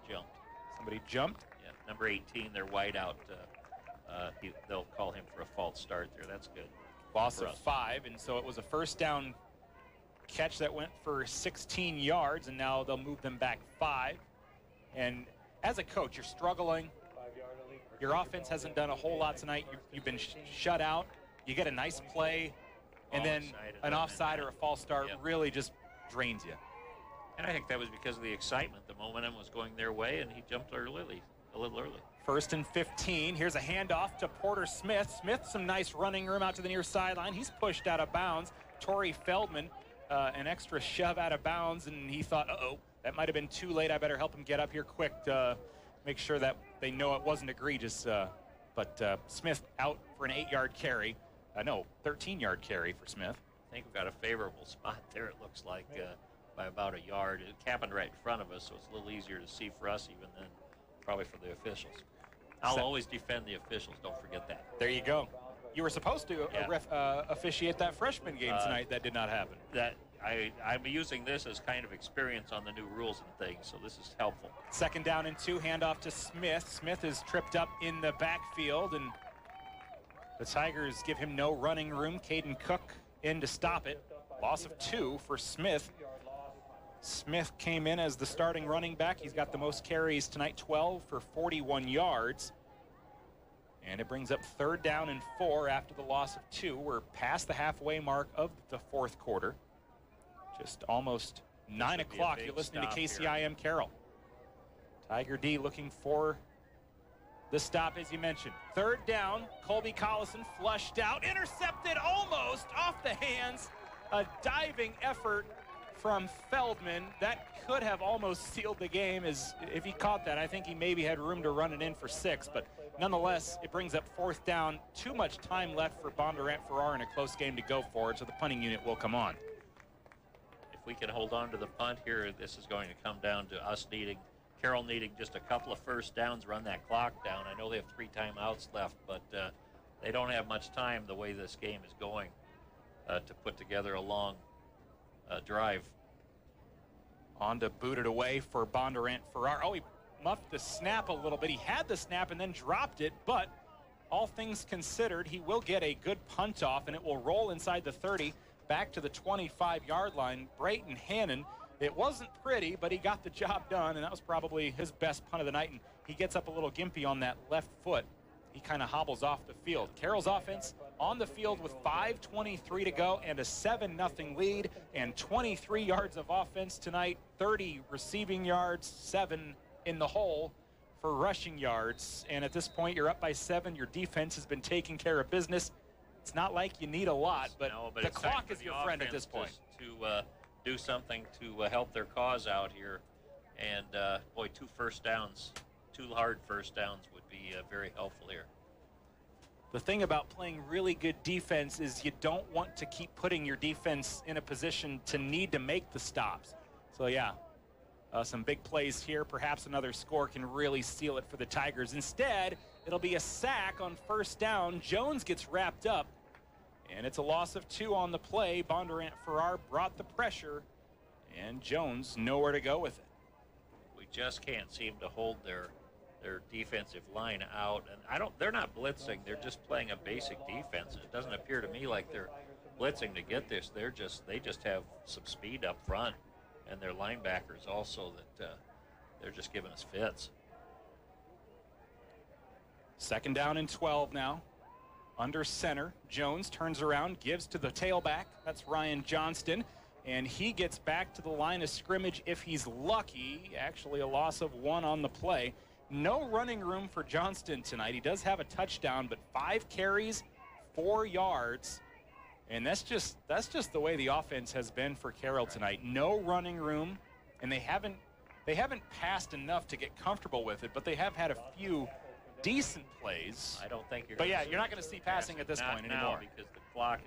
Jumped. Somebody jumped. Yeah, number 18, their wideout. They'll call him for a false start there. That's good. Loss of 5, and so it was a 1st down catch that went for 16 yards, and now they'll move them back 5. And as a coach, you're struggling. Your offense hasn't done a whole lot tonight. You've been shut out. You get a nice play, and then an offside or a false start really just drains you. And I think that was because of the excitement. The momentum was going their way, and he jumped a little early. 1st and 15. Here's a handoff to Porter Smith. Smith, some nice running room out to the near sideline. He's pushed out of bounds. Torrey Feldman, an extra shove out of bounds, and he thought, uh-oh, that might have been too late. I better help him get up here quick to make sure that they know it wasn't egregious. But Smith out for an 8-yard carry. 13-yard carry for Smith. think we've got a favorable spot there, it looks like, by about a yard. It happened right in front of us, so it's a little easier to see for us even than probably for the officials. I'll always defend the officials, don't forget that. There you go. You were supposed to officiate that freshman game tonight. That did not happen. I'm using this as kind of experience on the new rules and things, so this is helpful. 2nd down and 2, handoff to Smith. Smith is tripped up in the backfield, and the Tigers give him no running room. Caden Cook in to stop it. Loss of 2 for Smith. Smith came in as the starting running back. He's got the most carries tonight, 12 for 41 yards. And it brings up 3rd down and 4 after the loss of 2. We're past the halfway mark of the 4th quarter. Just almost 9 o'clock. You're listening to KCIM Carroll. Tiger D looking for the stop, as you mentioned. 3rd down, Colby Collison flushed out, intercepted almost off the hands. A diving effort from Feldman. That could have almost sealed the game. As if he caught that, I think he maybe had room to run it in for 6, but nonetheless, it brings up 4th down. Too much time left for Bondurant Farrar in a close game to go forward, so the punting unit will come on. If we can hold on to the punt here, this is going to come down to us Carroll needing just a couple of 1st downs, run that clock down. I know they have 3 timeouts left, but they don't have much time the way this game is going to put together a long drive. On to boot it away for Bondurant Farrar. Oh, he muffed the snap a little bit. He had the snap and then dropped it, but all things considered, he will get a good punt off, and it will roll inside the 30 back to the 25-yard line. Brayton Hannon, it wasn't pretty, but he got the job done, and that was probably his best punt of the night, and he gets up a little gimpy on that left foot. He kind of hobbles off the field. Carroll's offense on the field with 5:23 to go and a 7-0 lead and 23 yards of offense tonight, 30 receiving yards, 7 in the hole for rushing yards. And at this point, you're up by 7. Your defense has been taking care of business. It's not like you need a lot, but the clock is your friend at this point. To do something to help their cause out here. And, boy, 2 1st downs, 2 hard 1st downs would be very helpful here. The thing about playing really good defense is you don't want to keep putting your defense in a position to need to make the stops. So, yeah, some big plays here. Perhaps another score can really seal it for the Tigers. Instead, it'll be a sack on 1st down. Jones gets wrapped up, and it's a loss of 2 on the play. Bondurant Farrar brought the pressure, and Jones nowhere to go with it. We just can't seem to hold their defensive line out, and they're not blitzing, they're just playing a basic defense. It doesn't appear to me like they're blitzing to get this. They just have some speed up front, and their linebackers also that they're just giving us fits. 2nd down and 12 now. Under center, Jones turns around, gives to the tailback. That's Ryan Johnston, and he gets back to the line of scrimmage if he's lucky. Actually, a loss of 1 on the play. No running room for Johnston tonight. He does have a touchdown, but 5 carries, 4 yards. And that's just the way the offense has been for Carroll tonight. No running room, and they haven't passed enough to get comfortable with it, but they have had a few decent plays. I don't think you're you're not going to see passing at this point anymore. Because the clock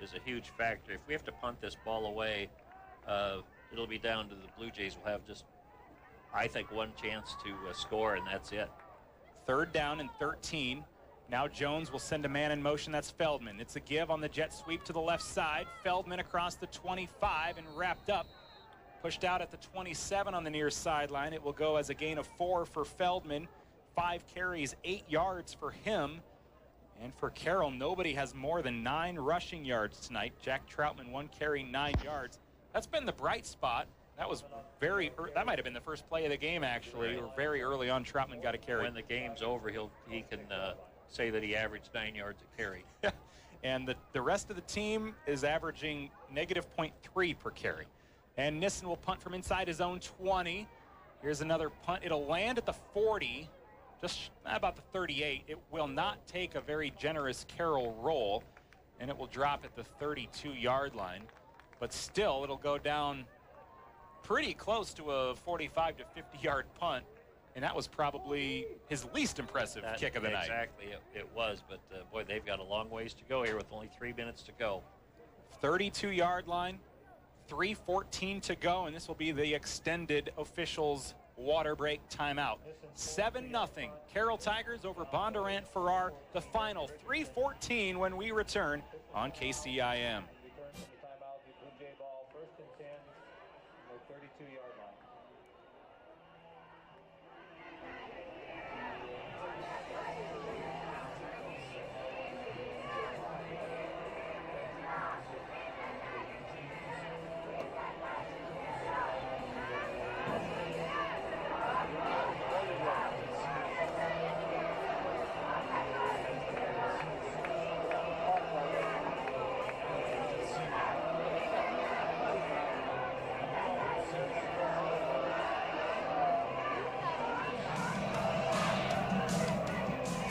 is a huge factor. If we have to punt this ball away, it'll be down to the Blue Jays. Will have just, I think, 1 chance to score, and that's it. 3rd down and 13. Now Jones will send a man in motion. That's Feldman. It's a give on the jet sweep to the left side. Feldman across the 25 and wrapped up. Pushed out at the 27 on the near sideline. It will go as a gain of 4 for Feldman. 5 carries, 8 yards for him. And for Carroll, nobody has more than 9 rushing yards tonight. Jack Troutman, 1 carry, 9 yards. That's been the bright spot. That was that might have been the first play of the game, actually. Or very early on, Troutman got a carry. When the game's over, he can say that he averaged 9 yards a carry. And the rest of the team is averaging -0.3 per carry. And Nissen will punt from inside his own 20. Here's another punt. It'll land at the 40, just about the 38. It will not take a very generous Carroll roll, and it will drop at the 32-yard line. But still, it'll go down pretty close to a 45 to 50-yard punt, and that was probably his least impressive kick of the night. Exactly, it was, but boy, they've got a long ways to go here with only 3 minutes to go. 32-yard line, 3:14 to go, and this will be the extended officials' water break timeout. 7-0 Carroll Tigers over Bondurant Farrar. The final 3:14 when we return on KCIM. Return from the timeout, the Blue Jay ball, 1st and 10, the 32-yard line.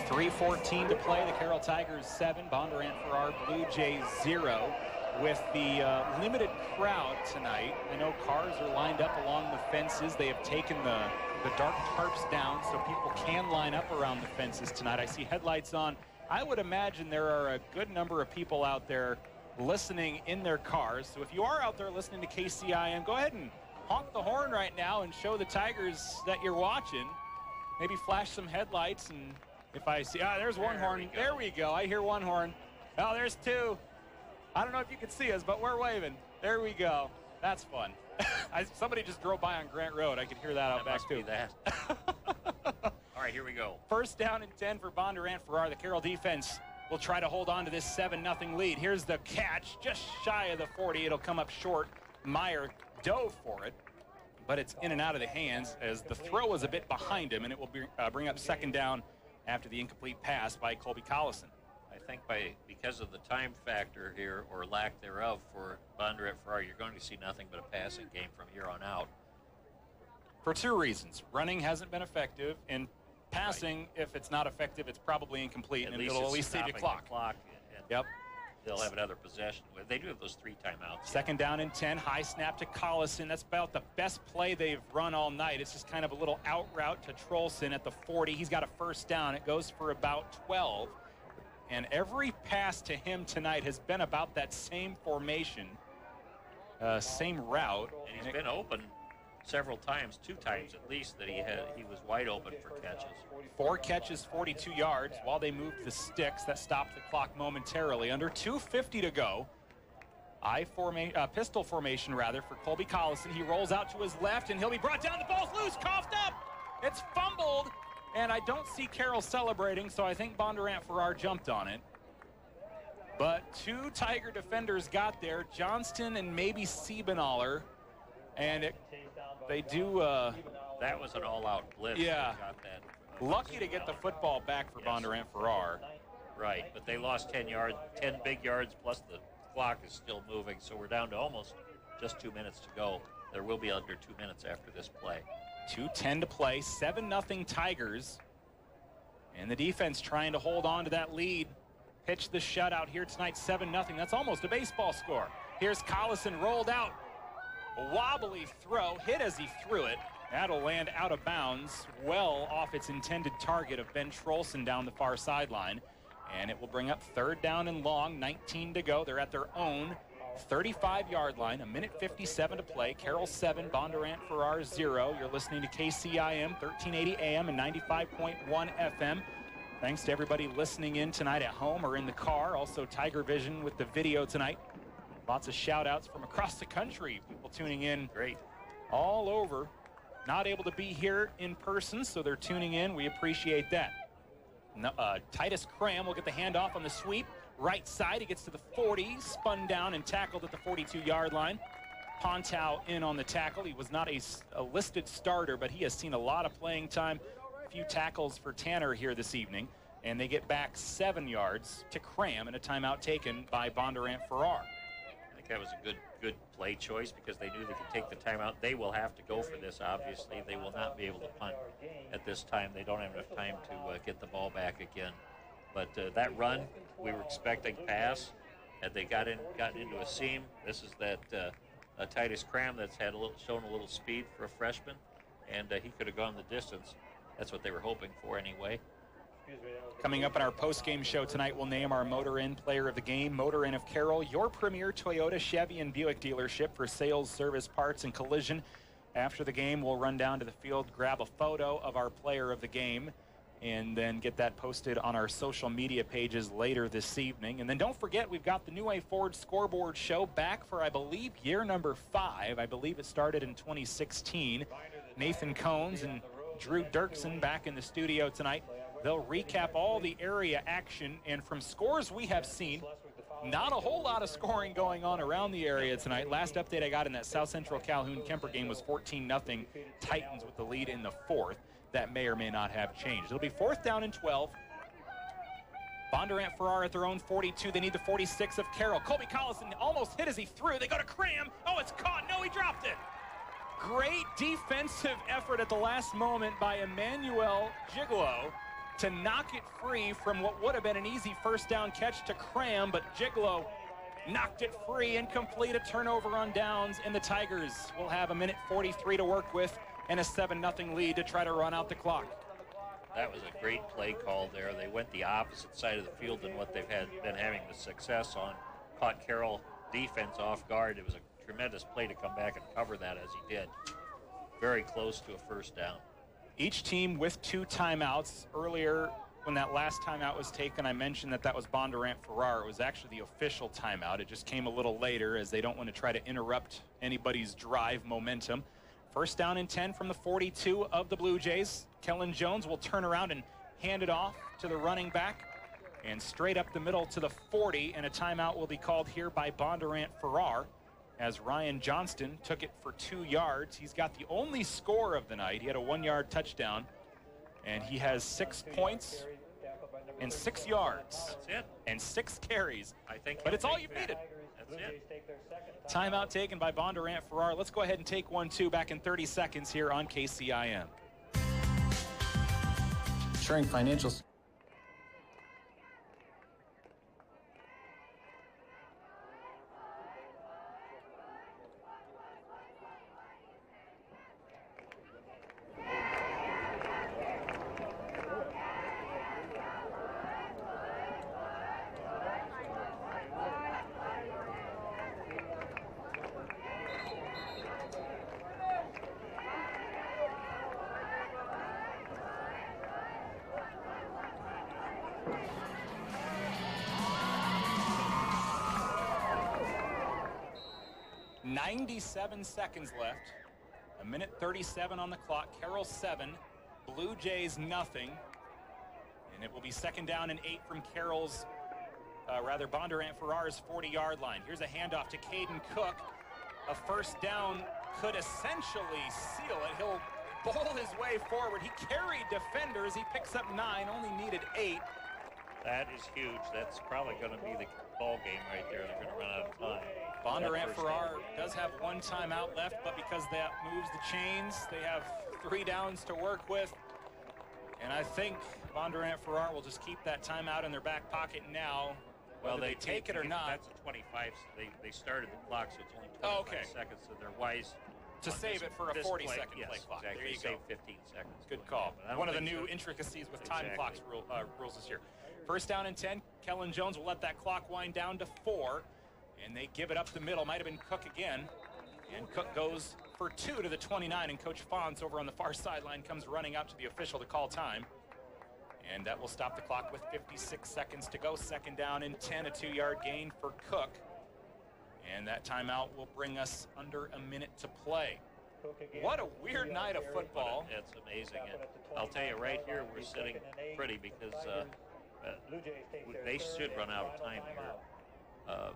3:14 to play. The Carroll Tigers 7, Bondurant Farrar Blue Jays 0. With the limited crowd tonight, I know cars are lined up along the fences. They have taken the dark tarps down so people can line up around the fences tonight. I see headlights on. I would imagine there are a good number of people out there listening in their cars. So if you are out there listening to KCIM, go ahead and honk the horn right now and show the Tigers that you're watching. Maybe flash some headlights, and if I see, there's one horn. There we go. I hear one horn. Oh, there's two. I don't know if you can see us, but we're waving. There we go. That's fun. Somebody just drove by on Grant Road. I could hear that out back too. That. All right, here we go. 1st down and 10 for Bondurant Farrar. The Carroll defense will try to hold on to this 7-0 lead. Here's the catch, just shy of the 40. It'll come up short. Meyer dove for it, but it's in and out of the hands as the throw was a bit behind him, and it will bring up 2nd down after the incomplete pass by Colby Collison. I think because of the time factor here, or lack thereof, for Bondurant Farrar, you're going to see nothing but a passing game from here on out. For 2 reasons. Running hasn't been effective, and passing, right, if it's not effective, it's probably incomplete, and it'll at least save you clock. And yep. They'll have another possession. They do have those 3 timeouts. 2nd down and 10. High snap to Collison. That's about the best play they've run all night. It's just kind of a little out route to Trollson at the 40. He's got a 1st down. It goes for about 12. And every pass to him tonight has been about that same formation, same route. And he's been open several times, 2 times at least, that he was wide open for catches. 4 catches, 42 yards while they moved the sticks. That stopped the clock momentarily. Under 2:50 to go. Pistol formation rather for Colby Collison. He rolls out to his left and he'll be brought down. The ball's loose, coughed up. It's fumbled, and I don't see Carroll celebrating, so I think Bondurant Farrar jumped on it. But 2 Tiger defenders got there, Johnston and maybe Siebenaller, and they do. That was an all-out blitz. Yeah. Got that. Lucky to get the football back for Bondurant Farrar. Right, but they lost 10 big yards, plus the clock is still moving, so we're down to almost just 2 minutes to go. There will be under 2 minutes after this play. 2:10 to play, 7-0 Tigers. And the defense trying to hold on to that lead. Pitch the shutout here tonight, 7-0. That's almost a baseball score. Here's Collison rolled out. A wobbly throw, hit as he threw it. That'll land out of bounds, well off its intended target of Ben Trollson down the far sideline. And it will bring up 3rd down and long, 19 to go. They're at their own 35-yard line, 1:57 to play. Carroll 7, Bondurant Farrar 0. You're listening to KCIM, 1380 AM and 95.1 FM. Thanks to everybody listening in tonight at home or in the car. Also Tiger Vision with the video tonight. Lots of shout-outs from across the country. People tuning in great all over. Not able to be here in person, so they're tuning in. We appreciate that. Titus Cram will get the handoff on the sweep. Right side, he gets to the 40, spun down and tackled at the 42-yard line. Pontow in on the tackle. He was not a listed starter, but he has seen a lot of playing time. A few tackles for Tanner here this evening. And they get back 7 yards to Cram and a timeout taken by Bondurant Farrar. I think that was a good play choice because they knew they could take the timeout. They will have to go for this, obviously. They will not be able to punt at this time. They don't have enough time to get the ball back again. But that run, we were expecting pass. Had they gotten into a seam, this is that Titus Cram that's shown a little speed for a freshman, and he could have gone the distance. That's what they were hoping for anyway. Coming up in our post-game show tonight, we'll name our Motor Inn Player of the Game. Motor Inn of Carroll, your premier Toyota, Chevy, and Buick dealership for sales, service, parts, and collision. After the game, we'll run down to the field, grab a photo of our Player of the Game, and then get that posted on our social media pages later this evening. And then don't forget, we've got the New Way Ford Scoreboard Show back for, I believe, year number 5. I believe it started in 2016. Nathan Cones and Drew Dirksen back in the studio tonight. They'll recap all the area action, and from scores we have seen, not a whole lot of scoring going on around the area tonight. Last update I got in that South Central Calhoun-Kemper game was 14-0 Titans with the lead in the 4th. That may or may not have changed. It'll be 4th down and 12. Bondurant Farrar at their own 42. They need the 46 of Carroll. Colby Collison almost hit as he threw. They go to Cram. Oh, it's caught. No, he dropped it. Great defensive effort at the last moment by Emmanuel Gigolo to knock it free from what would have been an easy first down catch to Cram, but Gigolo knocked it free, incomplete, a turnover on downs, and the Tigers will have 1:43 to work with and a 7-0 lead to try to run out the clock. That was a great play call there. They went the opposite side of the field than what they've been having the success on. Caught Carroll defense off guard. It was a tremendous play to come back and cover that as he did. Very close to a first down. Each team with 2 timeouts. Earlier, when that last timeout was taken, I mentioned that was Bondurant Farrar. It was actually the official timeout. It just came a little later as they don't want to try to interrupt anybody's drive momentum. First down and 10 from the 42 of the Blue Jays. Kellen Jones will turn around and hand it off to the running back and straight up the middle to the 40, and a timeout will be called here by Bondurant Farrar as Ryan Johnston took it for 2 yards. He's got the only score of the night. He had a 1-yard touchdown, and he has 6 points and 6 yards. That's it. And 6 carries. I think, but it's all you've needed. That's it. Timeout taken by Bondurant Farrar. Let's go ahead and take 1-2 back in 30 seconds here on KCIM. Ensuring financial. .97 seconds left. 1:37 on the clock. Carroll 7, Blue Jays nothing. And it will be 2nd down and 8 from Carroll's, Bondurant Farrar's 40-yard line. Here's a handoff to Caden Cook. A first down could essentially seal it. He'll bowl his way forward. He carried defenders. He picks up 9, only needed 8. That is huge. That's probably going to be the ball game right there. They're going to run out of time. Bondurant Farrar does have 1 timeout left, but because that moves the chains, they have 3 downs to work with. And I think Bondurant Farrar will just keep that timeout in their back pocket now. Well, they take it or not. That's a 25. So they started the clock, so it's only 25 seconds. So they're wise to save it for a 40-second play clock. Exactly. There you save go. 15 seconds. Good call. One of the new intricacies with time clocks rules this year. First down and 10. Kellen Jones will let that clock wind down to 4. And they give it up the middle. Might have been Cook again. And Cook goes for 2 to the 29. And Coach Fonz over on the far sideline comes running out to the official to call time. And that will stop the clock with 56 seconds to go. 2nd down and 10, a 2-yard gain for Cook. And that timeout will bring us under a minute to play. What a weird night of football. It's amazing. And I'll tell you right here, we're sitting pretty because they should run out of time here.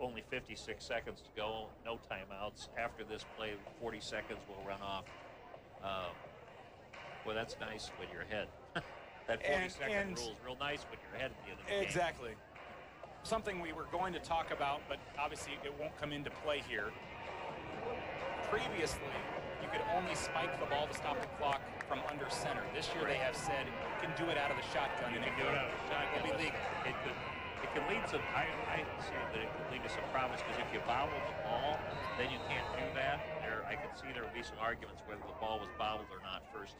Only 56 seconds to go, no timeouts. After this play, 40 seconds will run off. Well, that's nice when you're ahead. That 40-second rule is real nice when you're ahead at the end of the game. Exactly. Something we were going to talk about, but obviously it won't come into play here. Previously, you could only spike the ball to stop the clock from under center. This year they have said you can do it out of the shotgun. You can do it out of the shotgun. It'll be legal. It could lead to, I see that it could lead to some problems because if you bobble the ball, then you can't do that. I could see there would be some arguments whether the ball was bobbled or not first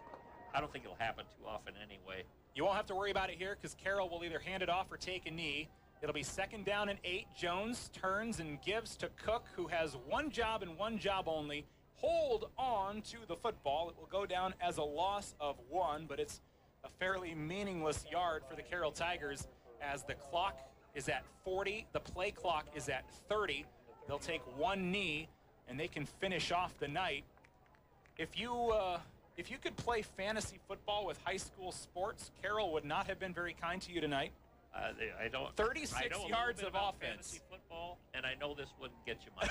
I don't think it'll happen too often anyway. You won't have to worry about it here because Carroll will either hand it off or take a knee. It'll be 2nd down and 8. Jones turns and gives to Cook, who has one job and one job only. Hold on to the football. It will go down as a loss of 1, but it's a fairly meaningless yard for the Carroll Tigers as the clock is at 40. The play clock is at 30. They'll take one knee, and they can finish off the night. If you could play fantasy football with high school sports, Carroll would not have been very kind to you tonight. I don't. 36 I know yards of offense. Fantasy football, and I know this wouldn't get you much.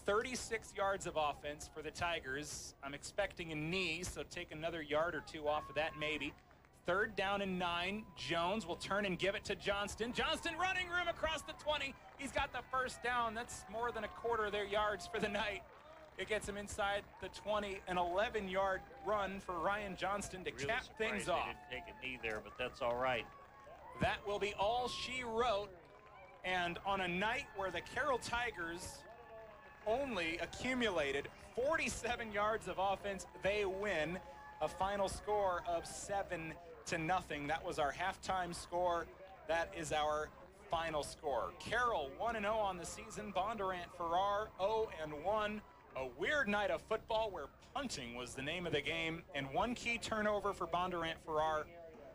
36 yards of offense for the Tigers. I'm expecting a knee, so take another yard or 2 off of that maybe. 3rd down and 9. Jones will turn and give it to Johnston. Johnston running room across the 20. He's got the 1st down. That's more than a quarter of their yards for the night. It gets him inside the 20, an 11-yard run for Ryan Johnston to Really cap things off. They didn't take a knee there, but that's all right. That will be all she wrote. And on a night where the Carroll Tigers only accumulated 47 yards of offense, they win. A final score of 7-0. That was our halftime score. That is our final score. Carroll 1-0 on the season. Bondurant Farrar 0-1. A weird night of football where punting was the name of the game, and one key turnover for Bondurant Farrar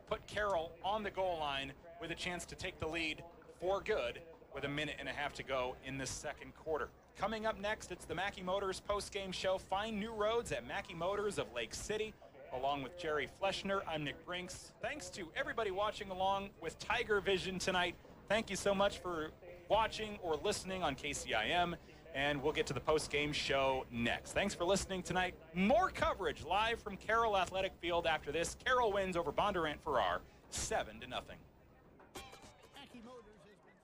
put Carroll on the goal line with a chance to take the lead for good with 1.5 minutes to go in the 2nd quarter. Coming up next, it's the Mackey Motors post-game show. Find new roads at Mackey Motors of Lake City. Along with Jerry Fleschner, I'm Nick Brinks. Thanks to everybody watching along with Tiger Vision tonight. Thank you so much for watching or listening on KCIM. And we'll get to the post-game show next. Thanks for listening tonight. More coverage live from Carroll Athletic Field after this. Carroll wins over Bondurant Farrar 7-0. Mackey Motors has been...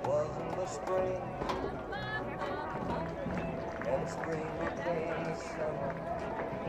Wasn't the spring, and spring became the summer.